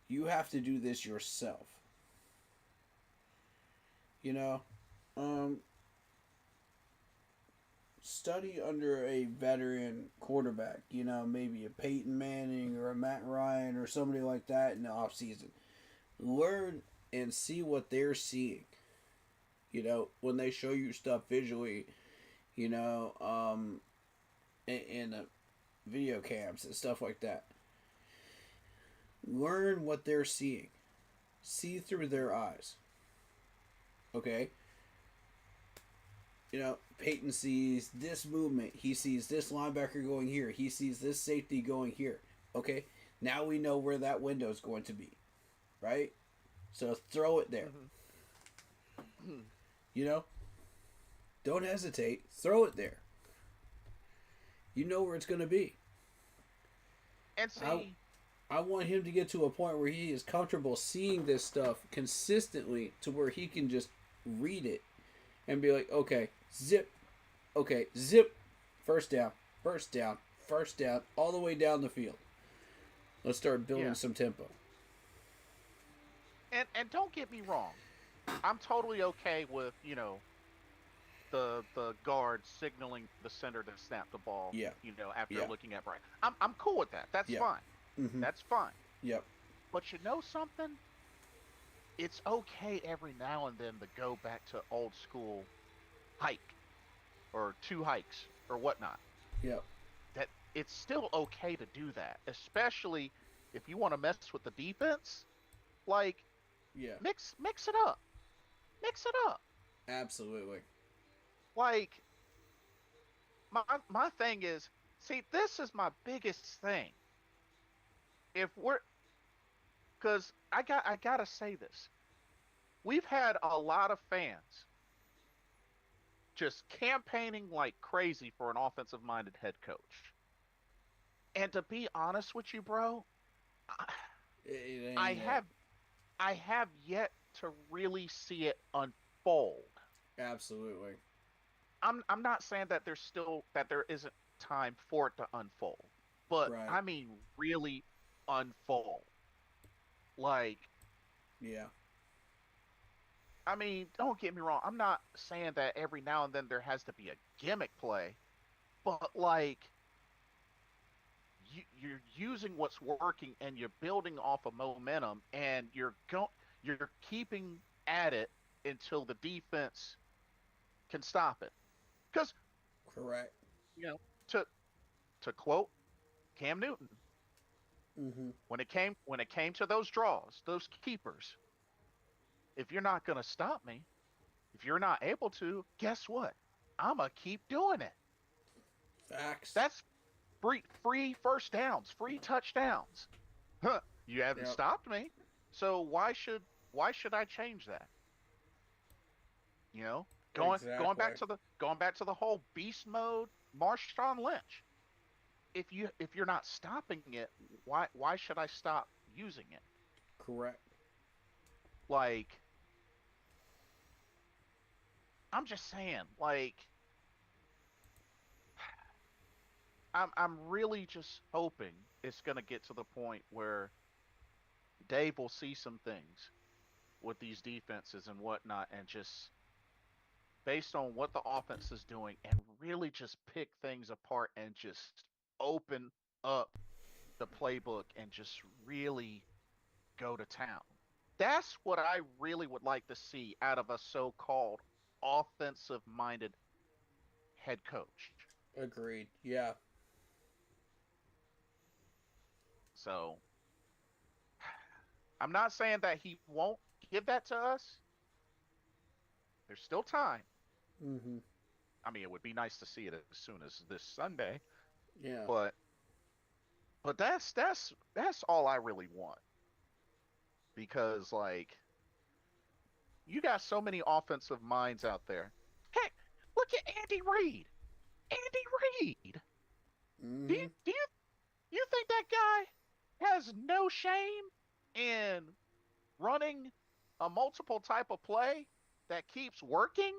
You have to do this yourself. Study under a veteran quarterback, maybe a Peyton Manning or a Matt Ryan or somebody like that in the offseason. Learn and see what they're seeing. When they show you stuff visually, in the video cams and stuff like that. Learn what they're seeing. See through their eyes. Okay? Peyton sees this movement. He sees this linebacker going here. He sees this safety going here. Okay? Now we know where that window is going to be. right? So throw it there. You know? Don't hesitate. Throw it there. You know where it's going to be. And see, I want him to get to a point where he is comfortable seeing this stuff consistently to where he can just read it and be like, okay, zip, first down, all the way down the field. Let's start building some tempo. And don't get me wrong, I'm totally okay with, the guard signaling the center to snap the ball. Yeah. After looking at Brian. I'm cool with that. That's fine. Mm-hmm. That's fine. Yep. But you know something? It's okay every now and then to go back to old school hike or two hikes or whatnot. Yep. That it's still okay to do that, especially if you want to mess with the defense. Like, mix it up. Mix it up. Absolutely. Like, my thing is, see, this is my biggest thing. Because I gotta say this. We've had a lot of fans just campaigning like crazy for an offensive-minded head coach. And to be honest with you, bro, I have yet to really see it unfold. Absolutely. I'm not saying that there isn't time for it to unfold, but I mean really unfold. Like, I mean, don't get me wrong. I'm not saying that every now and then there has to be a gimmick play, but like, you're using what's working and you're building off of momentum, and you're keeping at it until the defense can stop it. Because, to quote Cam Newton, when it came to those draws, those keepers, if you're not going to stop me, if you're not able to, guess what? I'm going to keep doing it. Facts. That's free first downs, free touchdowns. Huh, you haven't stopped me. So why should I change that? Going back to the whole beast mode, Marshawn Lynch. If you're not stopping it, why should I stop using it? Correct. Like, I'm just saying, like, I'm really just hoping it's gonna get to the point where Dave will see some things with these defenses and whatnot, and just based on what the offense is doing, and really just pick things apart and just open up the playbook and just really go to town. That's what I really would like to see out of a so-called offensive-minded head coach. Agreed. Yeah. So, I'm not saying that he won't give that to us. There's still time. Mm-hmm. I mean, it would be nice to see it as soon as this Sunday. Yeah. But that's all I really want. Because, like, you got so many offensive minds out there. Heck, look at Andy Reid. Andy Reid. Mm-hmm. Do you think that guy has no shame in running a multiple type of play that keeps working,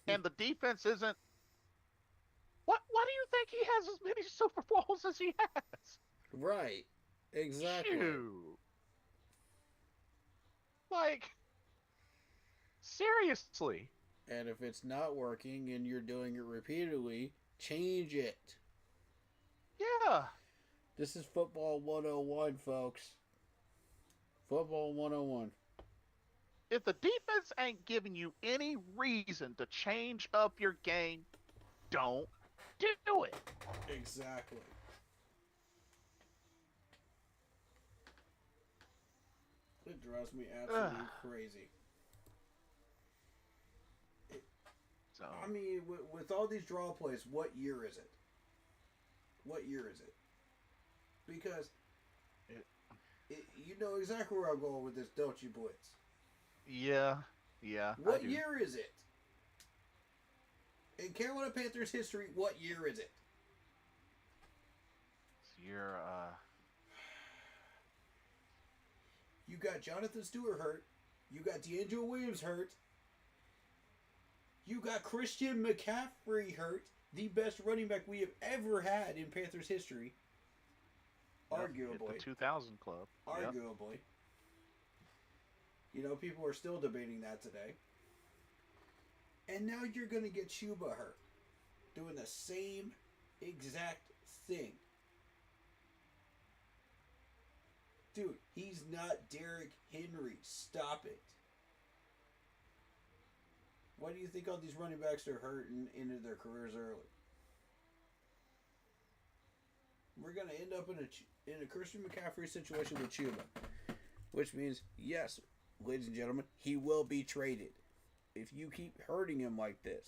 and the defense isn't? Why do you think he has as many Super Bowls as he has? Right. Exactly. Shoot. Like, seriously. And if it's not working and you're doing it repeatedly, change it. Yeah. This is Football 101, folks. Football 101. If the defense ain't giving you any reason to change up your game, don't do it. Exactly. It drives me absolutely crazy. I mean, with all these draw plays, what year is it? What year is it? Because You know exactly where I'm going with this, don't you, Blitz? Yeah. What year is it? In Carolina Panthers history, what year is it? You're You got Jonathan Stewart hurt. You got D'Angelo Williams hurt. You got Christian McCaffrey hurt. The best running back we have ever had in Panthers history. Arguably. The 2000 club. Arguably. Yep. You know, people are still debating that today. And now you're going to get Chuba hurt. Doing the same exact thing. Dude, he's not Derrick Henry. Stop it. Why do you think all these running backs are hurt and ended their careers early? We're going to end up in a Christian McCaffrey situation with Chuba. Which means, yes, ladies and gentlemen, he will be traded. If you keep hurting him like this.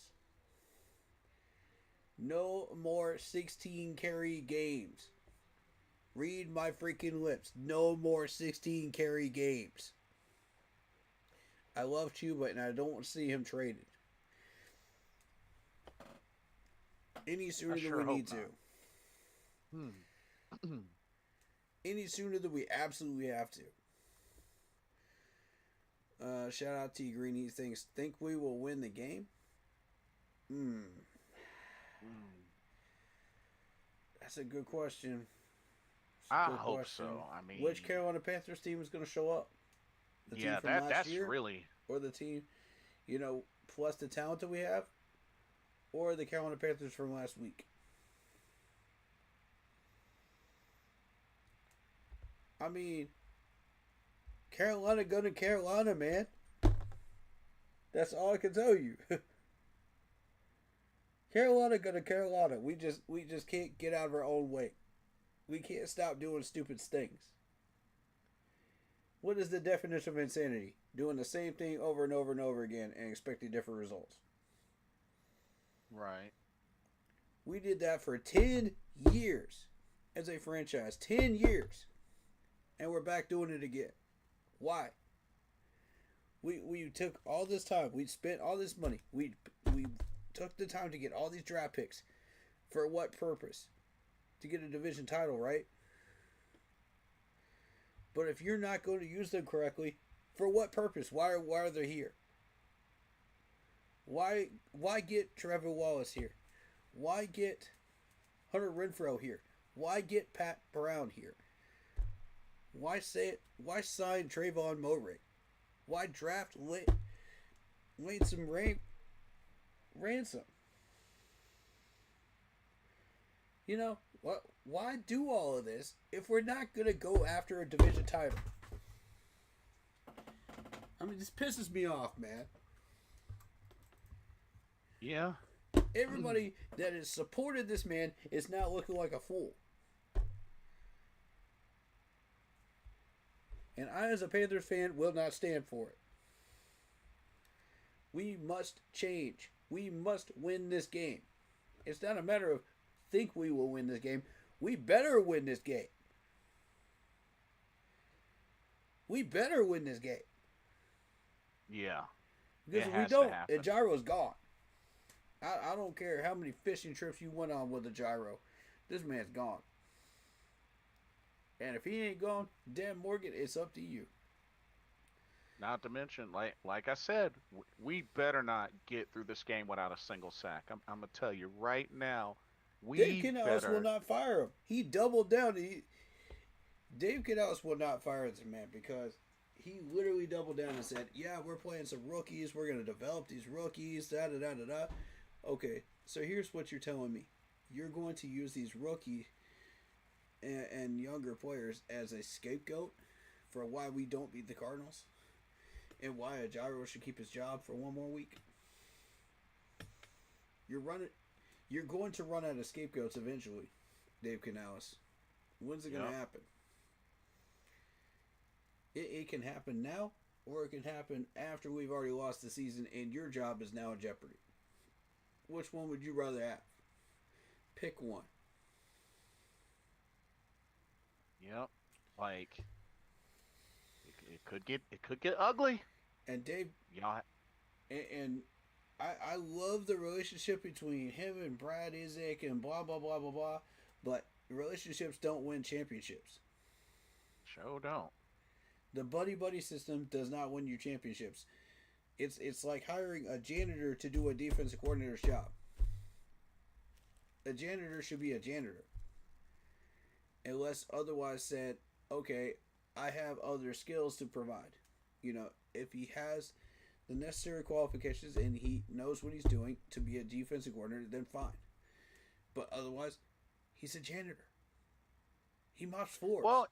No more 16 carry games. Read my freaking lips. No more 16 carry games. I love Chuba and I don't want to see him traded. Any sooner than we need to. Any sooner than we absolutely have to. Shout out to Green. He thinks, think we will win the game? That's a good question. I hope so. I mean, which Carolina Panthers team is going to show up? The team from last year? Really. Or the team, plus the talent that we have? Or the Carolina Panthers from last week? I mean, Carolina gonna Carolina, man. That's all I can tell you. Carolina gonna Carolina. We just can't get out of our own way. We can't stop doing stupid things. What is the definition of insanity? Doing the same thing over and over and over again and expecting different results. Right. We did that for 10 years as a franchise. 10 years. And we're back doing it again. Why? We took all this time. We spent all this money. We took the time to get all these draft picks. For what purpose? To get a division title, right? But if you're not going to use them correctly, for what purpose? Why are they here? Why get Trevor Wallace here? Why get Hunter Renfrow here? Why get Pat Brown here? Why sign Trayvon Moehrig? Why draft Langston Ransom? Why do all of this if we're not going to go after a division title? I mean, this pisses me off, man. Yeah. Everybody that has supported this man is now looking like a fool. And I, as a Panthers fan, will not stand for it. We must change. We must win this game. It's not a matter of think we will win this game. We better win this game. We better win this game. Yeah. Because if we don't, the gyro's gone. I don't care how many fishing trips you went on with a gyro. This man's gone. And if he ain't gone, Dan Morgan, it's up to you. Not to mention, like I said, we better not get through this game without a single sack. I'm going to tell you right now, Dave Canales will not fire him. He doubled down. Dave Canales will not fire this man because he literally doubled down and said, yeah, we're playing some rookies. We're going to develop these rookies, da-da-da-da-da. Okay, so here's what you're telling me. You're going to use these rookie and younger players as a scapegoat for why we don't beat the Cardinals and why a gyro should keep his job for one more week. You're going to run out of scapegoats eventually, Dave Canales. When's it going to happen? It can happen now, or it can happen after we've already lost the season and your job is now in jeopardy. Which one would you rather have? Pick one. Yep. It could get ugly. And Dave, y'all, and I love the relationship between him and Brad Isaac and blah blah blah blah blah, but relationships don't win championships. Sure don't. The buddy system does not win you championships. It's like hiring a janitor to do a defensive coordinator's job. A janitor should be a janitor. Unless otherwise said, okay, I have other skills to provide. You know, if he has the necessary qualifications and he knows what he's doing to be a defensive coordinator, then fine. But otherwise, he's a janitor. He mops floors. Well,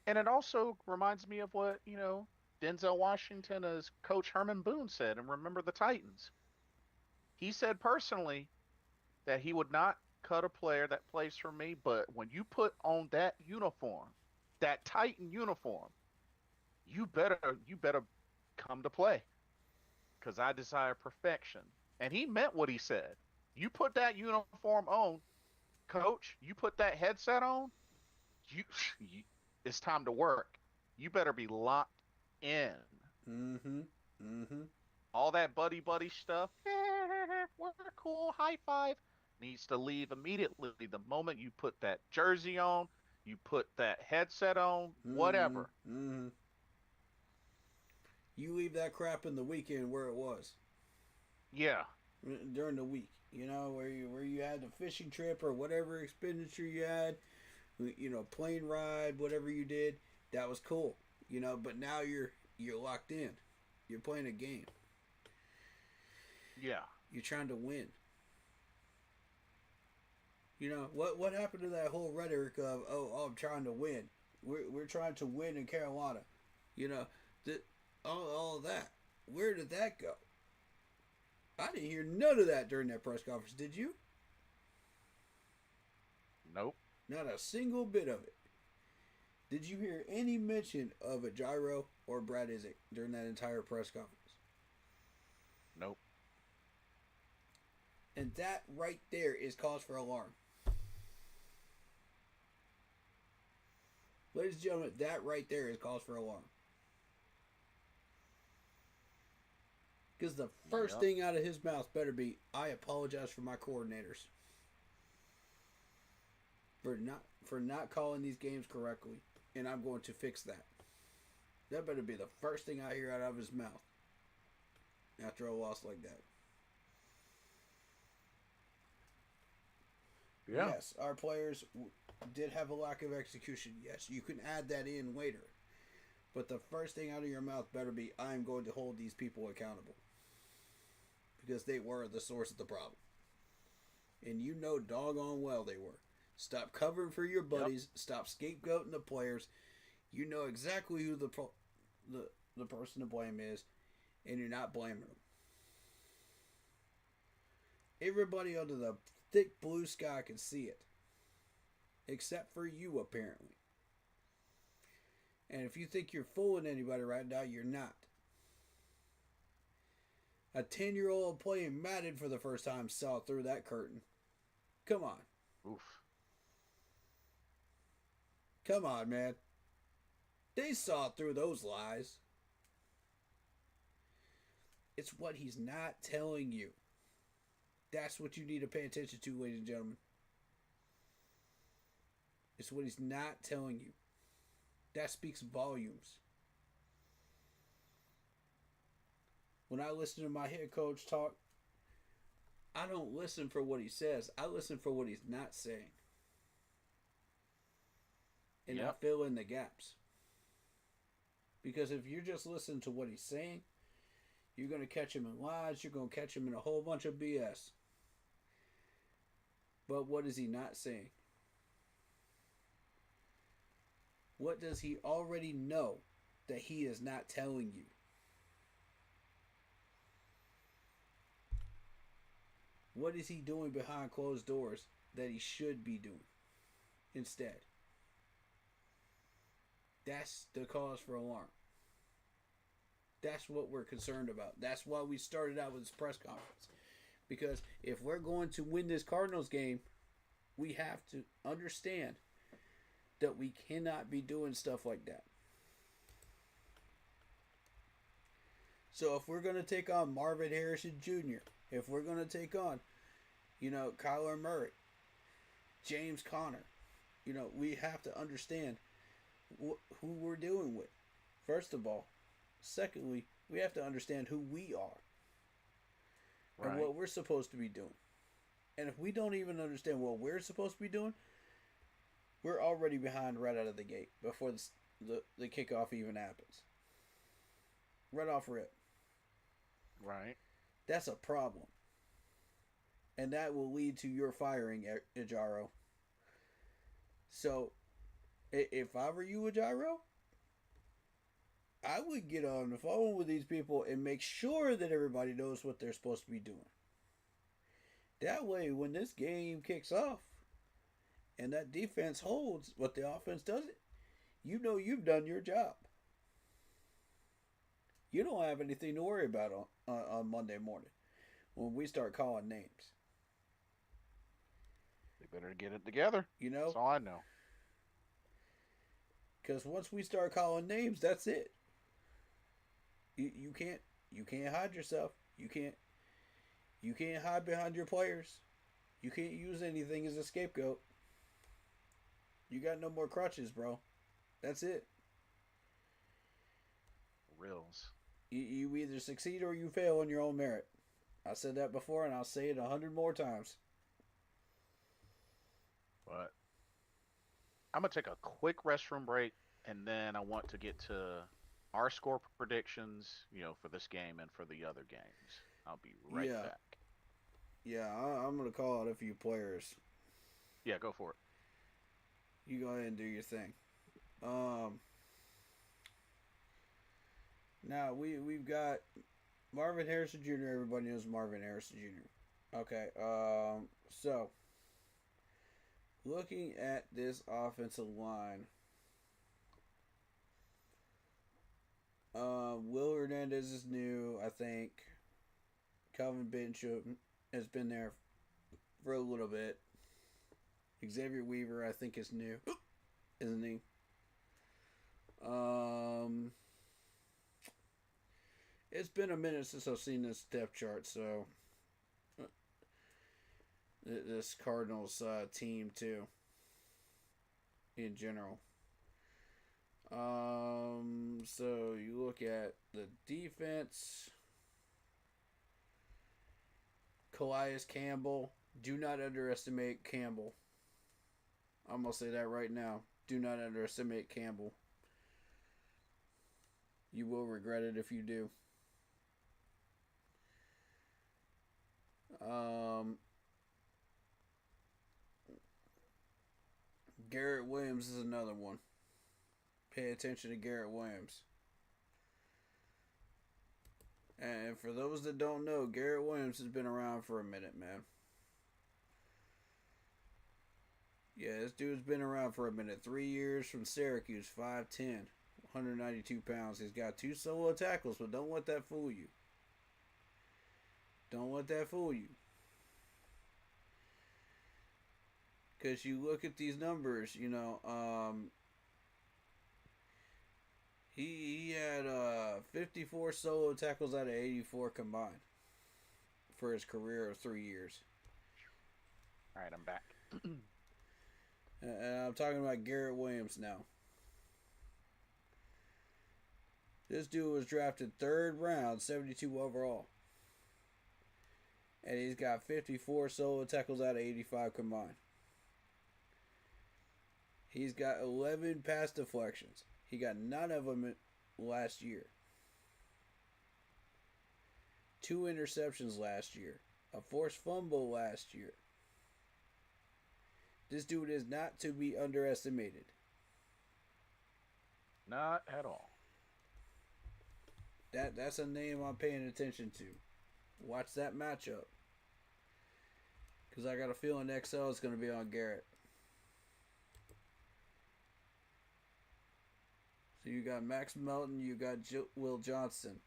and it also reminds me of what, Denzel Washington as Coach Herman Boone said, and remember the Titans. He said personally that he would not cut a player that plays for me, but when you put on that uniform, that Titan uniform, you better come to play, because I desire perfection. And he meant what he said. You put that uniform on, Coach, you put that headset on, it's time to work. You better be locked in. All that buddy stuff, we're cool, high five, needs to leave immediately. The moment you put that jersey on, you put that headset on, whatever. You leave that crap in the weekend where it was. Yeah. During the week, where you had the fishing trip or whatever expenditure you had, plane ride, whatever you did, that was cool. But now you're locked in. You're playing a game. Yeah. You're trying to win. What happened to that whole rhetoric of I'm trying to win. We're trying to win in Carolina. All of that. Where did that go? I didn't hear none of that during that press conference. Did you? Nope. Not a single bit of it. Did you hear any mention of a gyro or Brad Isaac during that entire press conference? Nope. And that right there is cause for alarm. Ladies and gentlemen, that right there is cause for alarm. Because the first thing out of his mouth better be, I apologize for my coordinators. For not calling these games correctly. And I'm going to fix that. That better be the first thing I hear out of his mouth. After a loss like that. Yeah. Yes, our players did have a lack of execution. Yes, you can add that in later. But the first thing out of your mouth better be, I am going to hold these people accountable. Because they were the source of the problem. And you know doggone well they were. Stop covering for your buddies. Yep. Stop scapegoating the players. You know exactly who the person to blame is. And you're not blaming them. Everybody under the thick blue sky can see it. Except for you, apparently. And if you think you're fooling anybody right now, you're not. A 10-year-old playing Madden for the first time saw through that curtain. Come on. Oof. Come on, man. They saw through those lies. It's what he's not telling you. That's what you need to pay attention to, ladies and gentlemen. It's what he's not telling you. That speaks volumes. When I listen to my head coach talk, I don't listen for what he says. I listen for what he's not saying. And I fill in the gaps. Because if you're just listening to what he's saying, you're going to catch him in lies. You're going to catch him in a whole bunch of BS. But what is he not saying? What does he already know that he is not telling you? What is he doing behind closed doors that he should be doing instead? That's the cause for alarm. That's what we're concerned about. That's why we started out with this press conference. Because if we're going to win this Cardinals game, we have to understand that we cannot be doing stuff like that. So if we're going to take on Marvin Harrison Jr., if we're going to take on, Kyler Murray, James Conner, we have to understand who we're dealing with, first of all. Secondly, we have to understand who we are and what we're supposed to be doing. And if we don't even understand what we're supposed to be doing, we're already behind right out of the gate before the kickoff even happens. Right off rip. Right. That's a problem. And that will lead to your firing, Ejiro. So, if I were you, Ejiro, I would get on the phone with these people and make sure that everybody knows what they're supposed to be doing. That way, when this game kicks off and that defense holds what the offense doesn't, you've done your job. You don't have anything to worry about on Monday morning when we start calling names. They better get it together. That's all I know. Because once we start calling names, that's it. You can't hide yourself. You can't hide behind your players. You can't use anything as a scapegoat. You got no more crutches, bro. That's it. Reals. You either succeed or you fail on your own merit. I said that before, and I'll say it 100 more times. But I'm going to take a quick restroom break, and then I want to get to our score predictions, for this game and for the other games. I'll be right back. Yeah, I'm going to call out a few players. Yeah, go for it. You go ahead and do your thing. Now, we've got Marvin Harrison Jr. Everybody knows Marvin Harrison Jr. Okay, so looking at this offensive line, Will Hernandez is new, I think. Calvin Bishop has been there for a little bit. Xavier Weaver, I think, is new, isn't he? It's been a minute since I've seen this depth chart, so this Cardinals team too, in general. So you look at the defense. Calais Campbell. Do not underestimate Campbell. I'm going to say that right now. Do not underestimate Campbell. You will regret it if you do. Garrett Williams is another one. Pay attention to Garrett Williams. And for those that don't know, Garrett Williams has been around for a minute, man. Yeah, this dude's been around for a minute. 3 years from Syracuse, 5'10", 192 pounds. He's got 2 solo tackles, but don't let that fool you. Don't let that fool you. Because you look at these numbers, he had 54 solo tackles out of 84 combined for his career of 3 years. All right, I'm back. And I'm talking about Garrett Williams now. This dude was drafted 3rd round, 72 overall. And he's got 54 solo tackles out of 85 combined. He's got 11 pass deflections. He got none of them last year. 2 interceptions last year. A forced fumble last year. This dude is not to be underestimated. Not at all. That's a name I'm paying attention to. Watch that matchup. Because I got a feeling XL is going to be on Garrett. So you got Max Melton, you got Will Johnson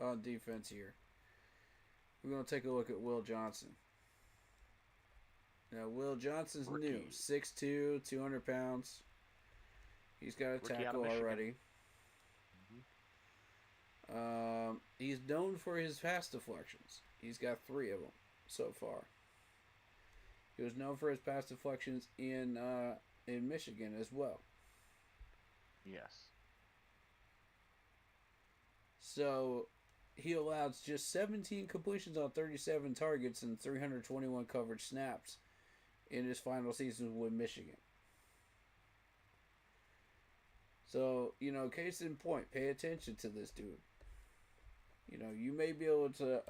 on defense here. We're going to take a look at Will Johnson. Now, Will Johnson's new. 6'2", 200 pounds. He's got a tackle already. He's known for his pass deflections. He's got 3 of them so far. He was known for his pass deflections in Michigan as well. Yes. So he allowed just 17 completions on 37 targets and 321 coverage snaps in his final season with Michigan. So, case in point, pay attention to this dude. You may be able to,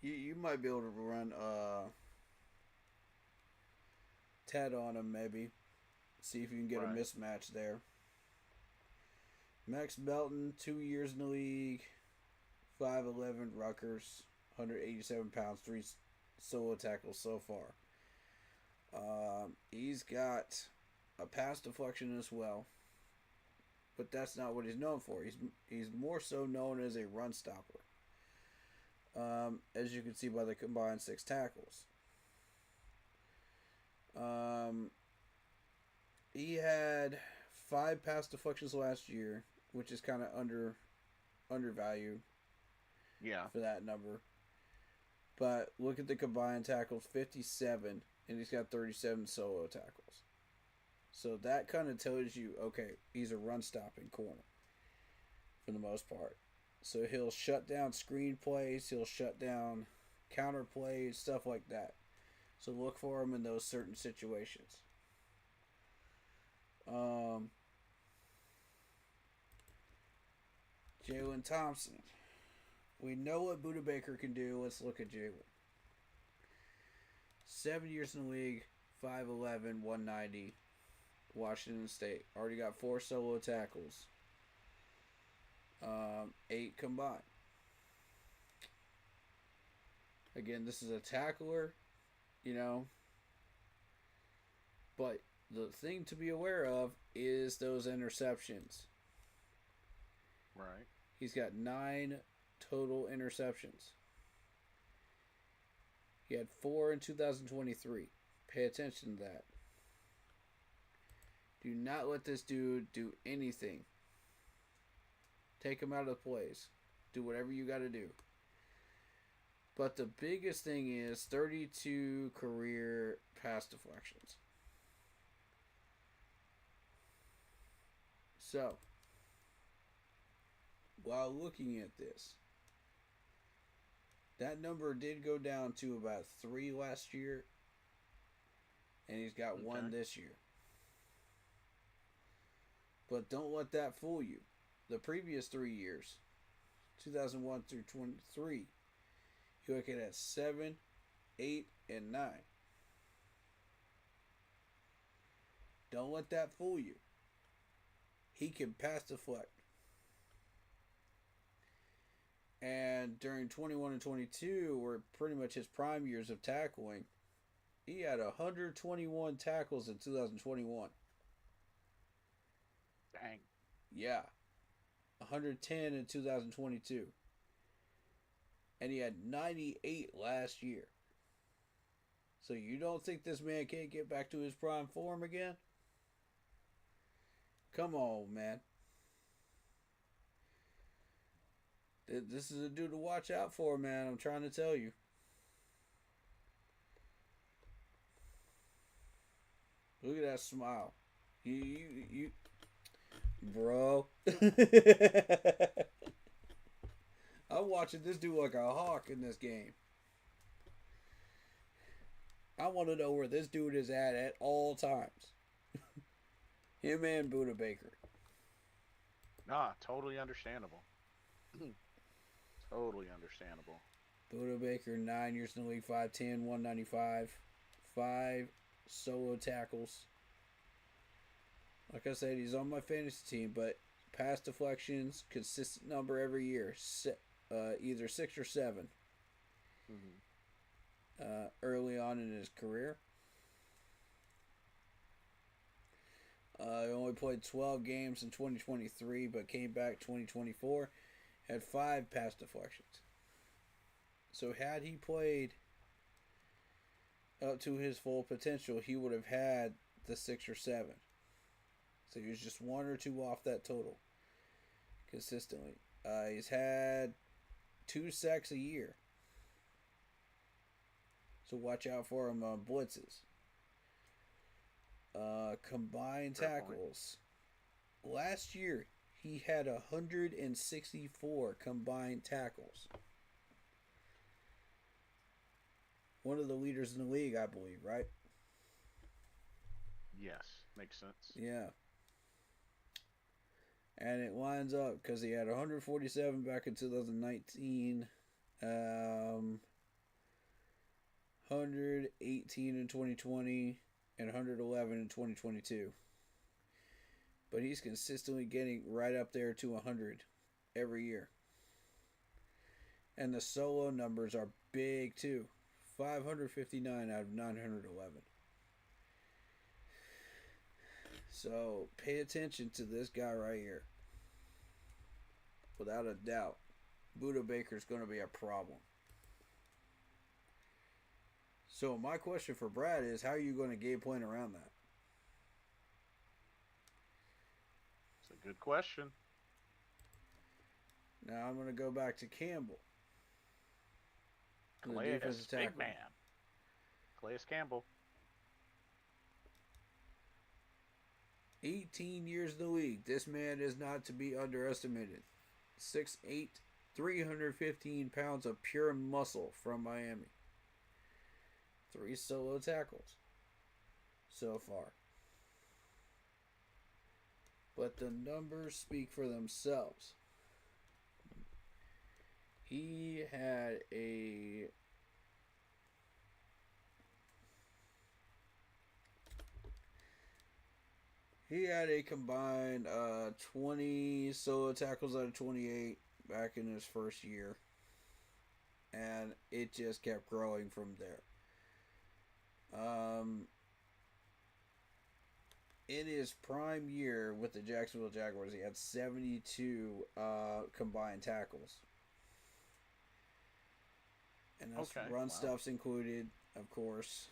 you might be able to run Ted on him, maybe. See if you can get a mismatch there. Max Belton, 2 years in the league, 5'11", Rutgers, 187 pounds, 3 solo tackles so far. He's got a pass deflection as well, but that's not what he's known for. He's more so known as a run stopper. As you can see by the combined 6 tackles. He had 5 pass deflections last year, which is kind of undervalued. Yeah. For that number. But look at the combined tackles, 57, and he's got 37 solo tackles. So that kind of tells you, okay, he's a run-stopping corner for the most part. So he'll shut down screen plays, he'll shut down counter plays, stuff like that. So look for him in those certain situations. Jalen Thompson. We know what Budda Baker can do. Let's look at Jalen. 7 years in the league, 5'11", 190, Washington State. Already got 4 solo tackles. 8 combined. Again, this is a tackler, but the thing to be aware of is those interceptions. Right. He's got 9 total interceptions. He had 4 in 2023. Pay attention to that. Do not let this dude do anything. Take him out of the plays. Do whatever you got to do. But the biggest thing is 32 career pass deflections. So, while looking at this, that number did go down to about 3 last year, and he's got 1 this year. But don't let that fool you. The previous 3 years, 2001 through 23, you look at 7, 8, and 9. Don't let that fool you. He can pass deflect. And during 21 and 22 were pretty much his prime years of tackling. He had 121 tackles in 2021. Dang. Yeah. 110 in 2022. And he had 98 last year. So you don't think this man can't get back to his prime form again? Come on, man. This is a dude to watch out for, man. I'm trying to tell you. Look at that smile. You bro. I'm watching this dude like a hawk in this game. I want to know where this dude is at all times. Him and Budda Baker. Nah, totally understandable. Totally understandable. Budda Baker, 9 years in the league, 5'10", 195, 5 solo tackles. Like I said, he's on my fantasy team, but pass deflections, consistent number every year, either 6 or 7. Early on in his career. He only played 12 games in 2023, but came back 2024. Had 5 pass deflections. So had he played up to his full potential, he would have had the 6 or 7. So he was just 1 or 2 off that total consistently. He's had 2 sacks a year. So watch out for him on blitzes. Combined tackles. Last year, he had 164 combined tackles. One of the leaders in the league, I believe, right? Yes, makes sense. Yeah. And it lines up because he had 147 back in 2019, 118 in 2020, and 111 in 2022. But he's consistently getting right up there to 100 every year. And the solo numbers are big too. 559 out of 911. So pay attention to this guy right here. Without a doubt, Buda Baker's going to be a problem. So my question for Brad is, how are you going to game plan around that? It's a good question. Now I'm going to go back to Campbell. Calais, big man. Calais Campbell. 18 years in the league. This man is not to be underestimated. 6'8", 315 pounds of pure muscle from Miami. 3 solo tackles so far. But the numbers speak for themselves. He had a combined 20 solo tackles out of 28 back in his first year. And it just kept growing from there. In his prime year with the Jacksonville Jaguars, he had 72 combined tackles. And that's run stuff's included, of course.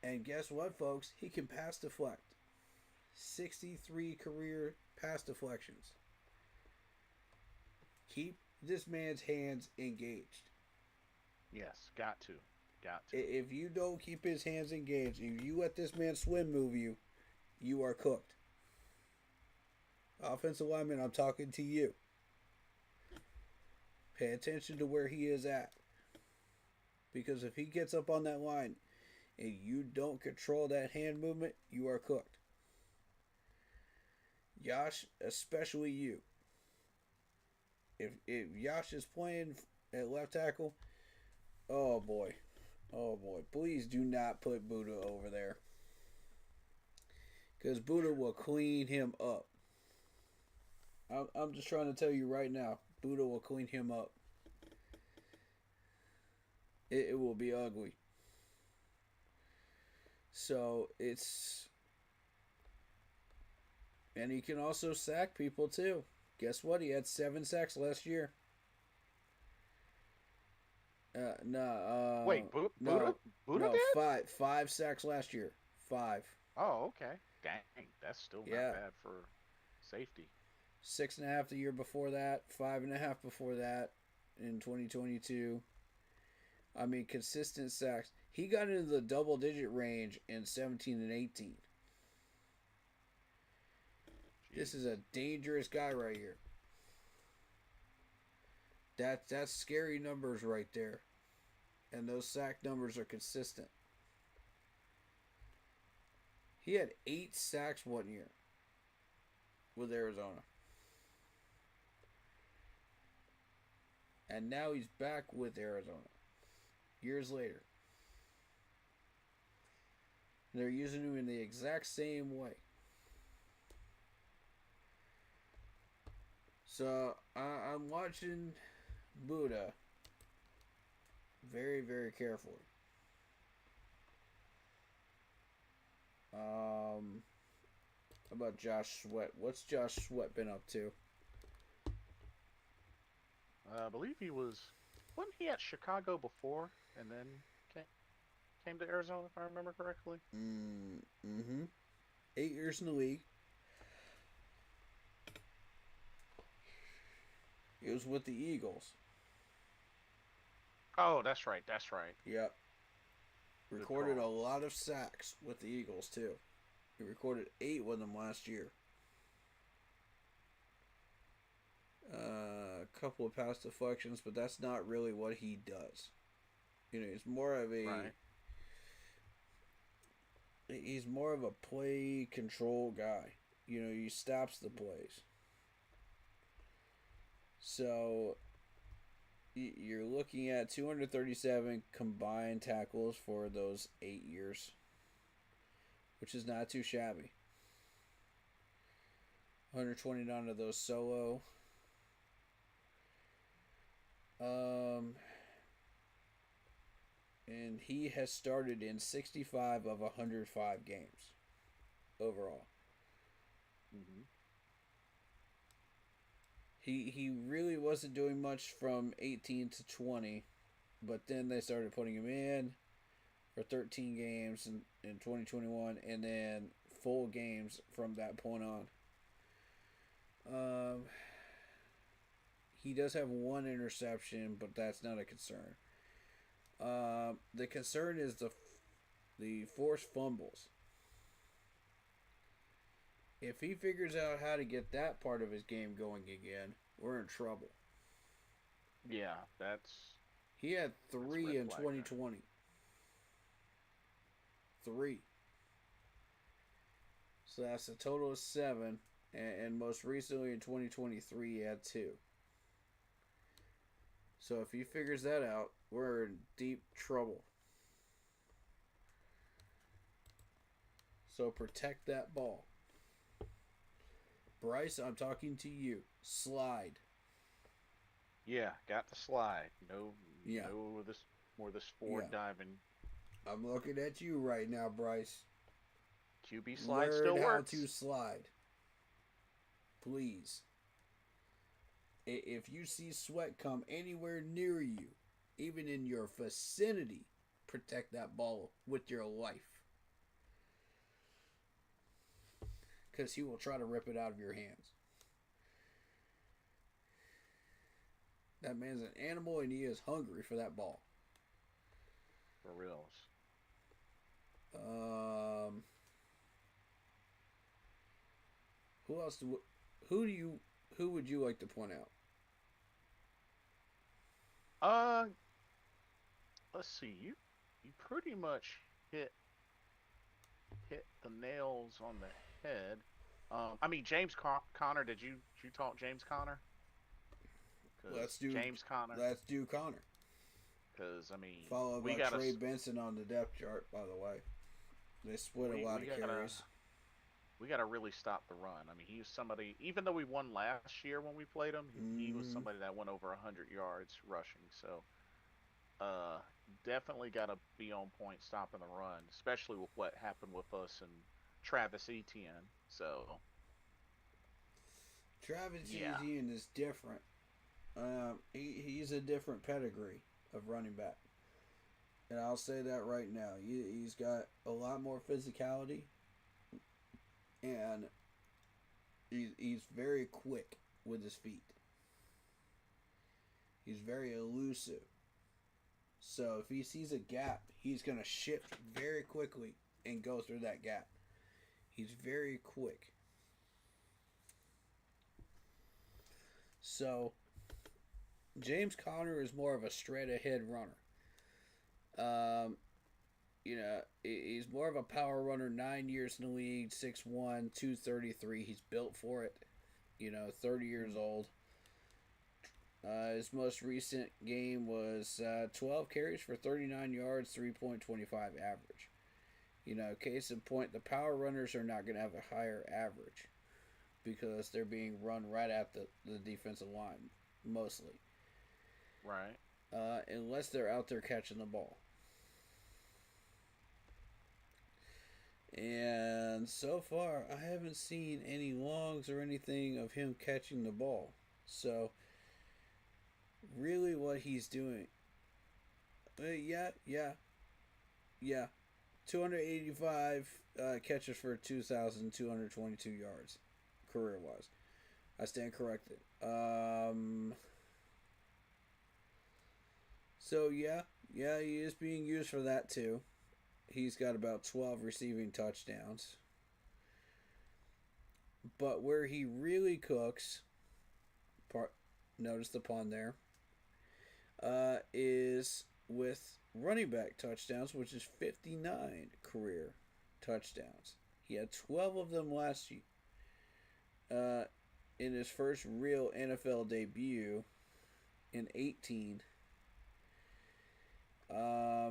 And guess what, folks? He can pass deflect. 63 career pass deflections. Keep this man's hands engaged. Yes, got to. If you don't keep his hands engaged, if you let this man swim move you, you are cooked. Offensive lineman, I'm talking to you. Pay attention to where he is at. Because if he gets up on that line and you don't control that hand movement, you are cooked. Yash, especially you. If Yash is playing at left tackle, oh boy. Please do not put Buddha over there. Because Buddha will clean him up. I'm just trying to tell you right now, Buddha will clean him up. It will be ugly. So it's... And he can also sack people too. Guess what? He had 7 sacks last year. Wait, Buddha did? 5 sacks last year. 5. Oh, okay. Dang, that's still not bad for safety. 6.5 the year before that. 5.5 before that in 2022. I mean, consistent sacks. He got into the double-digit range in 17 and 18. Jeez. This is a dangerous guy right here. That's scary numbers right there. And those sack numbers are consistent. He had 8 sacks one year with Arizona. And now he's back with Arizona. Years later. They're using him in the exact same way. So, I'm watching Buddha very, very carefully. How about Josh Sweat? What's Josh Sweat been up to? I believe wasn't he at Chicago before and then came to Arizona, if I remember correctly? Mm-hmm. 8 years in the league. He was with the Eagles. Oh, that's right. That's right. Yep. Recorded a lot of sacks with the Eagles, too. He recorded 8 with them last year. A couple of pass deflections, but that's not really what he does. You know, he's more of a... Right. He's more of a play control guy. You know, he stops the plays. So, you're looking at 237 combined tackles for those 8 years, which is not too shabby. 129 of those solo. And he has started in 65 of 105 games overall. Mm-hmm. He really wasn't doing much from 18 to 20, but then they started putting him in for 13 games in 2021, and then full games from that point on. He does have 1 interception, but that's not a concern. The concern is the forced fumbles. If he figures out how to get that part of his game going again, we're in trouble. Yeah, that's... He had 3 in 2020. 3. So that's a total of 7. And most recently in 2023, he had 2. So if he figures that out, we're in deep trouble. So protect that ball. Bryce, I'm talking to you. Slide. Yeah, got to slide. No more this forward diving. I'm looking at you right now, Bryce. QB slide still works. Learn how to slide. Please. If you see sweat come anywhere near you, even in your vicinity, protect that ball with your life. Because he will try to rip it out of your hands. That man's an animal and he is hungry for that ball. For reals. Who else who would you like to point out? Let's see. You pretty much hit the nails on the head. I mean, James Conner. Did you talk James Conner? Let's do James Conner. Let's do Conner. Because I mean, followed by Trey Benson on the depth chart. By the way, they split a lot of carries. We got to really stop the run. I mean, he was somebody. Even though we won last year when we played him, he was somebody that went over 100 yards rushing. So, definitely got to be on point stopping the run, especially with what happened with us and Travis Etienne. So, Travis Etienne is different. He's a different pedigree of running back, and I'll say that right now. He's got a lot more physicality, and he's very quick with his feet. He's very elusive. So if he sees a gap, he's going to shift very quickly and go through that gap. He's very quick. So James Conner is more of a straight ahead runner. He's more of a power runner, 9 years in the league, 6'1", 233. He's built for it. 30 years old. His most recent game was 12 carries for 39 yards, 3.25 average. Case in point, the power runners are not going to have a higher average because they're being run right at the defensive line, mostly. Right. Unless they're out there catching the ball. And so far, I haven't seen any longs or anything of him catching the ball. So, really what he's doing... Yeah. 285 catches for 2,222 yards, career-wise. I stand corrected. So, yeah, he is being used for that, too. He's got about 12 receiving touchdowns. But where he really cooks, notice the pun there, is with running back touchdowns, which is 59 career touchdowns. He had 12 of them last year. In his first real NFL debut in 18.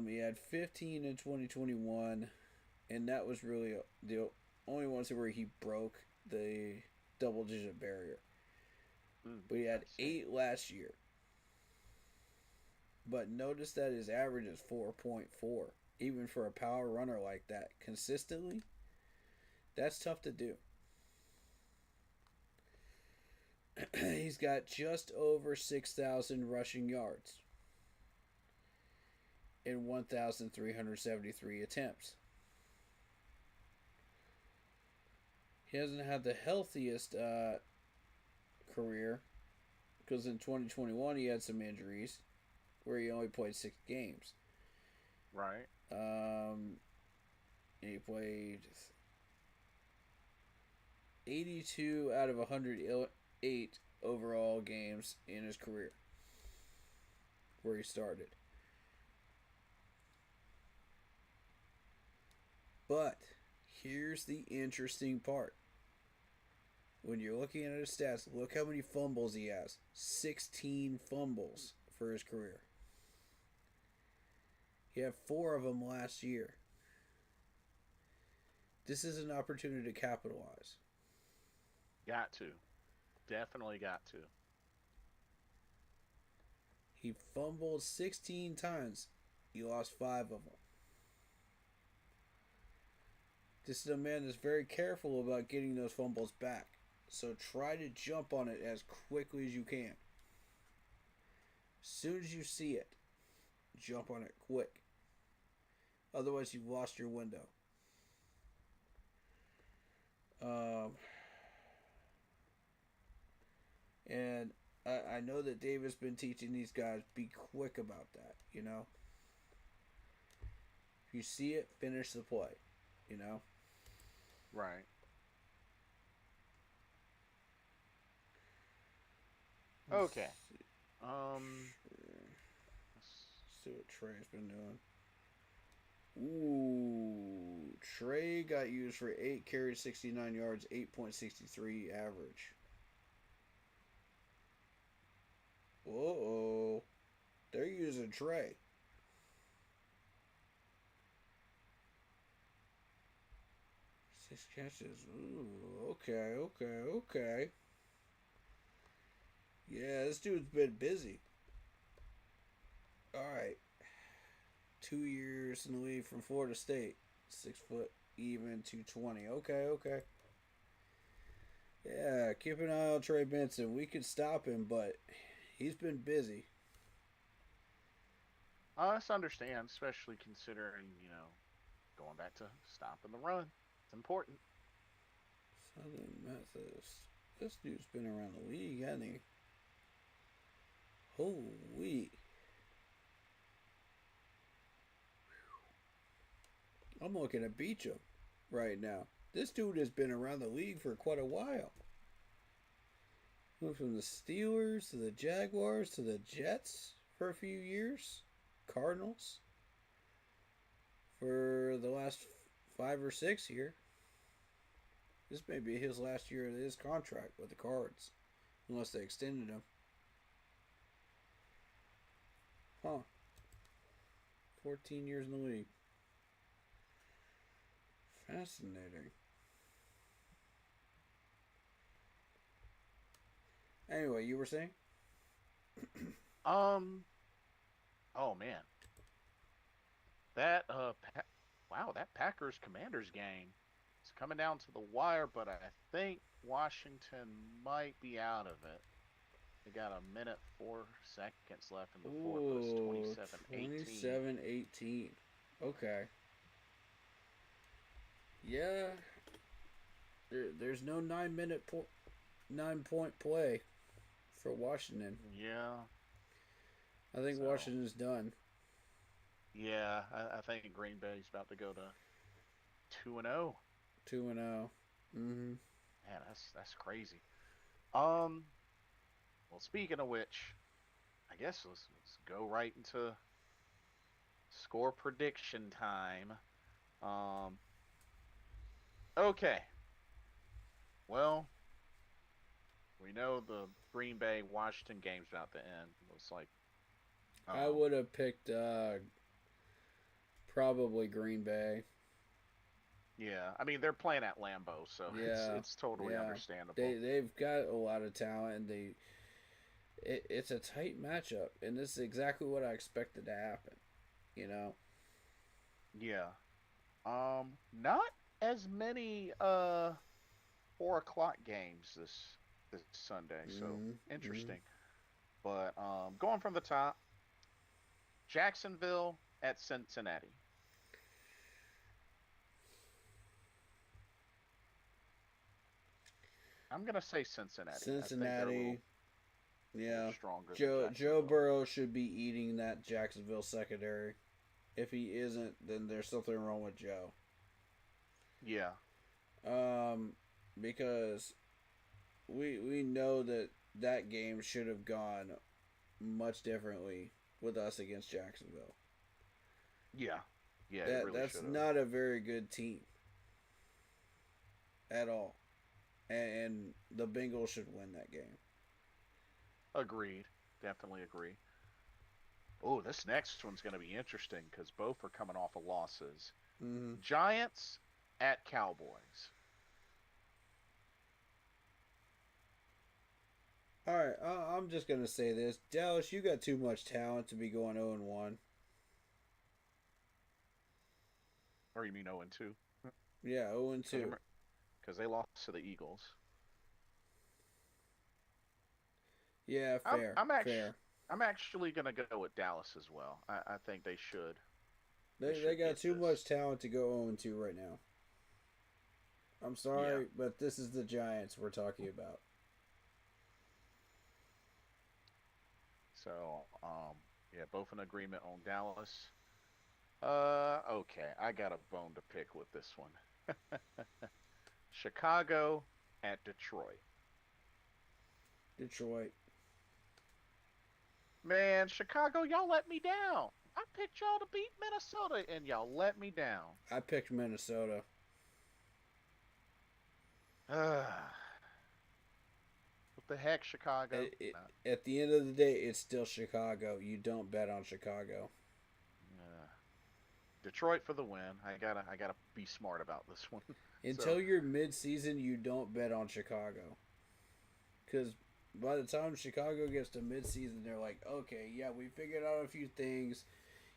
He had 15 in 2021, and that was really the only ones where he broke the double-digit barrier. But he had 8 last year. But notice that his average is 4.4. Even for a power runner like that, consistently, that's tough to do. He's got just over 6,000 rushing yards in 1,373 attempts. He hasn't had the healthiest career because in 2021 he had some injuries where he only played 6 games. Right. He played 82 out of 108 overall games in his career where he started. But here's the interesting part. When you're looking at his stats, look how many fumbles he has. 16 fumbles for his career. He had 4 of them last year. This is an opportunity to capitalize. Got to. Definitely got to. He fumbled 16 times. He lost 5 of them. This is a man that's very careful about getting those fumbles back. So try to jump on it as quickly as you can. As soon as you see it, jump on it quick. Otherwise, you've lost your window. And I know that David's been teaching these guys, be quick about that, you know. If you see it, finish the play, you know. Right. Okay. Let's see what Trey's been doing. Ooh, Trey got used for 8 carries, 69 yards, 8.63 average. Uh-oh. They're using Trey. Six catches. Ooh, okay. Yeah, this dude's been busy. Alright. 2 years in the league from Florida State. 6 foot, even, 220. Okay. Yeah, keep an eye on Trey Benson. We could stop him, but he's been busy. I understand, especially considering, going back to stopping the run. It's important. Southern Methodist. This dude's been around the league, hasn't he? Holy. I'm looking at Beecham right now. This dude has been around the league for quite a while. Went from the Steelers to the Jaguars to the Jets for a few years. Cardinals for the last 5 or 6 here. This may be his last year of his contract with the Cards, unless they extended him. Huh. 14 years in the league. Fascinating. Anyway, you were saying? Oh man. That that Packers Commanders game is coming down to the wire, but I think Washington might be out of it. They got 1:04 left in the fourth. It's 27-18. 27-18. Okay. Yeah. There's no 9-point play for Washington. Yeah. I think Washington's done. Yeah, I think Green Bay's about to go to 2-0. 2-0. Mm-hmm. Man, that's crazy. Well, speaking of which, I guess let's go right into score prediction time. Okay. Well, we know the Green Bay Washington game's about to end. Looks like. I would have picked probably Green Bay. Yeah, I mean they're playing at Lambeau, so it's totally understandable. They've got a lot of talent, and it's a tight matchup, and this is exactly what I expected to happen. You know. Yeah. Not as many 4:00 games this Sunday, so interesting. But going from the top, Jacksonville at Cincinnati. I'm gonna say Cincinnati. Cincinnati. Yeah. Stronger. Joe Burrow should be eating that Jacksonville secondary. If he isn't, then there's something wrong with Joe. Yeah. Because we know that game should have gone much differently with us against Jacksonville. Yeah. Yeah, it really that's not a very good team at all. And the Bengals should win that game. Agreed. Definitely agree. Oh, this next one's going to be interesting because both are coming off of losses. Mm-hmm. Giants at Cowboys. All right, I'm just going to say this. Dallas, you got too much talent to be going 0-1. Or you mean 0-2? Yeah, 0-2. Because they lost to the Eagles. Yeah, fair. I'm actually going to go with Dallas as well. I think they should. They got too much talent to go 0-2 right now. I'm sorry, but this is the Giants we're talking about. So, both in agreement on Dallas. Okay, I got a bone to pick with this one. Chicago at Detroit. Detroit. Man, Chicago, y'all let me down. I picked y'all to beat Minnesota, and y'all let me down. I picked Minnesota. What the heck, Chicago? At the end of the day, it's still Chicago. You don't bet on Chicago. Detroit for the win. I gotta be smart about this one. Until you're mid-season, you don't bet on Chicago. Because by the time Chicago gets to mid-season, they're like, okay, yeah, we figured out a few things.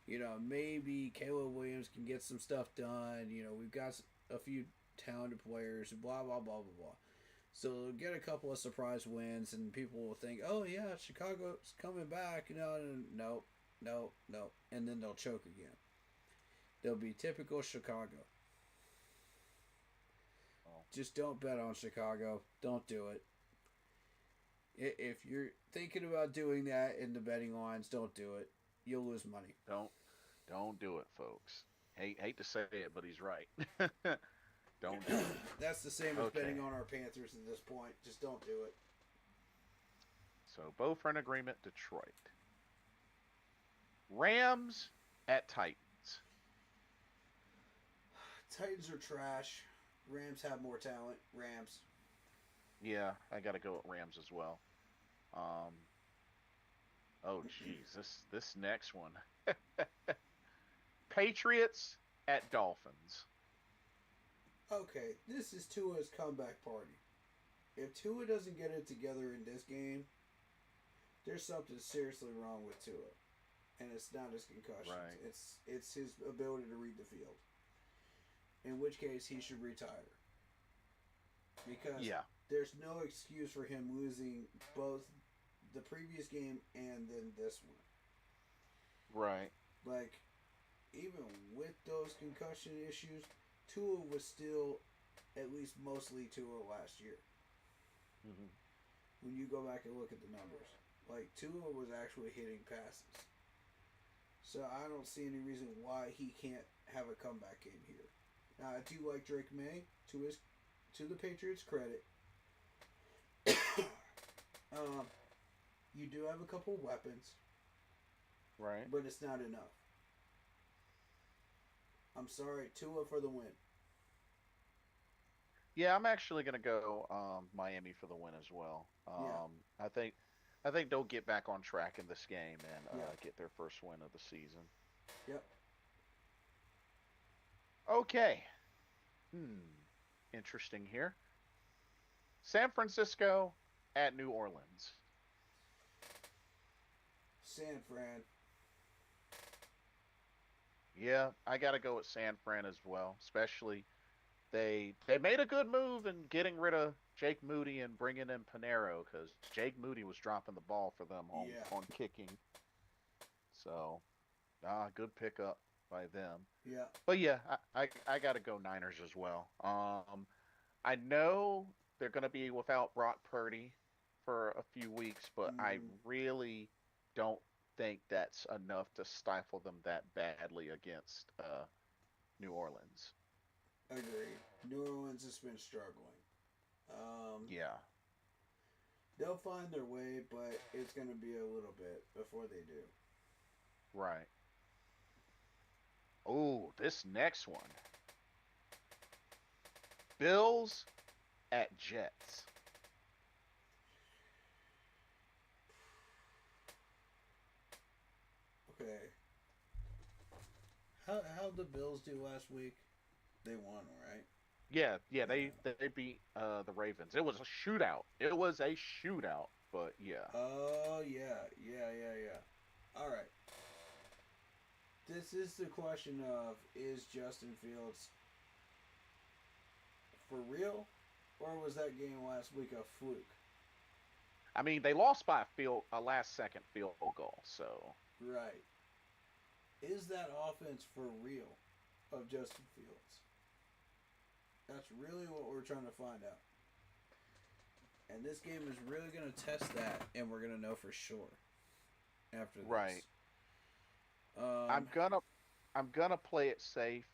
You know, maybe Caleb Williams can get some stuff done. You know, we've got a few talented players, blah, blah, blah, blah, blah. So they'll get a couple of surprise wins, and people will think, oh, yeah, Chicago's coming back. No. And then they'll choke again. They'll be typical Chicago. Just don't bet on Chicago. Don't do it. If you're thinking about doing that in the betting lines, don't do it. You'll lose money. Don't do it, folks. Hate to say it, but he's right. Don't do it. That's the same as betting on our Panthers at this point. Just don't do it. So both are in agreement. Detroit. Rams at Titans. Titans are trash. Rams have more talent. Rams. Yeah, I got to go with Rams as well. Oh, geez, this next one. Patriots at Dolphins. Okay, this is Tua's comeback party. If Tua doesn't get it together in this game, there's something seriously wrong with Tua. And it's not his concussions. Right. It's his ability to read the field. In which case, he should retire. Because there's no excuse for him losing both the previous game and then this one. Right. Like, even with those concussion issues, Tua was still at least mostly Tua last year. Mm-hmm. When you go back and look at the numbers, like Tua was actually hitting passes. So I don't see any reason why he can't have a comeback game here. Now I do like Drake May to the Patriots' credit. You do have a couple weapons, right? But it's not enough. I'm sorry, Tua for the win. Yeah, I'm actually gonna go Miami for the win as well. I think they'll get back on track in this game and get their first win of the season. Yep. Okay. Interesting here. San Francisco at New Orleans. San Fran. Yeah, I gotta go with San Fran as well. Especially they made a good move in getting rid of Jake Moody and bringing in Panero because Jake Moody was dropping the ball for them on kicking. So, good pickup by them. Yeah. But yeah, I gotta go Niners as well. I know they're gonna be without Brock Purdy for a few weeks, but I really don't think that's enough to stifle them that badly against New Orleans. Agreed. New Orleans has been struggling. Yeah. They'll find their way, but it's going to be a little bit before they do. Right. Oh, this next one. Bills at Jets. Okay. How the Bills do last week? They won, right? Yeah, they beat the Ravens. It was a shootout. It was a shootout, but yeah. Oh, yeah. All right. This is the question of, is Justin Fields for real? Or was that game last week a fluke? I mean, they lost by a last-second field goal, so. Right. Is that offense for real of Justin Fields? That's really what we're trying to find out. And this game is really going to test that, and we're going to know for sure after this. Right. I'm gonna play it safe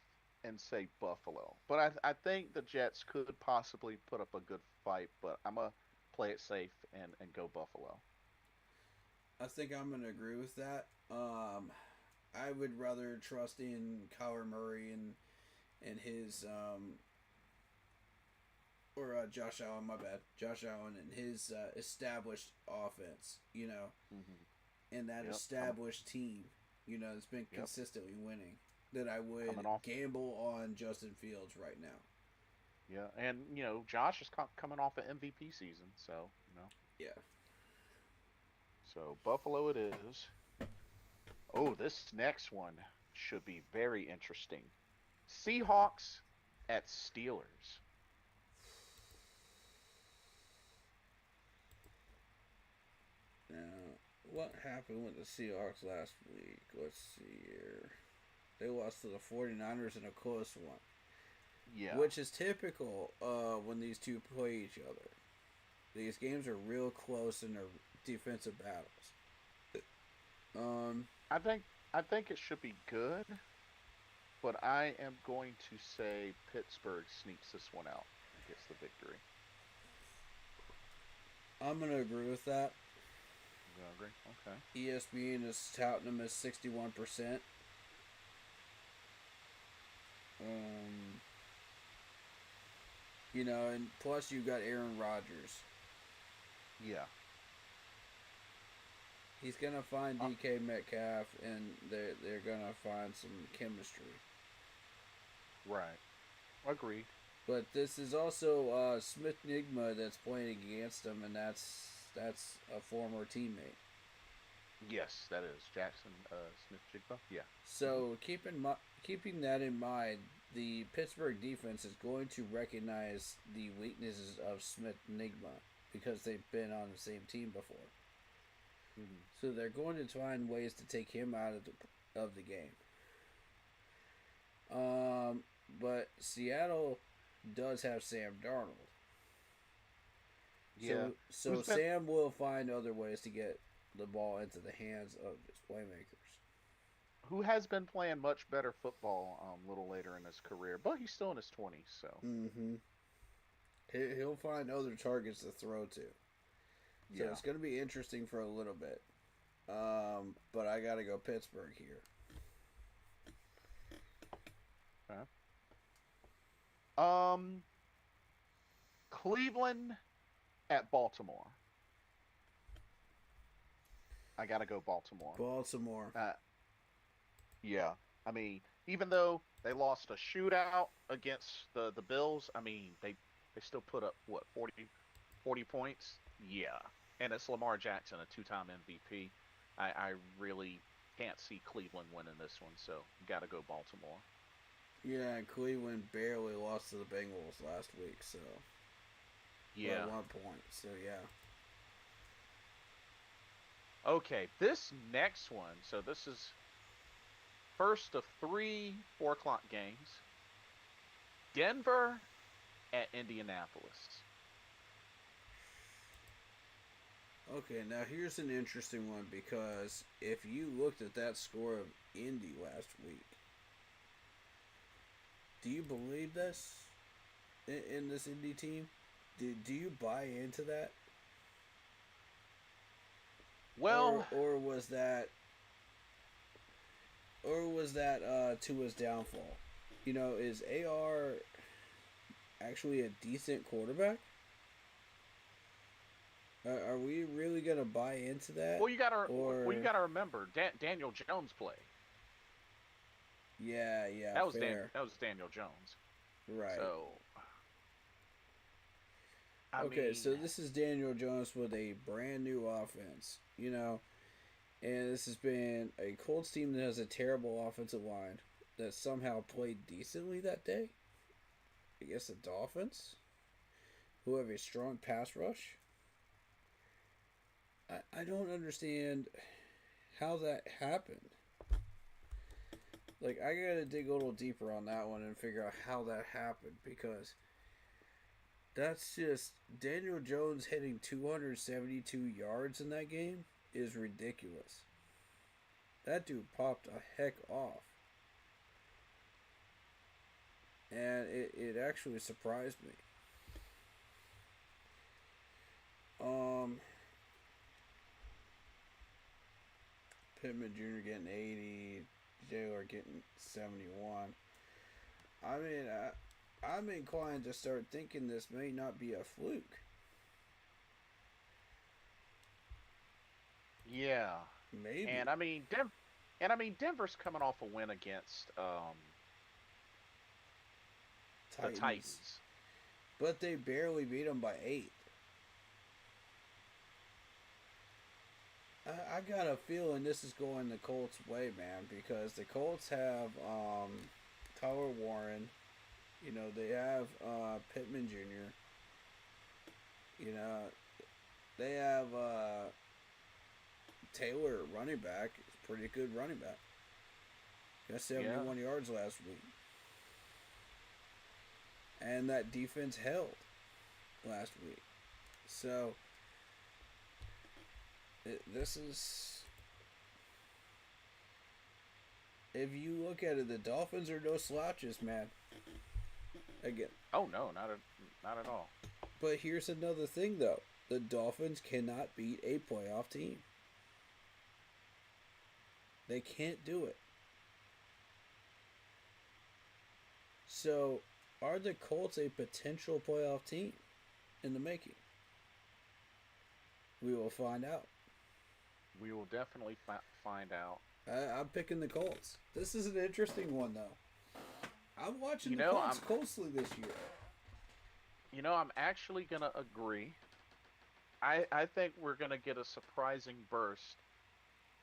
and say Buffalo, but I think the Jets could possibly put up a good fight, but I'm gonna play it safe and go Buffalo. I think I'm gonna agree with that. I would rather trust in Kyler Murray and his Josh Allen. My bad, Josh Allen and his established offense. You know, and that established team. You know, it's been consistently winning. That I would gamble on Justin Fields right now. Yeah, and you know, Josh is coming off an MVP season, so you know. Yeah. So Buffalo it is. Oh, this next one should be very interesting. Seahawks at Steelers. Now, what happened with the Seahawks last week? Let's see here. They lost to the 49ers in a close one. Yeah. Which is typical when these two play each other. These games are real close in their defensive battles. I think it should be good, but I am going to say Pittsburgh sneaks this one out and gets the victory. I'm going to agree with that. You agree? Okay. ESPN is touting them as 61%. You know, and plus you've got Aaron Rodgers. Yeah. He's gonna find DK Metcalf, and they're gonna find some chemistry. Right. Agreed. But this is also Smith Nigma that's playing against him, and that's a former teammate. Yes, that is Jackson Smith-Jigba. Yeah. So keeping that in mind, the Pittsburgh defense is going to recognize the weaknesses of Smith Nigma because they've been on the same team before. So they're going to find ways to take him out of the game. But Seattle does have Sam Darnold. Yeah. So Sam will find other ways to get the ball into the hands of his playmakers. Who has been playing much better football a little later in his career, but he's still in his 20s, so. Mm-hmm. He'll find other targets to throw to. So it's going to be interesting for a little bit. But I got to go Pittsburgh here. Okay. Cleveland at Baltimore. I got to go Baltimore. Baltimore. Yeah. I mean, even though they lost a shootout against the Bills, I mean, they still put up, what, 40 points? Yeah. And it's Lamar Jackson, a 2-time MVP. I really can't see Cleveland winning this one, so got to go Baltimore. Yeah, and Cleveland barely lost to the Bengals last week, so. Yeah. By 1 point, so yeah. Okay, this next one, so this is first of 3 4 o'clock games. Denver at Indianapolis. Okay, now here's an interesting one because if you looked at that score of Indy last week, do you believe this in this Indy team? Do you buy into that? Well, or was that Tua's downfall? You know, is AR actually a decent quarterback? Are we really gonna buy into that? Well, you gotta remember, Daniel Jones played. Yeah, That was fair. that was Daniel Jones. Right. So. So this is Daniel Jones with a brand new offense, you know, and this has been a Colts team that has a terrible offensive line that somehow played decently that day against the Dolphins, who have a strong pass rush. I don't understand how that happened. Like, I gotta dig a little deeper on that one and figure out how that happened, because that's just Daniel Jones hitting 272 yards in that game is ridiculous. That dude popped a heck off. And it actually surprised me. Pittman Jr. getting 80, Jr. getting 71. I mean, I'm inclined to start thinking this may not be a fluke. Yeah. Maybe. And I mean, Denver's coming off a win against the Titans. But they barely beat them by 8. I got a feeling this is going the Colts' way, man, because the Colts have Tyler Warren. You know, they have Pittman Jr. You know, they have Taylor, running back. He's a pretty good running back. Got 71 yards last week. And that defense held last week. So, this is... If you look at it, the Dolphins are no slouches, man. Again. Oh, no, not at all. But here's another thing, though. The Dolphins cannot beat a playoff team. They can't do it. So, are the Colts a potential playoff team in the making? We will find out. We will definitely find out. I'm picking the Colts. This is an interesting one, though. I'm watching the Colts closely this year. You know, I'm actually going to agree. I think we're going to get a surprising burst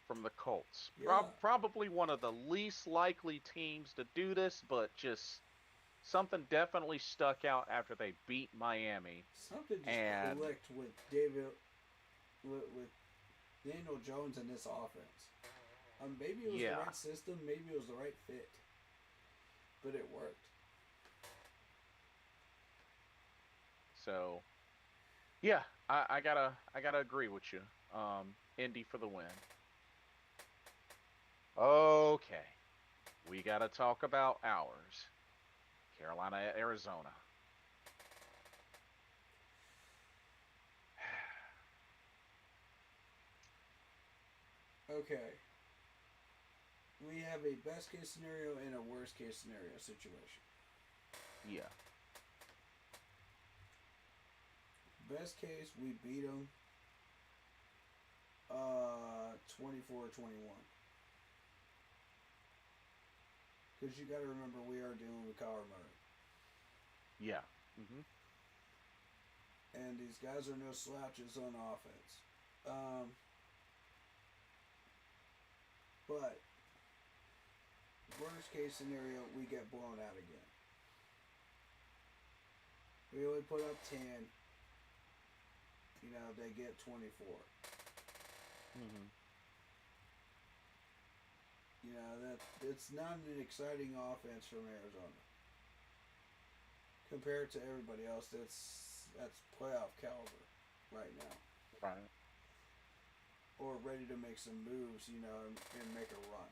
from the Colts. Yeah. Probably one of the least likely teams to do this, but just something definitely stuck out after they beat Miami. Something just clicked with with Daniel Jones and this offense. Maybe it was the right system, maybe it was the right fit, but it worked. So, yeah, I gotta agree with you. Indy for the win. Okay, we gotta talk about ours. Carolina at Arizona. Okay. We have a best case scenario and a worst case scenario situation. Yeah. Best case, we beat them 24-21. Because you got to remember, we are dealing with Kyler Murray. Yeah. Mm-hmm. And these guys are no slouches on offense. But worst case scenario, we get blown out again. We only put up 10. You know, they get 24. Mm-hmm. You know, it's not an exciting offense from Arizona. Compared to everybody else, that's playoff caliber right now. Right. Or ready to make some moves, you know, and make a run.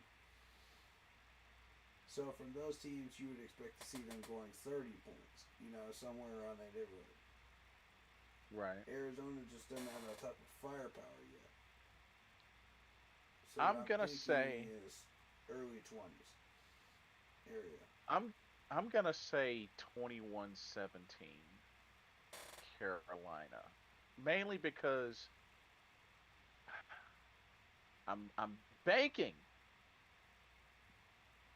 So from those teams, you would expect to see them going 30 points, you know, somewhere around that neighborhood. Right. Arizona just doesn't have that type of firepower yet. So I'm gonna say is early 20s area. I'm gonna say 21-17 Carolina, mainly because I'm banking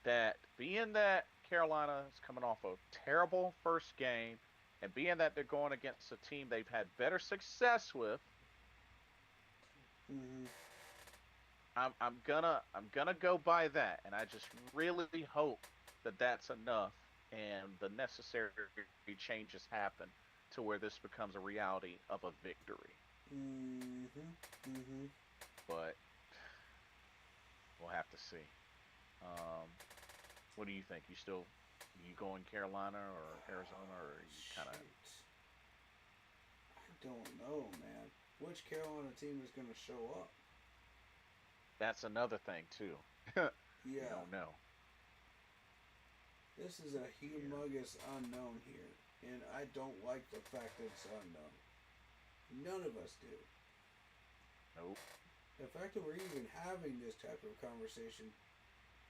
that being that Carolina is coming off a terrible first game, and being that they're going against a team they've had better success with, mm-hmm. I'm gonna go by that, and I just really hope that that's enough, and the necessary changes happen to where this becomes a reality of a victory. Mm-hmm. Mm-hmm. But we'll have to see. What do you think? You going Carolina or Arizona, or you kind of? I don't know, man. Which Carolina team is going to show up? That's another thing too. Yeah. You don't know. This is a humongous unknown here, and I don't like the fact that it's unknown. None of us do. Nope. The fact that we're even having this type of conversation,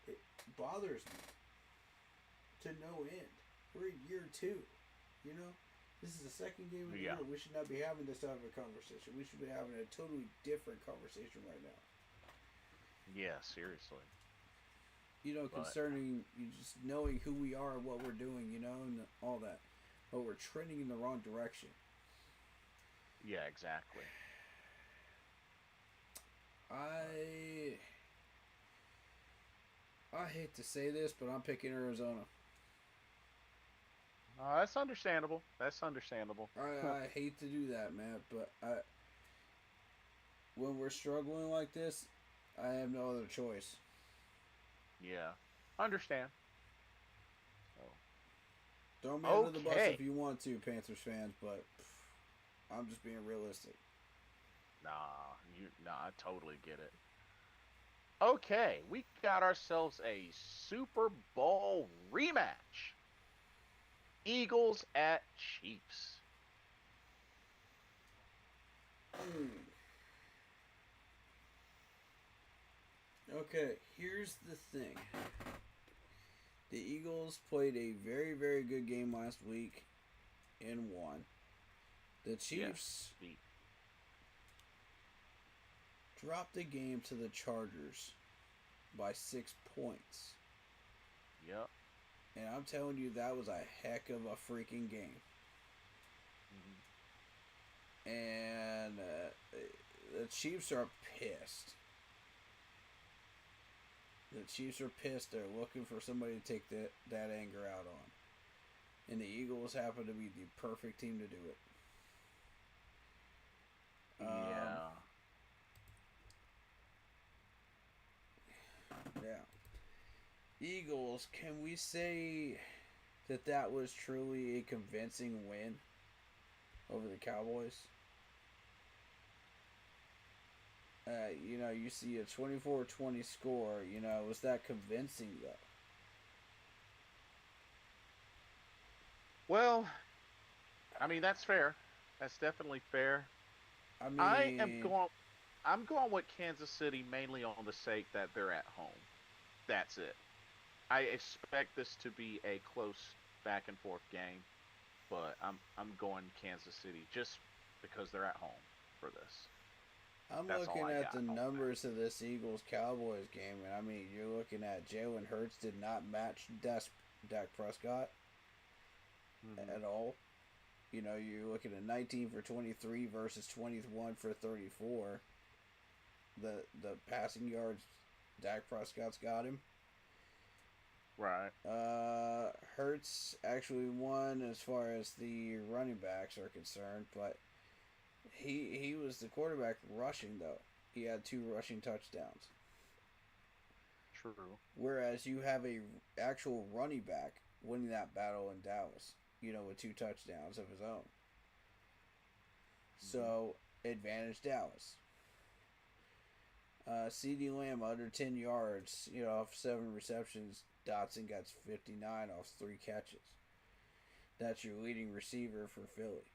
it bothers me to no end. We're in year 2, you know? This is the second game of the year. We should not be having this type of a conversation. We should be having a totally different conversation right now. Yeah, seriously. You know, concerning you just knowing who we are and what we're doing, you know, and all that. But we're trending in the wrong direction. Yeah, exactly. I hate to say this, but I'm picking Arizona. That's understandable. That's understandable. I hate to do that, man, but when we're struggling like this, I have no other choice. Yeah, understand. Oh. Throw me under the bus if you want to, Panthers fans, but I'm just being realistic. Nah, I totally get it. Okay, we got ourselves a Super Bowl rematch. Eagles at Chiefs. Okay, here's the thing. The Eagles played a very, very good game last week and won. The Chiefs dropped the game to the Chargers by 6 points. Yep. And I'm telling you, that was a heck of a freaking game. Mm-hmm. And the Chiefs are pissed. The Chiefs are pissed. They're looking for somebody to take that anger out on. And the Eagles happen to be the perfect team to do it. Yeah. Eagles, can we say that was truly a convincing win over the Cowboys. You see a 24-20 score. Was that convincing though? Well, I mean that's fair. That's definitely fair. I mean, I'm going with Kansas City mainly on the sake that they're at home. That's it. I expect this to be a close back and forth game, but I'm going Kansas City just because they're at home for this. That's looking at the numbers of this Eagles-Cowboys game, and I mean, you're looking at Jalen Hurts did not match Dak Prescott at all. You're looking at 19 for 23 versus 21 for 34. The passing yards, Dak Prescott's got him. Right. Hurts actually won as far as the running backs are concerned, but he was the quarterback rushing though. He had 2 rushing touchdowns. True. Whereas you have a actual running back winning that battle in Dallas, with 2 touchdowns of his own. So, advantage Dallas. CeeDee Lamb under 10 yards, off 7 receptions. Dotson got 59 off 3 catches. That's your leading receiver for Philly.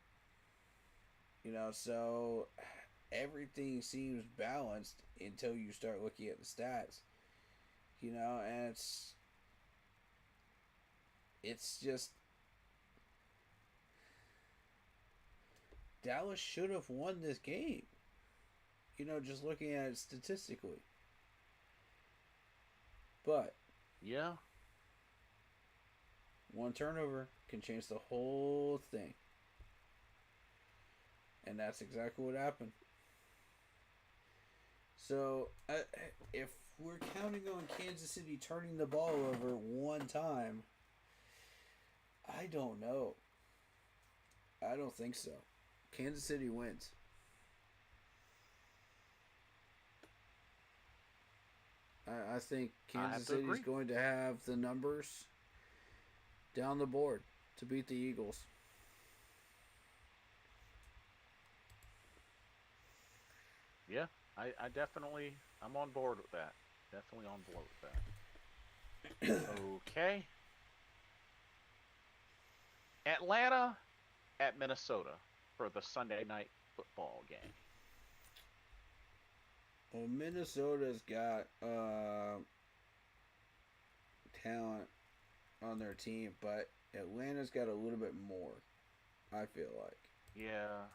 So everything seems balanced until you start looking at the stats. And it's just Dallas should have won this game. Just looking at it statistically. But yeah, one turnover can change the whole thing. And that's exactly what happened. So, if we're counting on Kansas City turning the ball over one time, I don't know. I don't think so. Kansas City wins. I think Kansas City is going to have the numbers down the board to beat the Eagles. Yeah, I definitely, I'm on board with that. Definitely on board with that. Okay. Atlanta at Minnesota for the Sunday night football game. Well, Minnesota's got talent on their team, but Atlanta's got a little bit more, I feel like. Yeah.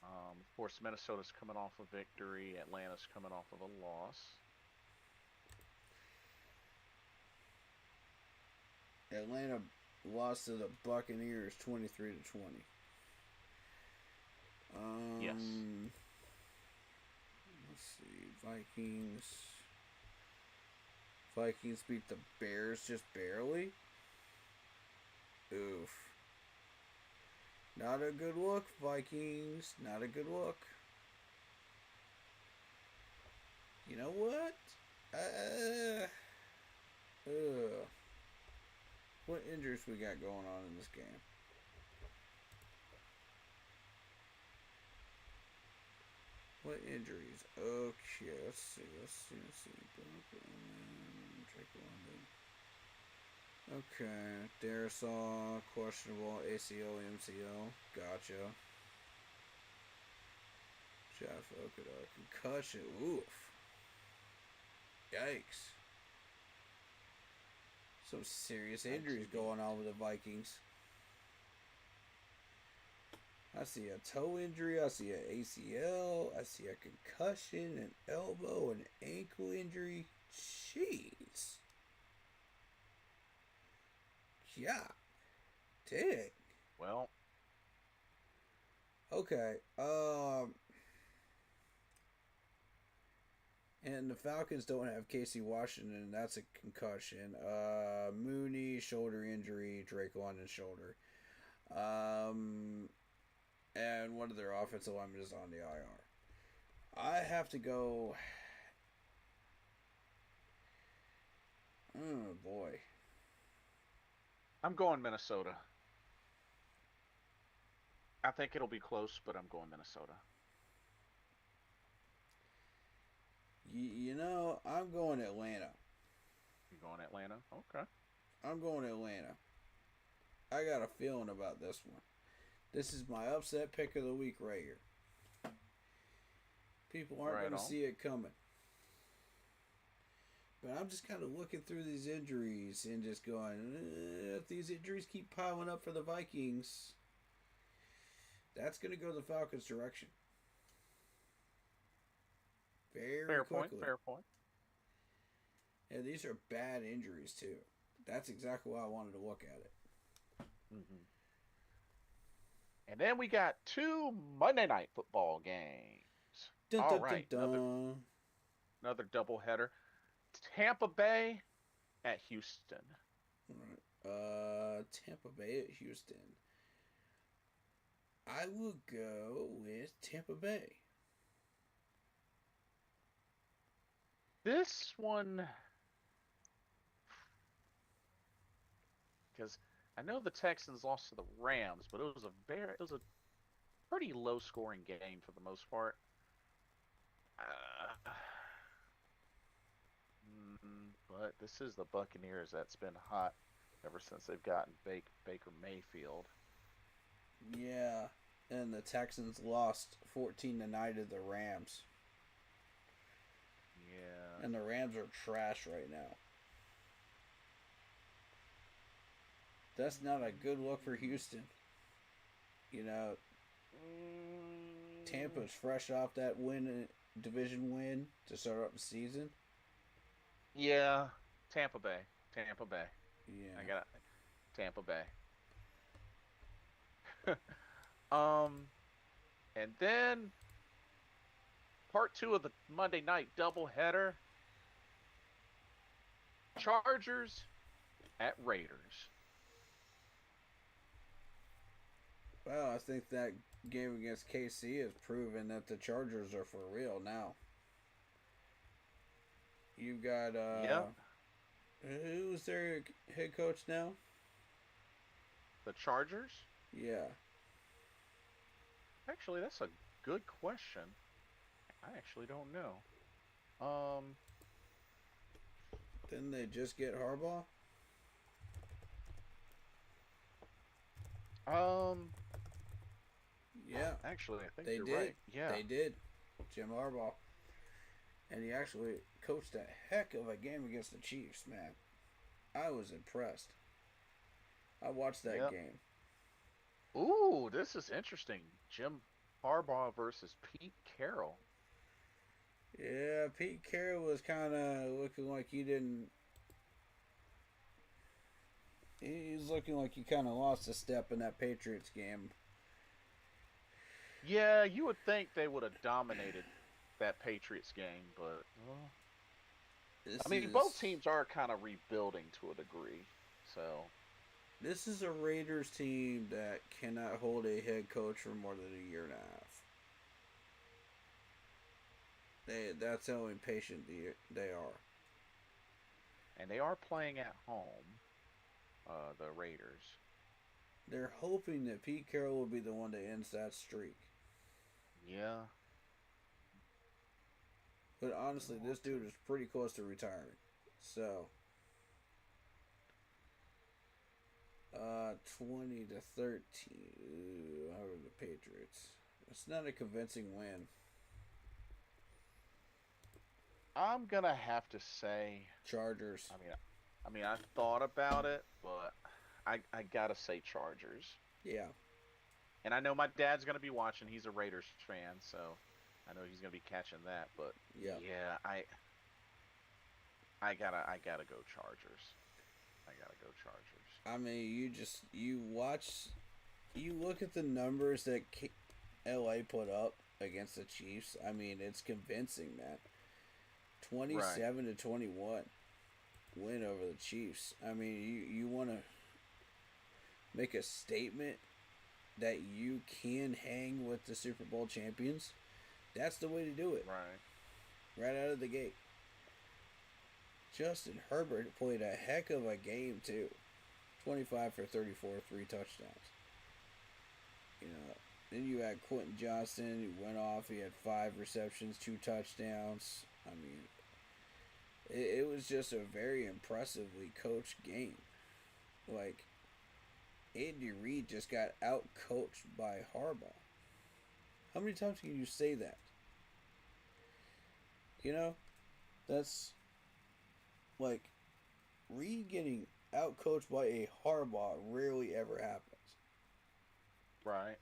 Of course, Minnesota's coming off a victory. Atlanta's coming off of a loss. Atlanta lost to the Buccaneers 23-20. Yes. Let's see. Vikings beat the Bears just barely. Oof. Not a good look, Vikings. Not a good look. You know what? What injuries we got going on in this game? What injuries? Okay, let's see. Okay, Darisaw, questionable, ACL, MCL, gotcha. Jeff Okuda, concussion, oof. Yikes. Some serious injuries going on with the Vikings. I see a toe injury, I see an ACL, I see a concussion, an elbow, an ankle injury. Jeez. Yeah. Dang. Well. Okay. And the Falcons don't have Casey Washington, that's a concussion. Mooney, shoulder injury, Drake London, shoulder. And one of their offensive linemen is on the IR. I have to go. Oh boy. I'm going Minnesota. I think it'll be close, but I'm going Minnesota. You know, I'm going Atlanta. You going Atlanta? Okay. I'm going Atlanta. I got a feeling about this one. This is my upset pick of the week right here. People aren't going to see it coming. But I'm just kind of looking through these injuries and just going, if these injuries keep piling up for the Vikings, that's going to go the Falcons' direction. Very quickly. Fair point. And these are bad injuries, too. That's exactly why I wanted to look at it. Mm-hmm. And then we got 2 Monday Night Football games. All right. Another doubleheader. Tampa Bay at Houston. All right. Tampa Bay at Houston. I will go with Tampa Bay. This one, because I know the Texans lost to the Rams, but it was a pretty low scoring game for the most part. But this is the Buccaneers that's been hot ever since they've gotten Baker Mayfield. Yeah, and the Texans lost 14-9 to the Rams. Yeah. And the Rams are trash right now. That's not a good look for Houston. You know, Tampa's fresh off that division win to start up the season. Yeah, Tampa Bay. Yeah. I got Tampa Bay. And then part 2 of the Monday night doubleheader. Chargers at Raiders. Well, I think that game against KC has proven that the Chargers are for real now. You've got who's their head coach now? The Chargers? Yeah. Actually, that's a good question. I actually don't know. Didn't they just get Harbaugh? Yeah. Actually, I think they you're did. right. Yeah. They did. Jim Harbaugh. And he actually coached a heck of a game against the Chiefs, man. I was impressed. I watched that game. Ooh, this is interesting. Jim Harbaugh versus Pete Carroll. Yeah, Pete Carroll was kind of looking like he didn't... He's looking like he kind of lost a step in that Patriots game. Yeah, you would think they would have dominated that Patriots game, but... both teams are kind of rebuilding to a degree, so... This is a Raiders team that cannot hold a head coach for more than a year and a half. That's how impatient they are. And they are playing at home, the Raiders. They're hoping that Pete Carroll will be the one that ends that streak. Yeah. But honestly, this dude is pretty close to retiring. So... 20-13. Ooh, how are the Patriots? It's not a convincing win. I'm gonna have to say Chargers. I mean, I thought about it, but I gotta say Chargers. Yeah. And I know my dad's gonna be watching. He's a Raiders fan, so I know he's gonna be catching that. But yeah, I gotta go Chargers. I mean, you look at the numbers that LA put up against the Chiefs. I mean, it's convincing, man. 27-21 win over the Chiefs. I mean, you want to make a statement that you can hang with the Super Bowl champions. That's the way to do it. Right out of the gate. Justin Herbert played a heck of a game, too. 25 for 34, 3 touchdowns. You know, Then you had Quentin Johnston, who went off. He had 5 receptions, 2 touchdowns. I mean, it was just a very impressively coached game. Like, Andy Reid just got out-coached by Harbaugh. How many times can you say that? You know? That's, like, Reid getting out-coached by a Harbaugh rarely ever happens. Right.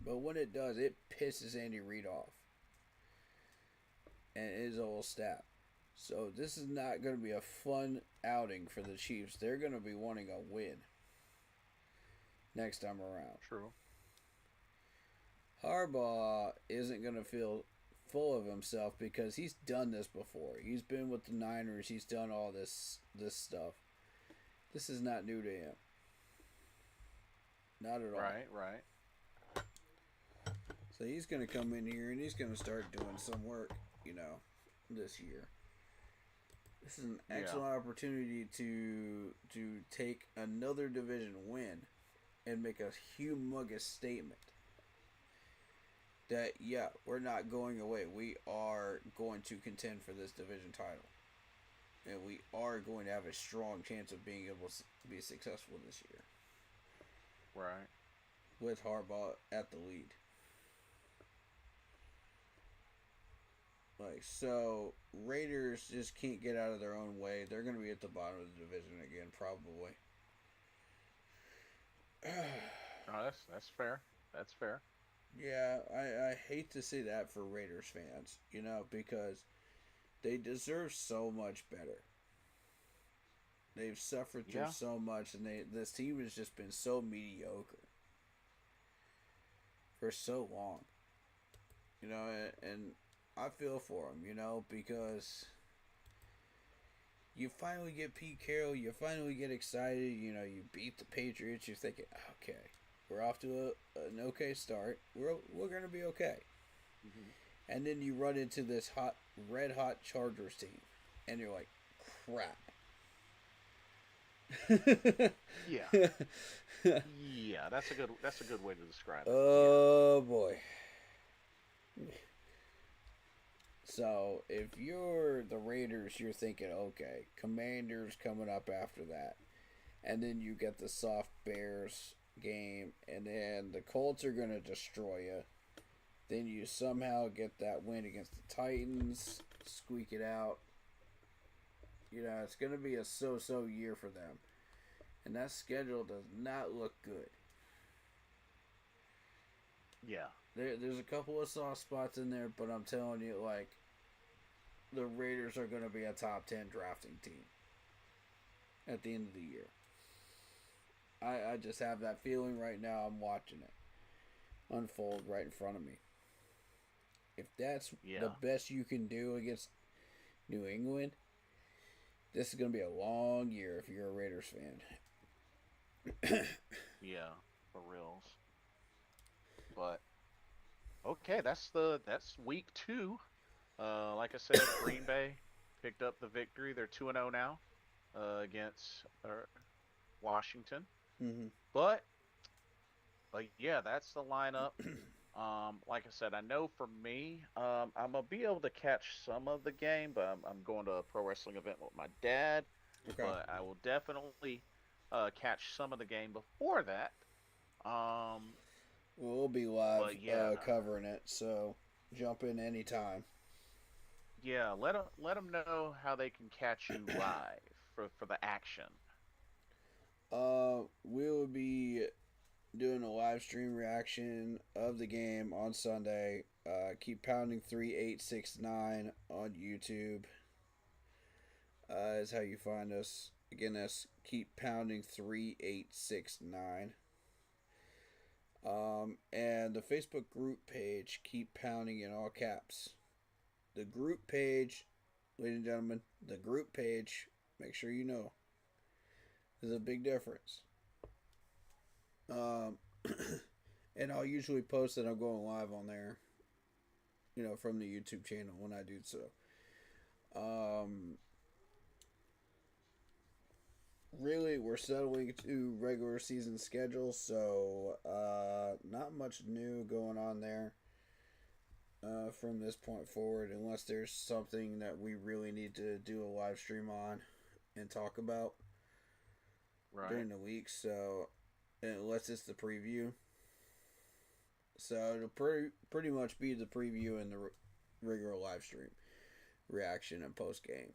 But when it does, it pisses Andy Reid off. And his whole staff. So this is not going to be a fun outing for the Chiefs. They're going to be wanting a win next time around. True. Harbaugh isn't going to feel full of himself because he's done this before. He's been with the Niners. He's done all this stuff. This is not new to him. Not at all. Right. So he's going to come in here and he's going to start doing some work, this year. This is an excellent opportunity to take another division win and make a humongous statement that, we're not going away. We are going to contend for this division title. And we are going to have a strong chance of being able to be successful this year. Right. With Harbaugh at the lead. So Raiders just can't get out of their own way. They're going to be at the bottom of the division again, probably. That's fair. That's fair. Yeah, I hate to say that for Raiders fans, because they deserve so much better. They've suffered through so much, and this team has just been so mediocre for so long. And I feel for them, because you finally get Pete Carroll, you finally get excited, you beat the Patriots, you're thinking, okay, we're off to an okay start, we're going to be okay. Mm-hmm. And then you run into this red hot Chargers team, and you're like, crap. Yeah. Yeah, that's a good way to describe it. Oh boy. So, if you're the Raiders, you're thinking, okay, Commanders coming up after that. And then you get the soft Bears game. And then the Colts are going to destroy you. Then you somehow get that win against the Titans. Squeak it out. It's going to be a so-so year for them. And that schedule does not look good. Yeah. There's a couple of soft spots in there, but I'm telling you, the Raiders are going to be a top 10 drafting team at the end of the year. I just have that feeling right now. I'm watching it unfold right in front of me. If that's the best you can do against New England, this is going to be a long year if you're a Raiders fan. Yeah, for reals. But okay, that's week 2. Like I said, Green Bay picked up the victory. They're 2-0 now against Washington. Mm-hmm. But yeah, that's the lineup. Like I said, I know for me, I'm gonna be able to catch some of the game, but I'm going to a pro wrestling event with my dad. Okay. But I will definitely catch some of the game before that. We'll be live covering it, so jump in anytime. Yeah, let them know how they can catch you live for the action. We will be doing a live stream reaction of the game on Sunday. Keep pounding 3869 on YouTube. Is how you find us. Again, that's keep pounding 3869. And the Facebook group page, keep pounding in all caps. The group page, ladies and gentlemen, the group page, make sure you know, there's a big difference. And I'll usually post that I'm going live on there, from the YouTube channel when I do so. really, we're settling to regular season schedule, so not much new going on there from this point forward, unless there's something that we really need to do a live stream on and talk about during the week. So, unless it's the preview, so it'll pretty much be the preview and the regular live stream reaction and post game.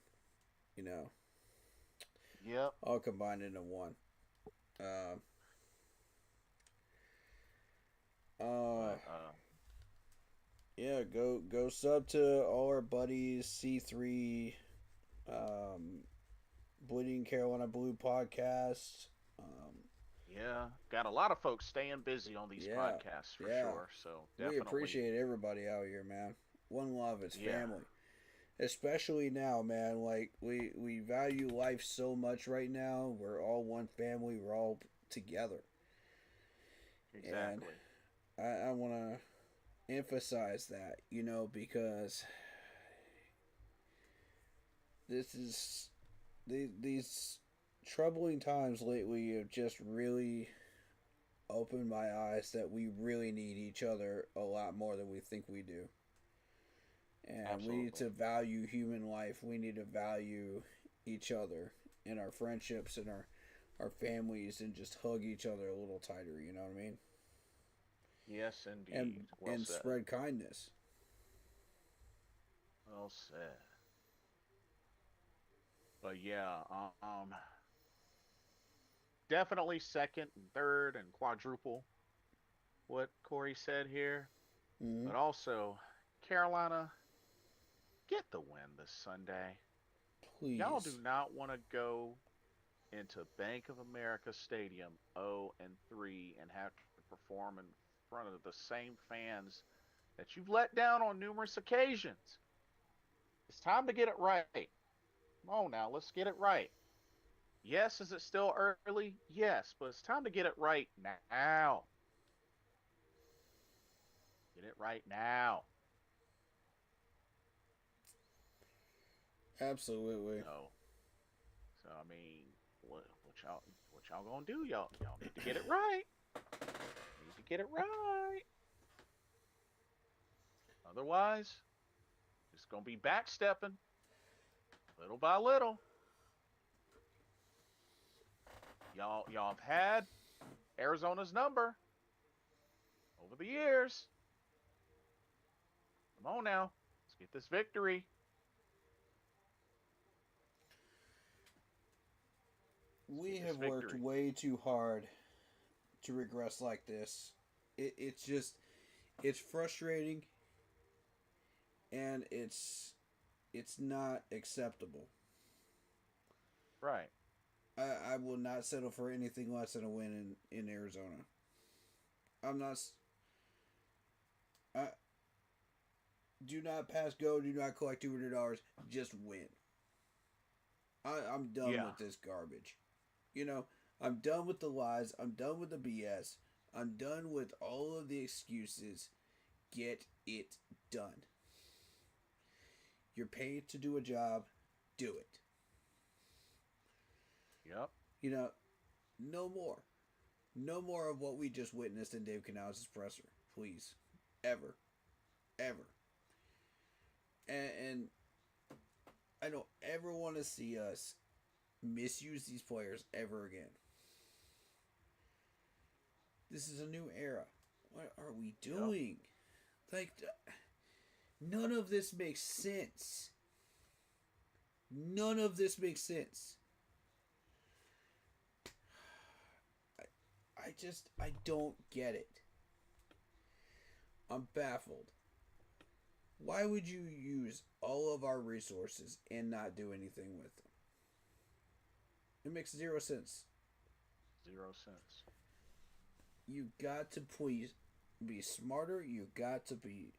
Yep. All combined into one. Yeah, go sub to all our buddies. C3, Bleeding Carolina Blue podcast. Yeah, got a lot of folks staying busy on these podcasts for sure. So definitely. We appreciate everybody out here, man. One love, it's family. Especially now, man. Like we value life so much right now. We're all one family. We're all together. Exactly. And I want to emphasize that, because these troubling times lately have just really opened my eyes that we really need each other a lot more than we think we do. And Absolutely. We need to value human life. We need to value each other and our friendships and our families, and just hug each other a little tighter, you know what I mean? Yes, indeed. And spread kindness. Well said. But yeah, definitely second and third and quadruple what Corey said here. Mm-hmm. But also, Carolina, get the win this Sunday. Please. Y'all do not want to go into Bank of America Stadium 0-3 and have to perform in front of the same fans that you've let down on numerous occasions. It's time to get it right. Come on now, let's get it right. Yes, is it still early? Yes, but it's time to get it right now. Get it right now. Absolutely. So I mean, what y'all gonna do? Y'all need to get it right. Need to get it right. Otherwise, it's gonna be backstepping, little by little. Y'all have had Arizona's number over the years. Come on now, let's get this victory. We have worked way too hard to regress like this. It's frustrating, and it's not acceptable. Right. I will not settle for anything less than a win in Arizona. Do not pass go. Do not collect $200. Just win. I'm done with this garbage. I'm done with the lies. I'm done with the BS. I'm done with all of the excuses. Get it done. You're paid to do a job. Do it. Yep. No more. No more of what we just witnessed in Dave Canales' presser. Please. Ever. And I don't ever want to see us misuse these players ever again. This is a new era. What are we doing? Like, none of this makes sense. None of this makes sense. I don't get it. I'm baffled. Why would you use all of our resources and not do anything with them? It makes 0 sense. 0 cents. You got to please be smarter. You got to be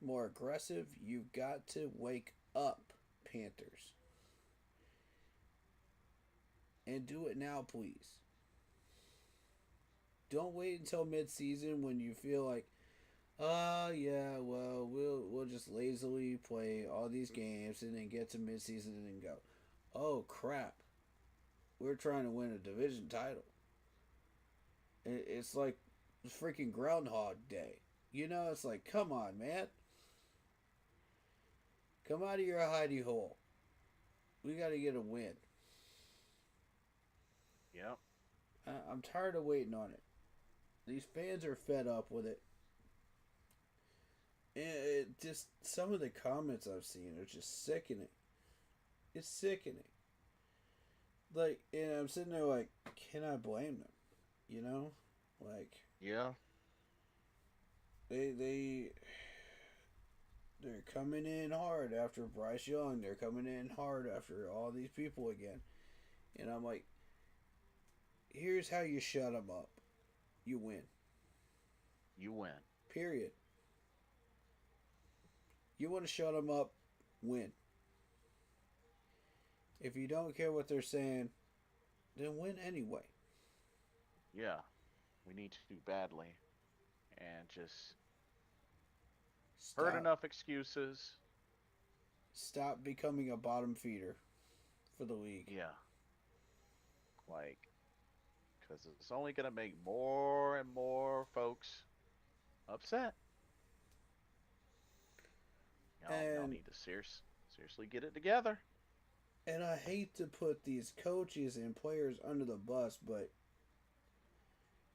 more aggressive. You got to wake up, Panthers. And do it now, please. Don't wait until mid-season when you feel like, we'll just lazily play all these games and then get to mid-season and then go, oh crap, We're trying to win a division title. It's like freaking Groundhog Day. You know, it's like, come on, man. Come out of your hidey hole. We got to get a win. Yeah. I'm tired of waiting on it. These fans are fed up with it. And just some of the comments I've seen are just sickening. It's sickening. Like, and I'm sitting there like, can I blame them? You know? Like, yeah. They're coming in hard after Bryce Young. They're coming in hard after all these people again. And I'm like, here's how you shut them up. You win. You win. Period. You want to shut them up, win. If you don't care what they're saying, then win anyway. Yeah. We need to badly. And just heard enough excuses. Stop becoming a bottom feeder for the league. Yeah. Like, because it's only going to make more and more folks upset. Y'all need to seriously get it together. And I hate to put these coaches and players under the bus, but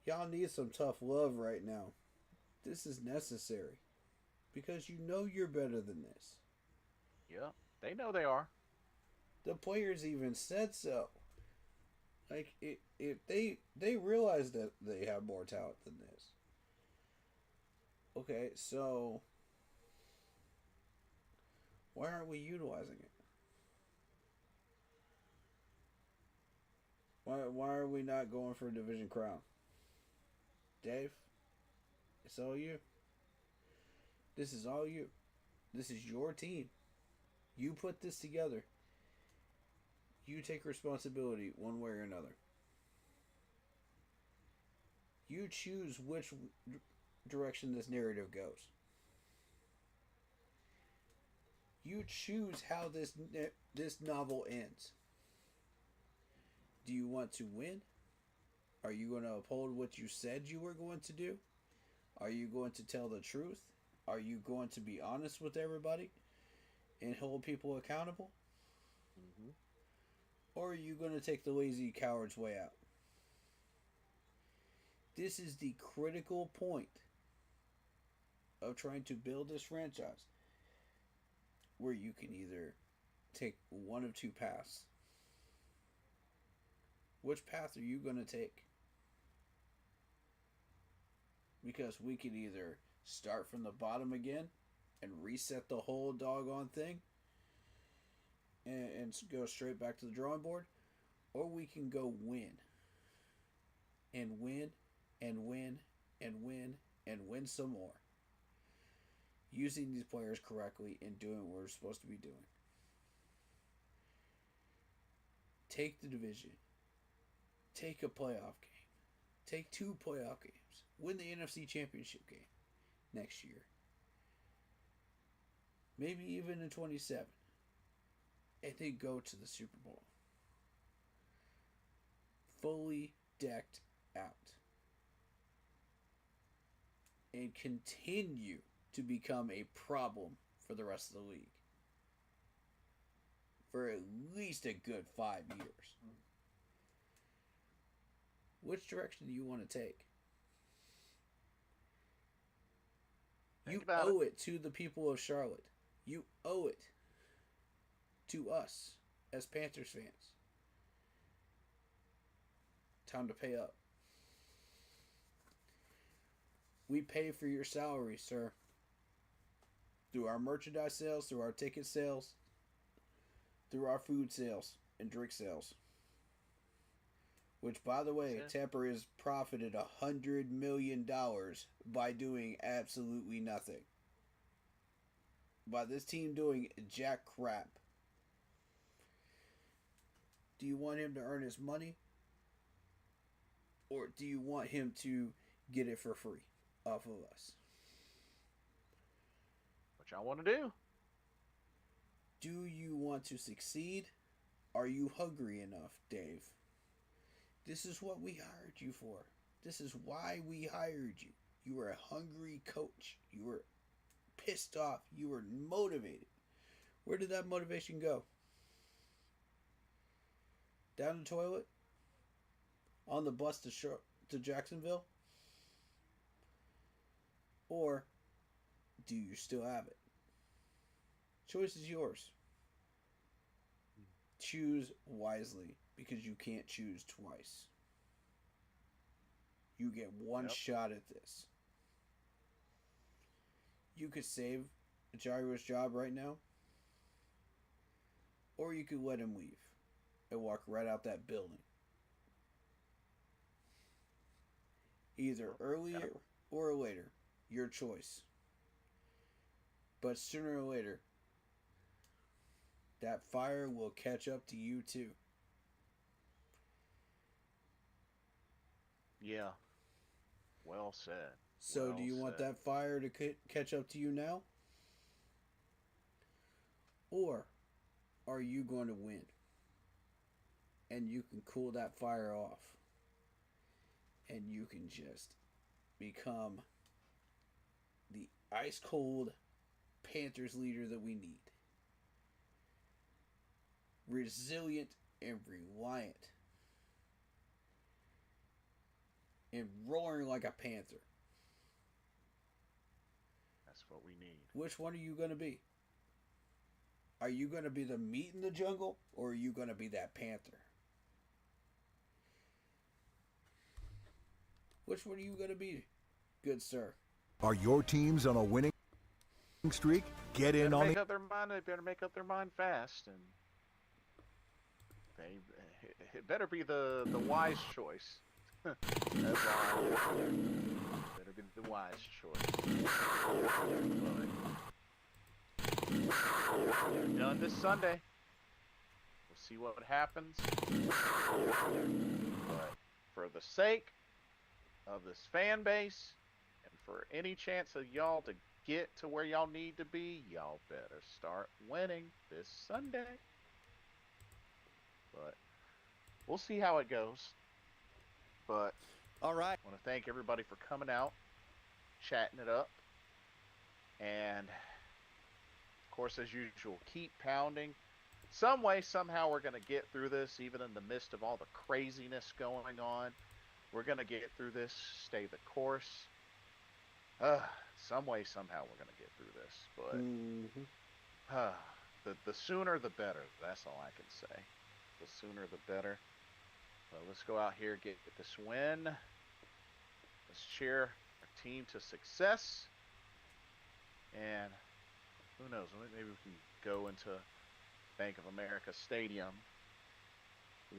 y'all need some tough love right now. This is necessary. Because you know you're better than this. Yeah, they know they are. The players even said so. Like, if they realize that they have more talent than this. Okay, so why aren't we utilizing it? Why are we not going for a division crown? Dave, it's all you. This is all you. This is your team. You put this together. You take responsibility one way or another. You choose which direction this narrative goes. You choose how this novel ends. Do you want to win? Are you going to uphold what you said you were going to do? Are you going to tell the truth? Are you going to be honest with everybody and hold people accountable? Mm-hmm. Or are you going to take the lazy coward's way out? This is the critical point of trying to build this franchise where you can either take one of two paths. Which path are you going to take? Because we could either start from the bottom again and reset the whole doggone thing and go straight back to the drawing board, or we can go win and win and win and win and win some more, using these players correctly and doing what we're supposed to be doing. Take the division. Take a playoff game. Take 2 playoff games. Win the NFC Championship game next year. Maybe even in 27. And then go to the Super Bowl. Fully decked out. And continue to become a problem for the rest of the league. For at least a good 5 years. Which direction do you want to take? You owe it to the people of Charlotte. You owe it to us as Panthers fans. Time to pay up. We pay for your salary, sir. Through our merchandise sales, through our ticket sales, through our food sales and drink sales. Which, by the way, Tampa has profited $100 million by doing absolutely nothing. By this team doing jack crap. Do you want him to earn his money? Or do you want him to get it for free off of us? What y'all want to do? Do you want to succeed? Are you hungry enough, Dave? This is what we hired you for. This is why we hired you. You were a hungry coach. You were pissed off. You were motivated. Where did that motivation go? Down the toilet? On the bus to Jacksonville? Or do you still have it? Choice is yours. Choose wisely, because you can't choose twice. You get one shot at this. You could save Gyro's job right now, or you could let him leave and walk right out that building. Either earlier or later, your choice. But sooner or later, that fire will catch up to you too. Yeah. Well said. So do you want that fire to catch up to you now? Or are you going to win? And you can cool that fire off. And you can just become the ice cold Panthers leader that we need. Resilient and reliant. And roaring like a panther. That's what we need. Which one are you going to be? Are you going to be the meat in the jungle, or are you going to be that panther? Which one are you going to be, good sir? Are your teams on a winning streak? Get in on it. They better make up their mind fast, and it better be the wise choice. That's all. Better be the wise choice. But done this Sunday. We'll see what happens. But for the sake of this fan base, and for any chance of y'all to get to where y'all need to be, y'all better start winning this Sunday. But we'll see how it goes. But all right, I want to thank everybody for coming out, chatting it up, and of course, as usual, keep pounding. Some way, somehow, we're going to get through this, even in the midst of all the craziness going on. We're going to get through this, stay the course. Some way, somehow, we're going to get through this. But the sooner, the better. That's all I can say. The sooner, the better. So let's go out here, get this win. Let's cheer our team to success. And who knows, maybe we can go into Bank of America Stadium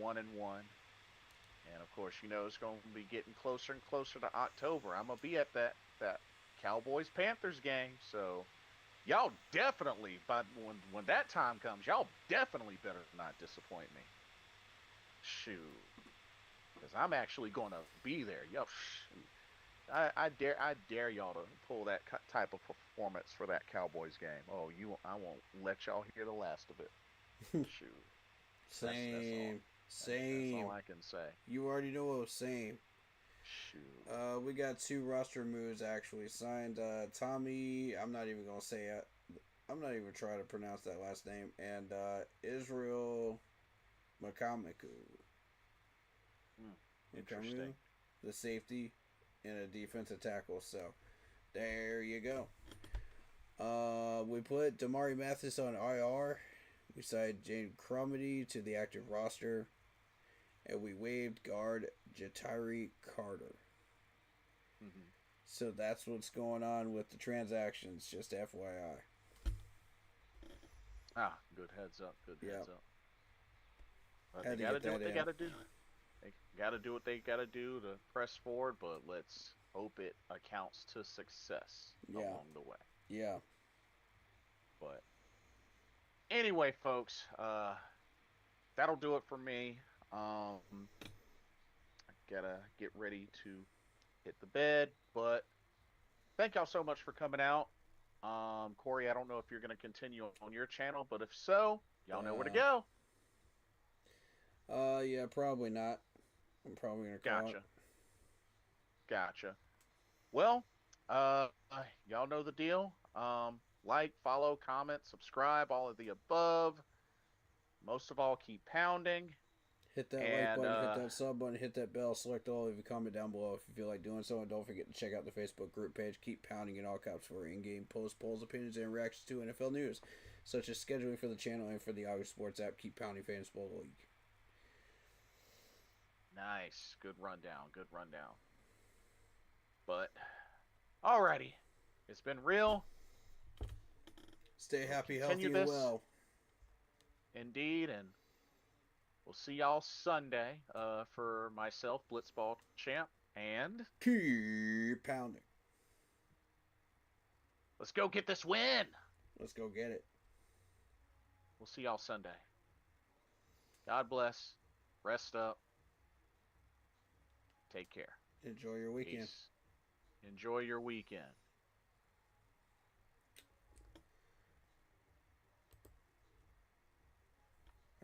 1-1. And of course, you know, it's going to be getting closer and closer to October. I'm going to be at that Cowboys-Panthers game. So y'all definitely, when that time comes, y'all definitely better not disappoint me. Shoot. Because I'm actually going to be there. Yo, I dare y'all to pull that type of performance for that Cowboys game. Oh, I won't let y'all hear the last of it. Shoot. Same. That's all I can say. You already know. Same. Shoot. We got 2 roster moves actually signed. Tommy, I'm not even gonna say it. I'm not even trying to pronounce that last name. And Israel Makamiku. Interesting. The safety and a defensive tackle. So there you go. We put Damari Mathis on IR. We signed Jane Cromedy to the active roster. And we waived guard Jatari Carter. So that's what's going on with the transactions, just FYI. Good heads up. Good heads up. They gotta do what they gotta do. They gotta do what they gotta do to press forward, but let's hope it accounts to success along the way. Yeah. But anyway, folks, that'll do it for me. I gotta get ready to hit the bed, but thank y'all so much for coming out. Corey, I don't know if you're gonna continue on your channel, but if so, y'all know where to go. Yeah, probably not. I'm probably going to call Gotcha. it. Gotcha. Well, y'all know the deal. Like, follow, comment, subscribe, all of the above. Most of all, keep pounding. Hit that like button, hit that sub button, hit that bell, select all. If you comment down below if you feel like doing so, and don't forget to check out the Facebook group page. Keep pounding in all caps for in-game posts, polls, opinions, and reactions to NFL news, such as scheduling for the channel and for the Iowa Sports app. Keep pounding Fantasy League. Nice, good rundown, good rundown. But, alrighty, it's been real. Stay happy, healthy, and well. Indeed, and we'll see y'all Sunday for myself, Blitzball Champ, and keep pounding. Let's go get this win. Let's go get it. We'll see y'all Sunday. God bless. Rest up. Take care. Enjoy your weekend. Peace. Enjoy your weekend.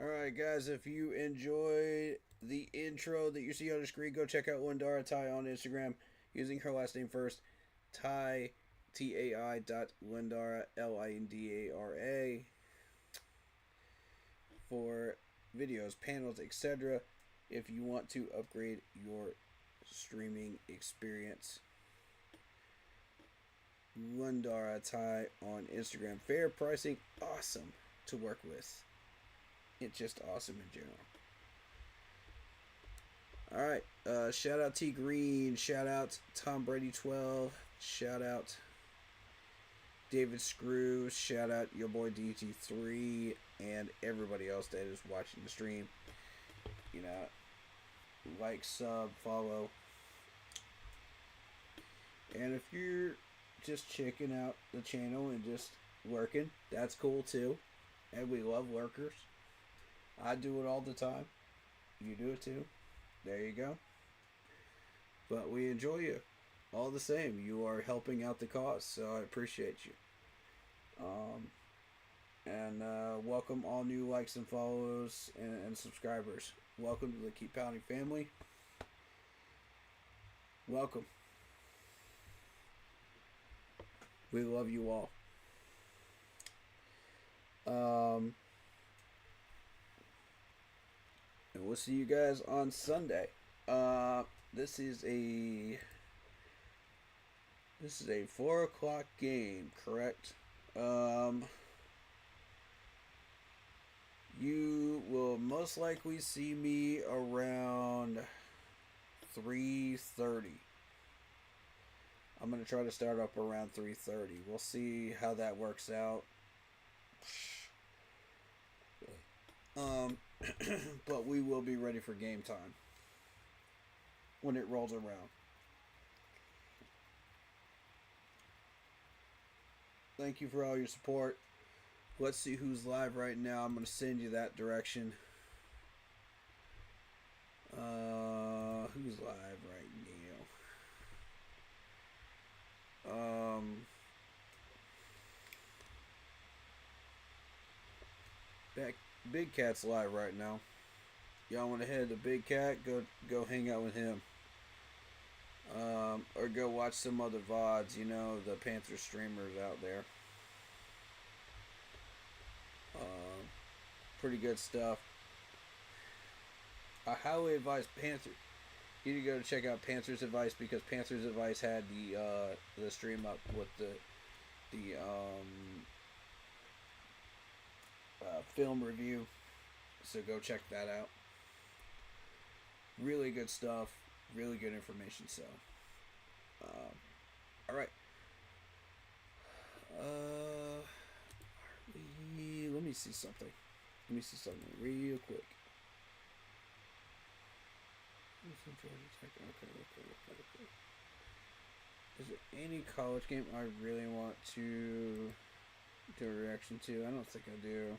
Alright guys, if you enjoyed the intro that you see on the screen, go check out Lindara Tai on Instagram using her last name first, Tai, T-A-I .Lindara, L-I-N-D-A-R-A, for videos, panels, etc. if you want to upgrade your streaming experience. Lindara Tai on Instagram. Fair pricing, awesome to work with. It's just awesome in general. Alright, shout out T Green, shout out Tom Brady 12, shout out David Screw, shout out your boy DT3, and everybody else that is watching the stream. You know, like, sub, follow. And if you're just checking out the channel and just working, that's cool too. And we love workers. I do it all the time. You do it too. There you go. But we enjoy you. All the same, you are helping out the cause, so I appreciate you. Welcome all new likes and follows and subscribers. Welcome to the Keep Pounding family. Welcome. We love you all. And we'll see you guys on Sunday. This is a 4 o'clock game, correct? You will most likely see me around 3:30. I'm gonna try to start up around 3:30. We'll see how that works out. But we will be ready for game time when it rolls around. Thank you for all your support. Let's see who's live right now. I'm going to send you that direction. Who's live right now? Big Cat's live right now. Y'all want to head to Big Cat? Go hang out with him. Or go watch some other VODs. You know, the Panthers streamers out there. Pretty good stuff. I highly advise Panther. You need to go to check out Panthers Advice, because Panthers Advice had the stream up with the film review. So go check that out. Really good stuff. Really good information. So, all right. Let me see something. Let me see something real quick. Okay. Is there any college game I really want to do a reaction to? I don't think I do.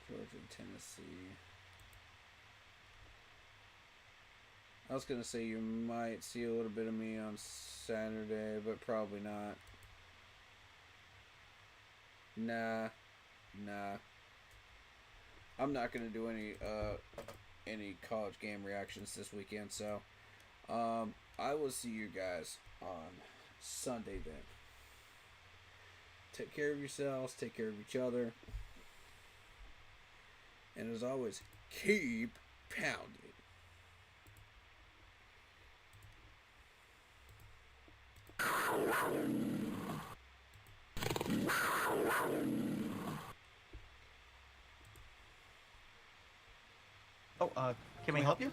Georgia, Tennessee. I was gonna say you might see a little bit of me on Saturday, but probably not. Nah. I'm not gonna do any college game reactions this weekend, so I will see you guys on Sunday then. Take care of yourselves, take care of each other, and as always, keep pounding. Oh, can we help you?